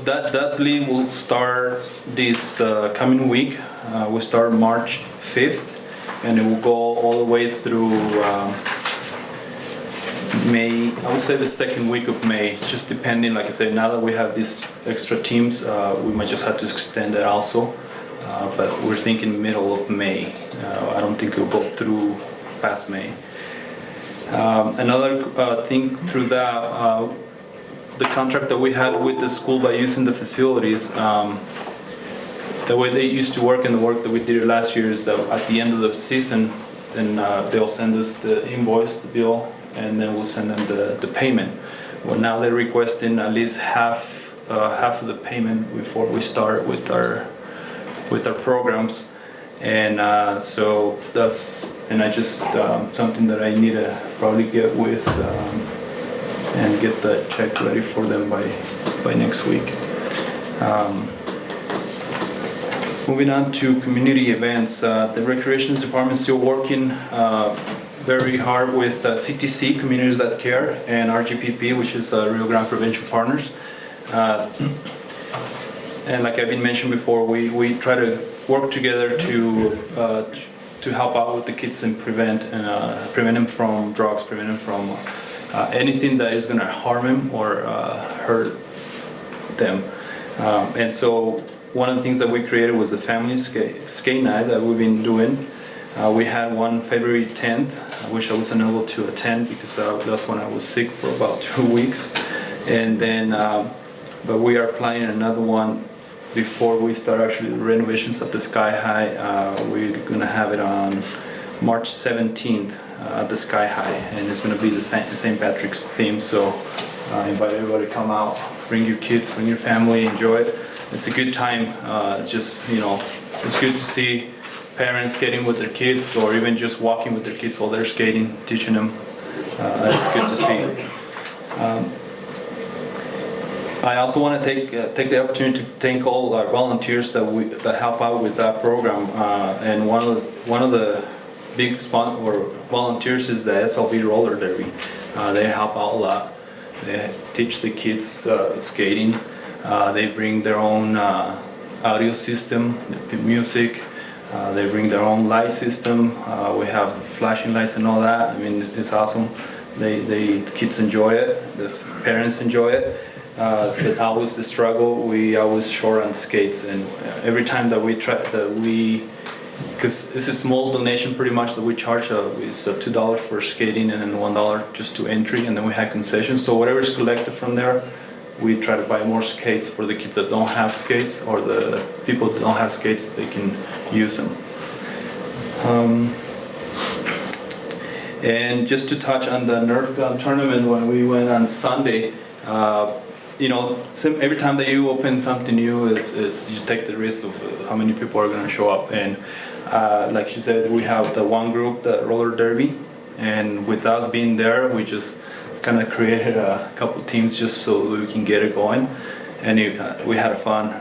that league will start this coming week. We'll start March 5th, and it will go all the way through May. I would say the second week of May, just depending. Like I said, now that we have these extra teams, we might just have to extend it also. But we're thinking middle of May. I don't think it'll go through past May. Another thing through that, the contract that we had with the school by using the facilities, the way they used to work and the work that we did last year is that at the end of the season, then they'll send us the invoice, the bill, and then we'll send them the payment. Well, now they're requesting at least half of the payment before we start with our programs, And so that's, and I just, something that I need to probably get with and get the check ready for them by next week. Moving on to community events, the Recreations Department is still working very hard with CTC, Communities That Care, and RGPP, which is Rio Grande Prevention Partners. And like I've been mentioned before, we try to work together to help out with the kids and prevent them from drugs, prevent them from anything that is going to harm them or hurt them. And so one of the things that we created was the family skate night that we've been doing. We had one February 10th, which I wasn't able to attend because that's when I was sick for about 2 weeks. And then, but we are planning another one before we start actually the renovations at the Sky High. We're gonna have it on March 17th at the Sky High, and it's gonna be the St. Patrick's theme. So I invite everybody to come out, bring your kids, bring your family, enjoy it. It's a good time. It's just, you know, it's good to see parents skating with their kids, or even just walking with their kids while they're skating, teaching them. It's good to see. I also want to take the opportunity to thank all our volunteers that help out with that program. And one of the big volunteers is the SLB roller derby. They help out a lot. They teach the kids skating. They bring their own audio system, music. They bring their own light system. We have flashing lights and all that. I mean, it's awesome. The kids enjoy it. The parents enjoy it. But always the struggle. We always short on skates, and every time that because it's a small donation pretty much that we charge. It's $2 for skating and then $1 just to entry, and then we have concessions. So whatever is collected from there, we try to buy more skates for the kids that don't have skates, or the people that don't have skates, they can use them. And just to touch on the Nerf gun tournament, when we went on Sunday, you know, every time that you open something new, you take the risk of how many people are going to show up. And like she said, we have the one group, the roller derby, and with us being there, we just kind of created a couple teams just so we can get it going. And we had fun.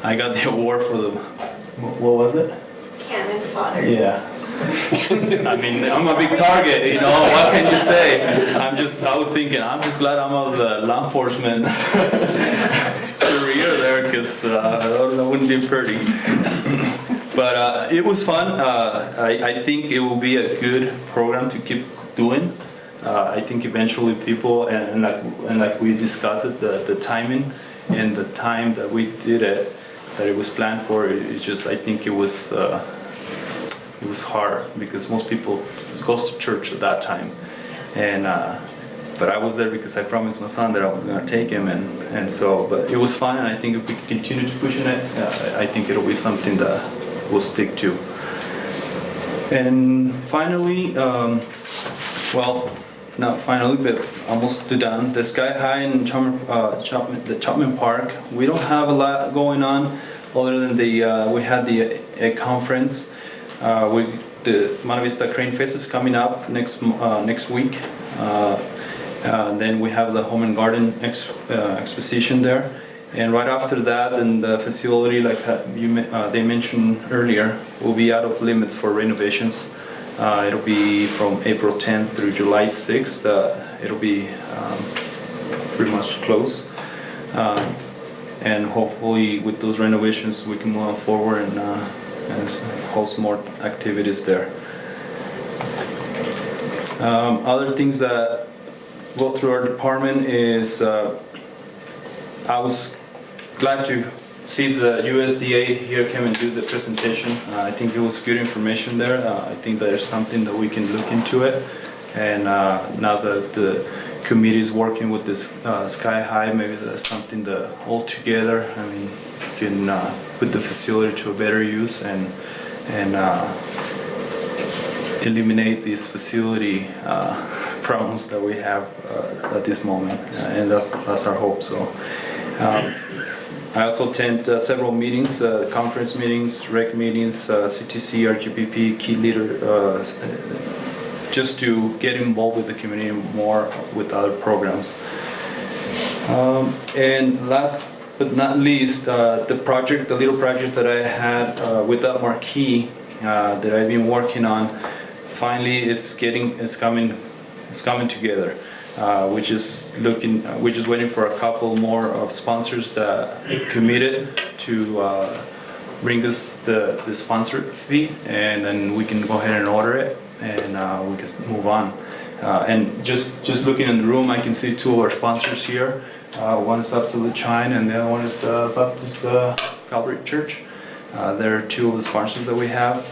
I got the award for the, what was it? Cannon fodder. Yeah. I mean, I'm a big target, you know, what can you say? I was thinking, I'm just glad I'm of the law enforcement career there, because that wouldn't be pretty. But it was fun. I think it will be a good program to keep doing. I think eventually people, and like we discussed it, the timing and the time that we did it, that it was planned for, it's just, I think it was hard because most people goes to church at that time, and but I was there because I promised my son that I was going to take him, and so, but it was fun, and I think if we continue to pushing it, I think it'll be something that we'll stick to. And finally, well, not finally, but almost done. The Sky High and the Chapman Park, we don't have a lot going on other than we had a conference. The Monte Vista Crane Fest is coming up next week. Then we have the Home and Garden exposition there. And right after that, then the facility, like they mentioned earlier, will be out of limits for renovations. It'll be from April 10th through July 6th. It'll be pretty much closed. And hopefully with those renovations, we can move on forward and host more activities there. Other things that go through our department is I was glad to see the USDA here come and do the presentation. I think it was good information there. I think there's something that we can look into it. And now that the committee is working with this Sky High, maybe there's something that all together, I mean, can put the facility to a better use and eliminate these facility problems that we have at this moment, and that's our hope. So I also attend several meetings, conference meetings, rec meetings, CTC, RGPP, key leader, just to get involved with the community more with other programs. And last but not least, the little project that I had with that marquee that I've been working on, finally it's coming together. We're just waiting for a couple more of sponsors that committed to bring us the sponsor fee, and then we can go ahead and order it, and we can move on. And just looking in the room, I can see two of our sponsors here. One is Absolute Shine, and the other one is Baptist Calvary Church. There are two of the sponsors that we have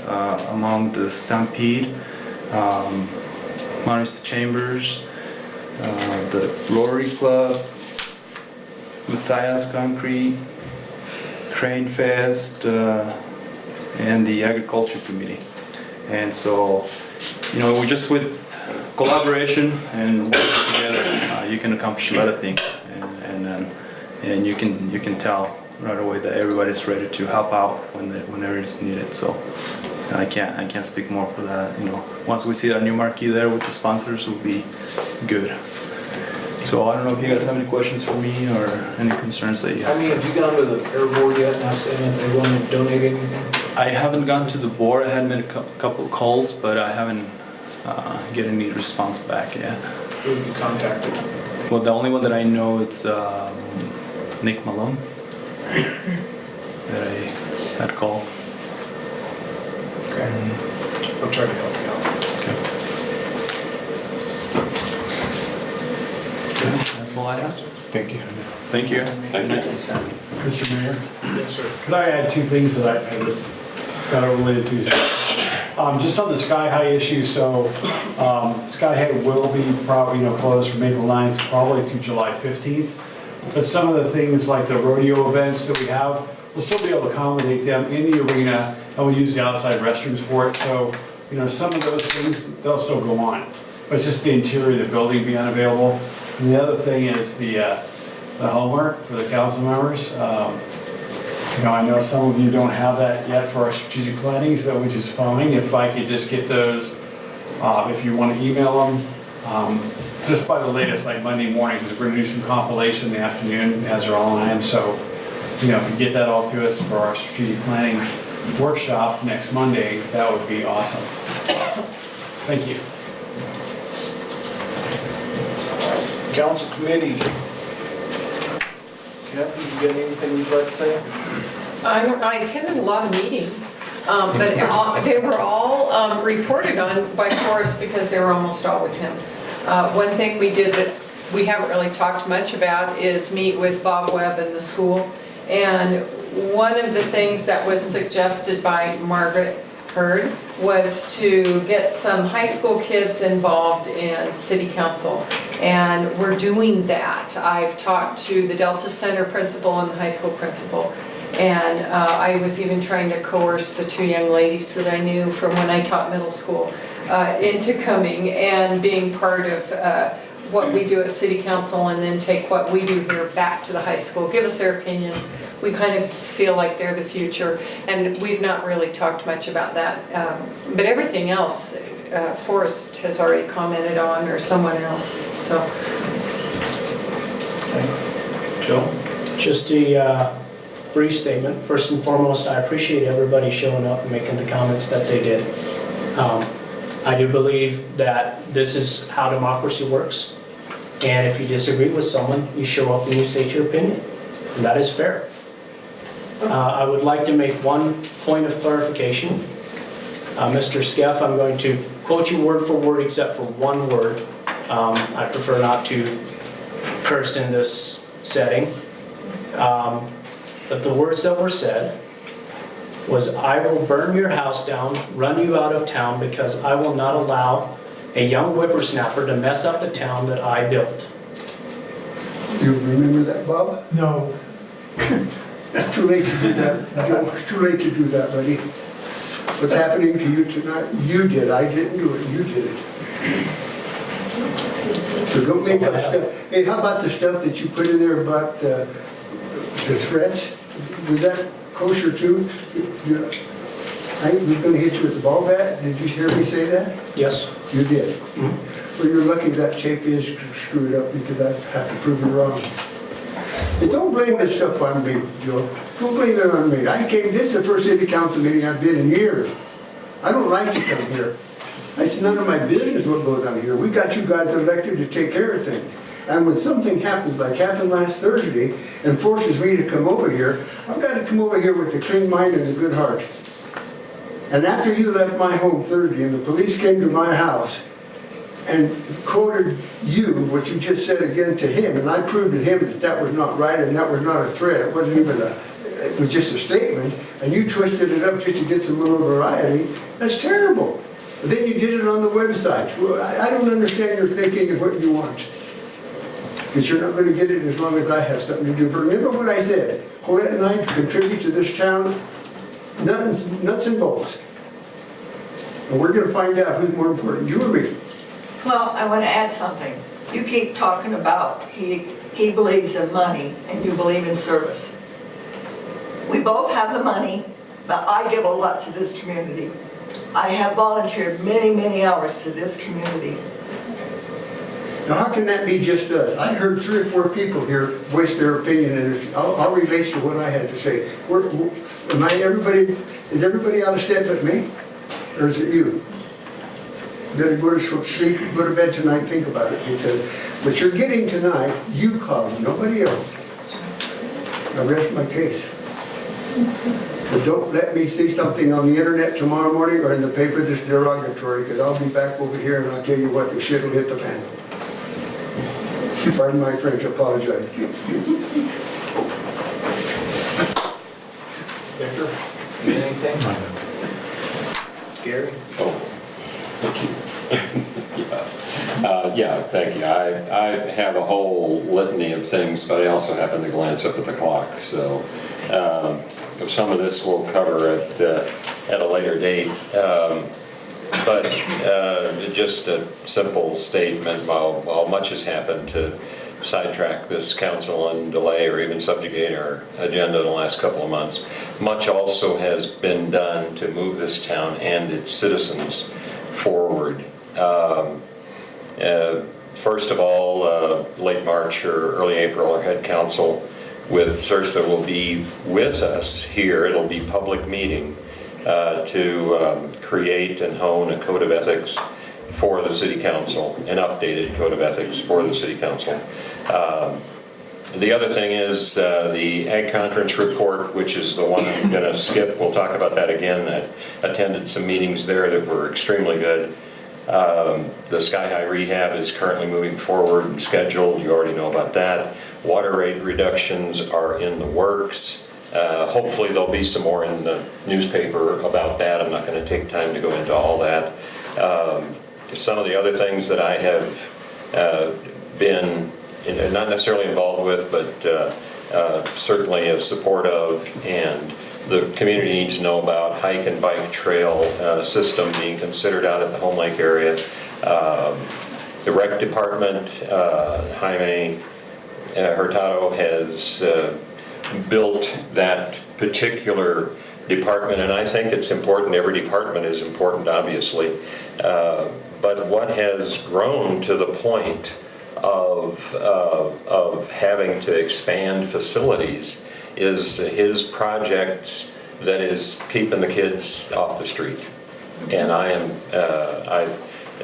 among the Stampede, Monte Vista Chambers, the Rotary Club, Matthias Concrete, Crane Fest, and the Agriculture Committee. And so, we're just with collaboration and working together, you can accomplish a lot of things, and you can tell right away that everybody's ready to help out whenever it's needed. So I can't speak more for that. Once we see that new marquee there with the sponsors, will be good. So I don't know if you guys have any questions for me or any concerns that you have. Have you gone to the fair board yet and asked them if they want to donate anything? I haven't gone to the board. I had made a couple of calls, but I haven't get any response back yet. Who have you contacted? Well, the only one that I know is Nick Malone that I had called. Okay. I'll try to help you out. Okay. That's all I have. Thank you. Thank you, guys. Thank you. Mr. Mayor, Yes, sir. could I add two things that I just got related to? Just on the Sky High issue, so Sky High will be probably closed from April 9th, probably through July 15th. But some of the things like the rodeo events that we have, we'll still be able to accommodate them in the arena, and we'll use the outside restrooms for it. So, some of those things, they'll still go on. But just the interior of the building being unavailable. And the other thing is the homework for the council members. I know some of you don't have that yet for our strategic planning, so which is fine. If I could just get those, if you want to email them, just by the latest, like Monday morning, because we're going to do some compilation in the afternoon as are all in. So, if you get that all to us for our strategic planning workshop next Monday, that would be awesome. Thank you. Council committee. Kathy, you got anything you'd like to say? I attended a lot of meetings, but they were all reported on by Forrest because they were almost all with him. One thing we did that we haven't really talked much about is meet with Bob Webb in the school. And one of the things that was suggested by Margaret Hurd was to get some high school kids involved in city council. And we're doing that. I've talked to the Delta Center principal and the high school principal. And I was even trying to coerce the two young ladies that I knew from when I taught middle school into coming and being part of what we do at city council, and then take what we do here back to the high school, give us their opinions. We kind of feel like they're the future, and we've not really talked much about that. But everything else, Forrest has already commented on, or someone else, so. Okay. Joe? Just a brief statement. First and foremost, I appreciate everybody showing up and making the comments that they did. I do believe that this is how democracy works. And if you disagree with someone, you show up and you state your opinion. And that is fair. I would like to make one point of clarification. Mr. Skeff, I'm going to quote you word for word except for one word. I prefer not to curse in this setting. But the words that were said was, "I will burn your house down, run you out of town, because I will not allow a young whippersnapper to mess up the town that I built." You remember that, Bob? No. It's too late to do that, Joe. It's too late to do that, buddy. What's happening to you tonight, you did. I didn't do it, you did it. So don't make up stuff. Hey, how about the stuff that you put in there about the threats, was that kosher too? I was gonna hit you with the ball bat, did you hear me say that? Yes. You did? Well, you're lucky that tape is screwed up because I have to prove it wrong. And don't blame this stuff on me, Joe. Don't blame it on me. This is the first city council meeting I've been in years. I don't like to come here. It's none of my business what goes on here. We got you guys elected to take care of things. And when something happens, like happened last Thursday, and forces me to come over here, I've got to come over here with a clean mind and a good heart. And after you left my home Thursday and the police came to my house and quoted you, what you just said again to him, and I proved to him that that was not right and that was not a threat, it wasn't even it was just a statement, and you twisted it up just to get some little variety, that's terrible. But then you did it on the website. Well, I don't understand your thinking of what you want. Because you're not going to get it as long as I have something to do. But remember what I said, Colette and I contribute to this town, nuts and bolts. And we're going to find out who's more important, you or me. Well, I want to add something. You keep talking about he believes in money and you believe in service. We both have the money, but I give a lot to this community. I have volunteered many, many hours to this community. Now how can that be just us? I heard 3 or 4 people here voice their opinion, and I'll relate to what I had to say. Is everybody out of step but me? Or is it you? Better go to sleep, go to bed tonight, think about it, because what you're getting tonight, you caused, nobody else. I rest my case. But don't let me see something on the internet tomorrow morning or in the paper that's derogatory, because I'll be back over here and I'll tell you what, the shit will hit the fan. Pardon my French, I apologize. Victor, anything? Gary? Oh, thank you. Yeah, thank you. I have a whole litany of things, but I also happen to glance up at the clock. So some of this we'll cover at a later date. But just a simple statement, while much has happened to sidetrack this council and delay or even subjugate our agenda in the last couple of months, much also has been done to move this town and its citizens forward. First of all, late March or early April, our head council with CIRSA will be with us here. It'll be public meeting to create and hone a code of ethics for the city council, an updated code of ethics for the city council. The other thing is the Ag Conference report, which is the one I'm going to skip. We'll talk about that again. I attended some meetings there that were extremely good. The Sky High rehab is currently moving forward and scheduled. You already know about that. Water rate reductions are in the works. Hopefully there'll be some more in the newspaper about that. I'm not going to take time to go into all that. Some of the other things that I have been not necessarily involved with, but certainly a support of, and the community needs to know about, hike and bike trail system being considered out at the Home Lake area. The rec department, Jaime Hurtado has built that particular department, and I think it's important. Every department is important, obviously, but what has grown to the point of having to expand facilities is his projects that is keeping the kids off the street. And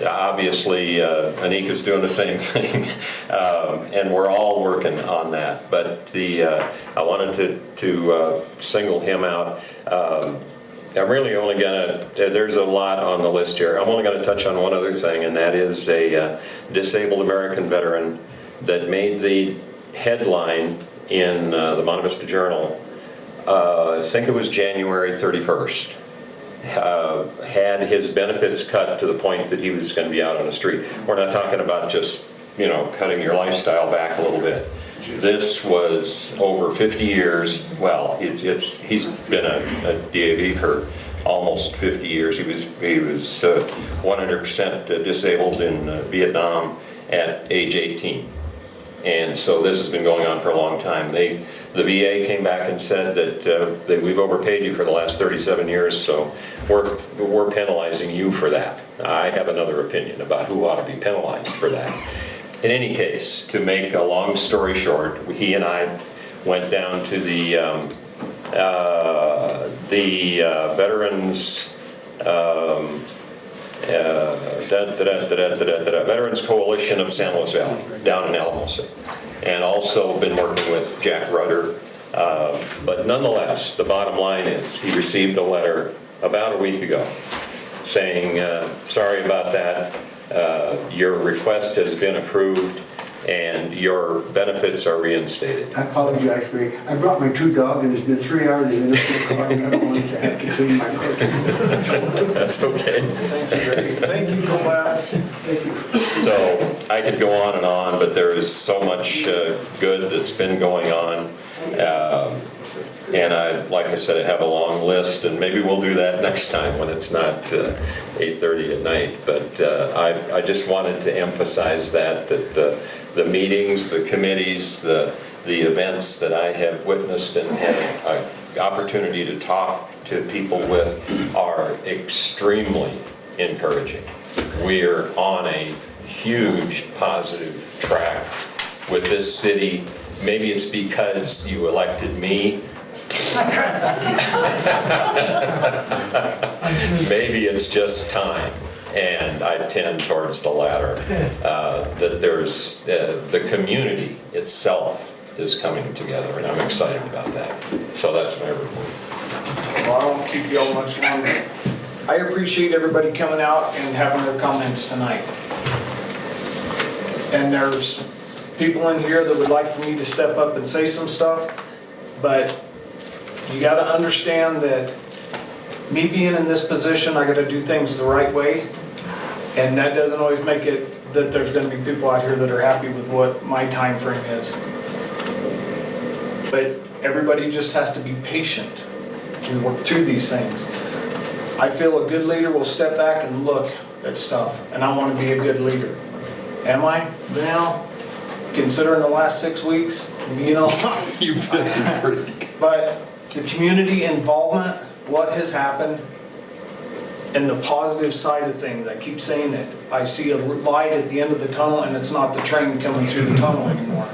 obviously Anika's doing the same thing, and we're all working on that. But I wanted to single him out. I'm really only there's a lot on the list here. I'm only gonna touch on one other thing, and that is a disabled American veteran that made the headline in the Monte Vista Journal, I think it was January 31st. Had his benefits cut to the point that he was going to be out on the street. We're not talking about just, cutting your lifestyle back a little bit. This was over 50 years. Well, he's been a DAV for almost 50 years. He was 100% disabled in Vietnam at age 18. And so this has been going on for a long time. They The VA came back and said that we've overpaid you for the last 37 years, so we're penalizing you for that. I have another opinion about who ought to be penalized for that. In any case, to make a long story short, he and I went down to the Veterans Veterans Coalition of San Luis Valley down in Alamosa, and also been working with Jack Rudder. But nonetheless, the bottom line is he received a letter about a week ago saying, sorry about that, your request has been approved and your benefits are reinstated. I apologize, Ray. I brought my 2 dogs and it's been 3 hours in the car and I don't want to have to clean my car. That's okay. Thank you, Ray. Thank you for that. Thank you. So I could go on, but there is so much good that's been going on. And like I said, I have a long list, and maybe we'll do that next time when it's not 8:30 at night. But I just wanted to emphasize that the meetings, the committees, the events that I have witnessed and had an opportunity to talk to people with are extremely encouraging. We are on a huge positive track with this city. Maybe it's because you elected me. Maybe it's just time, and I tend towards the latter. That there's the community itself is coming together, and I'm excited about that. So that's my report. Well, I won't keep you all much longer. I appreciate everybody coming out and having their comments tonight. And there's people in here that would like for me to step up and say some stuff, but you got to understand that me being in this position, I got to do things the right way, and that doesn't always make it that there's going to be people out here that are happy with what my time frame is. But everybody just has to be patient. We work through these things. I feel a good leader will step back and look at stuff, and I want to be a good leader. Am I now? Considering the last 6 weeks, you know. You've been pretty. But the community involvement, what has happened, and the positive side of things, I keep saying it. I see a light at the end of the tunnel, and it's not the train coming through the tunnel anymore.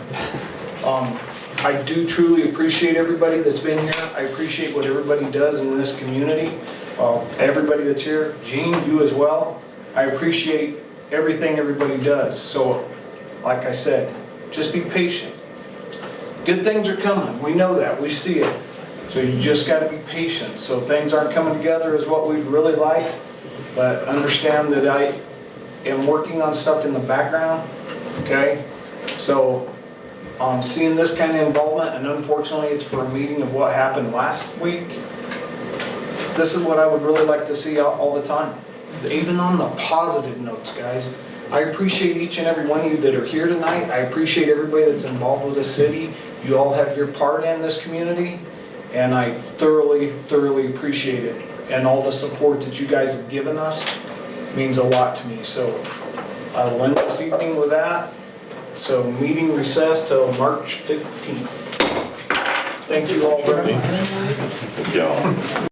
I do truly appreciate everybody that's been here. I appreciate what everybody does in this community. Everybody that's here, Gene, you as well. I appreciate everything everybody does. So, like I said, just be patient. Good things are coming. We know that. We see it. So you just got to be patient. So things aren't coming together as what we'd really like, but understand that I am working on stuff in the background, okay? So seeing this kind of involvement, and unfortunately it's for a meeting of what happened last week, this is what I would really like to see all the time. Even on the positive notes, guys. I appreciate each and every one of you that are here tonight. I appreciate everybody that's involved with this city. You all have your part in this community, and I thoroughly, thoroughly appreciate it. And all the support that you guys have given us means a lot to me. So I will end this evening with that. So meeting recessed till March 15th. Thank you all very much. Yeah.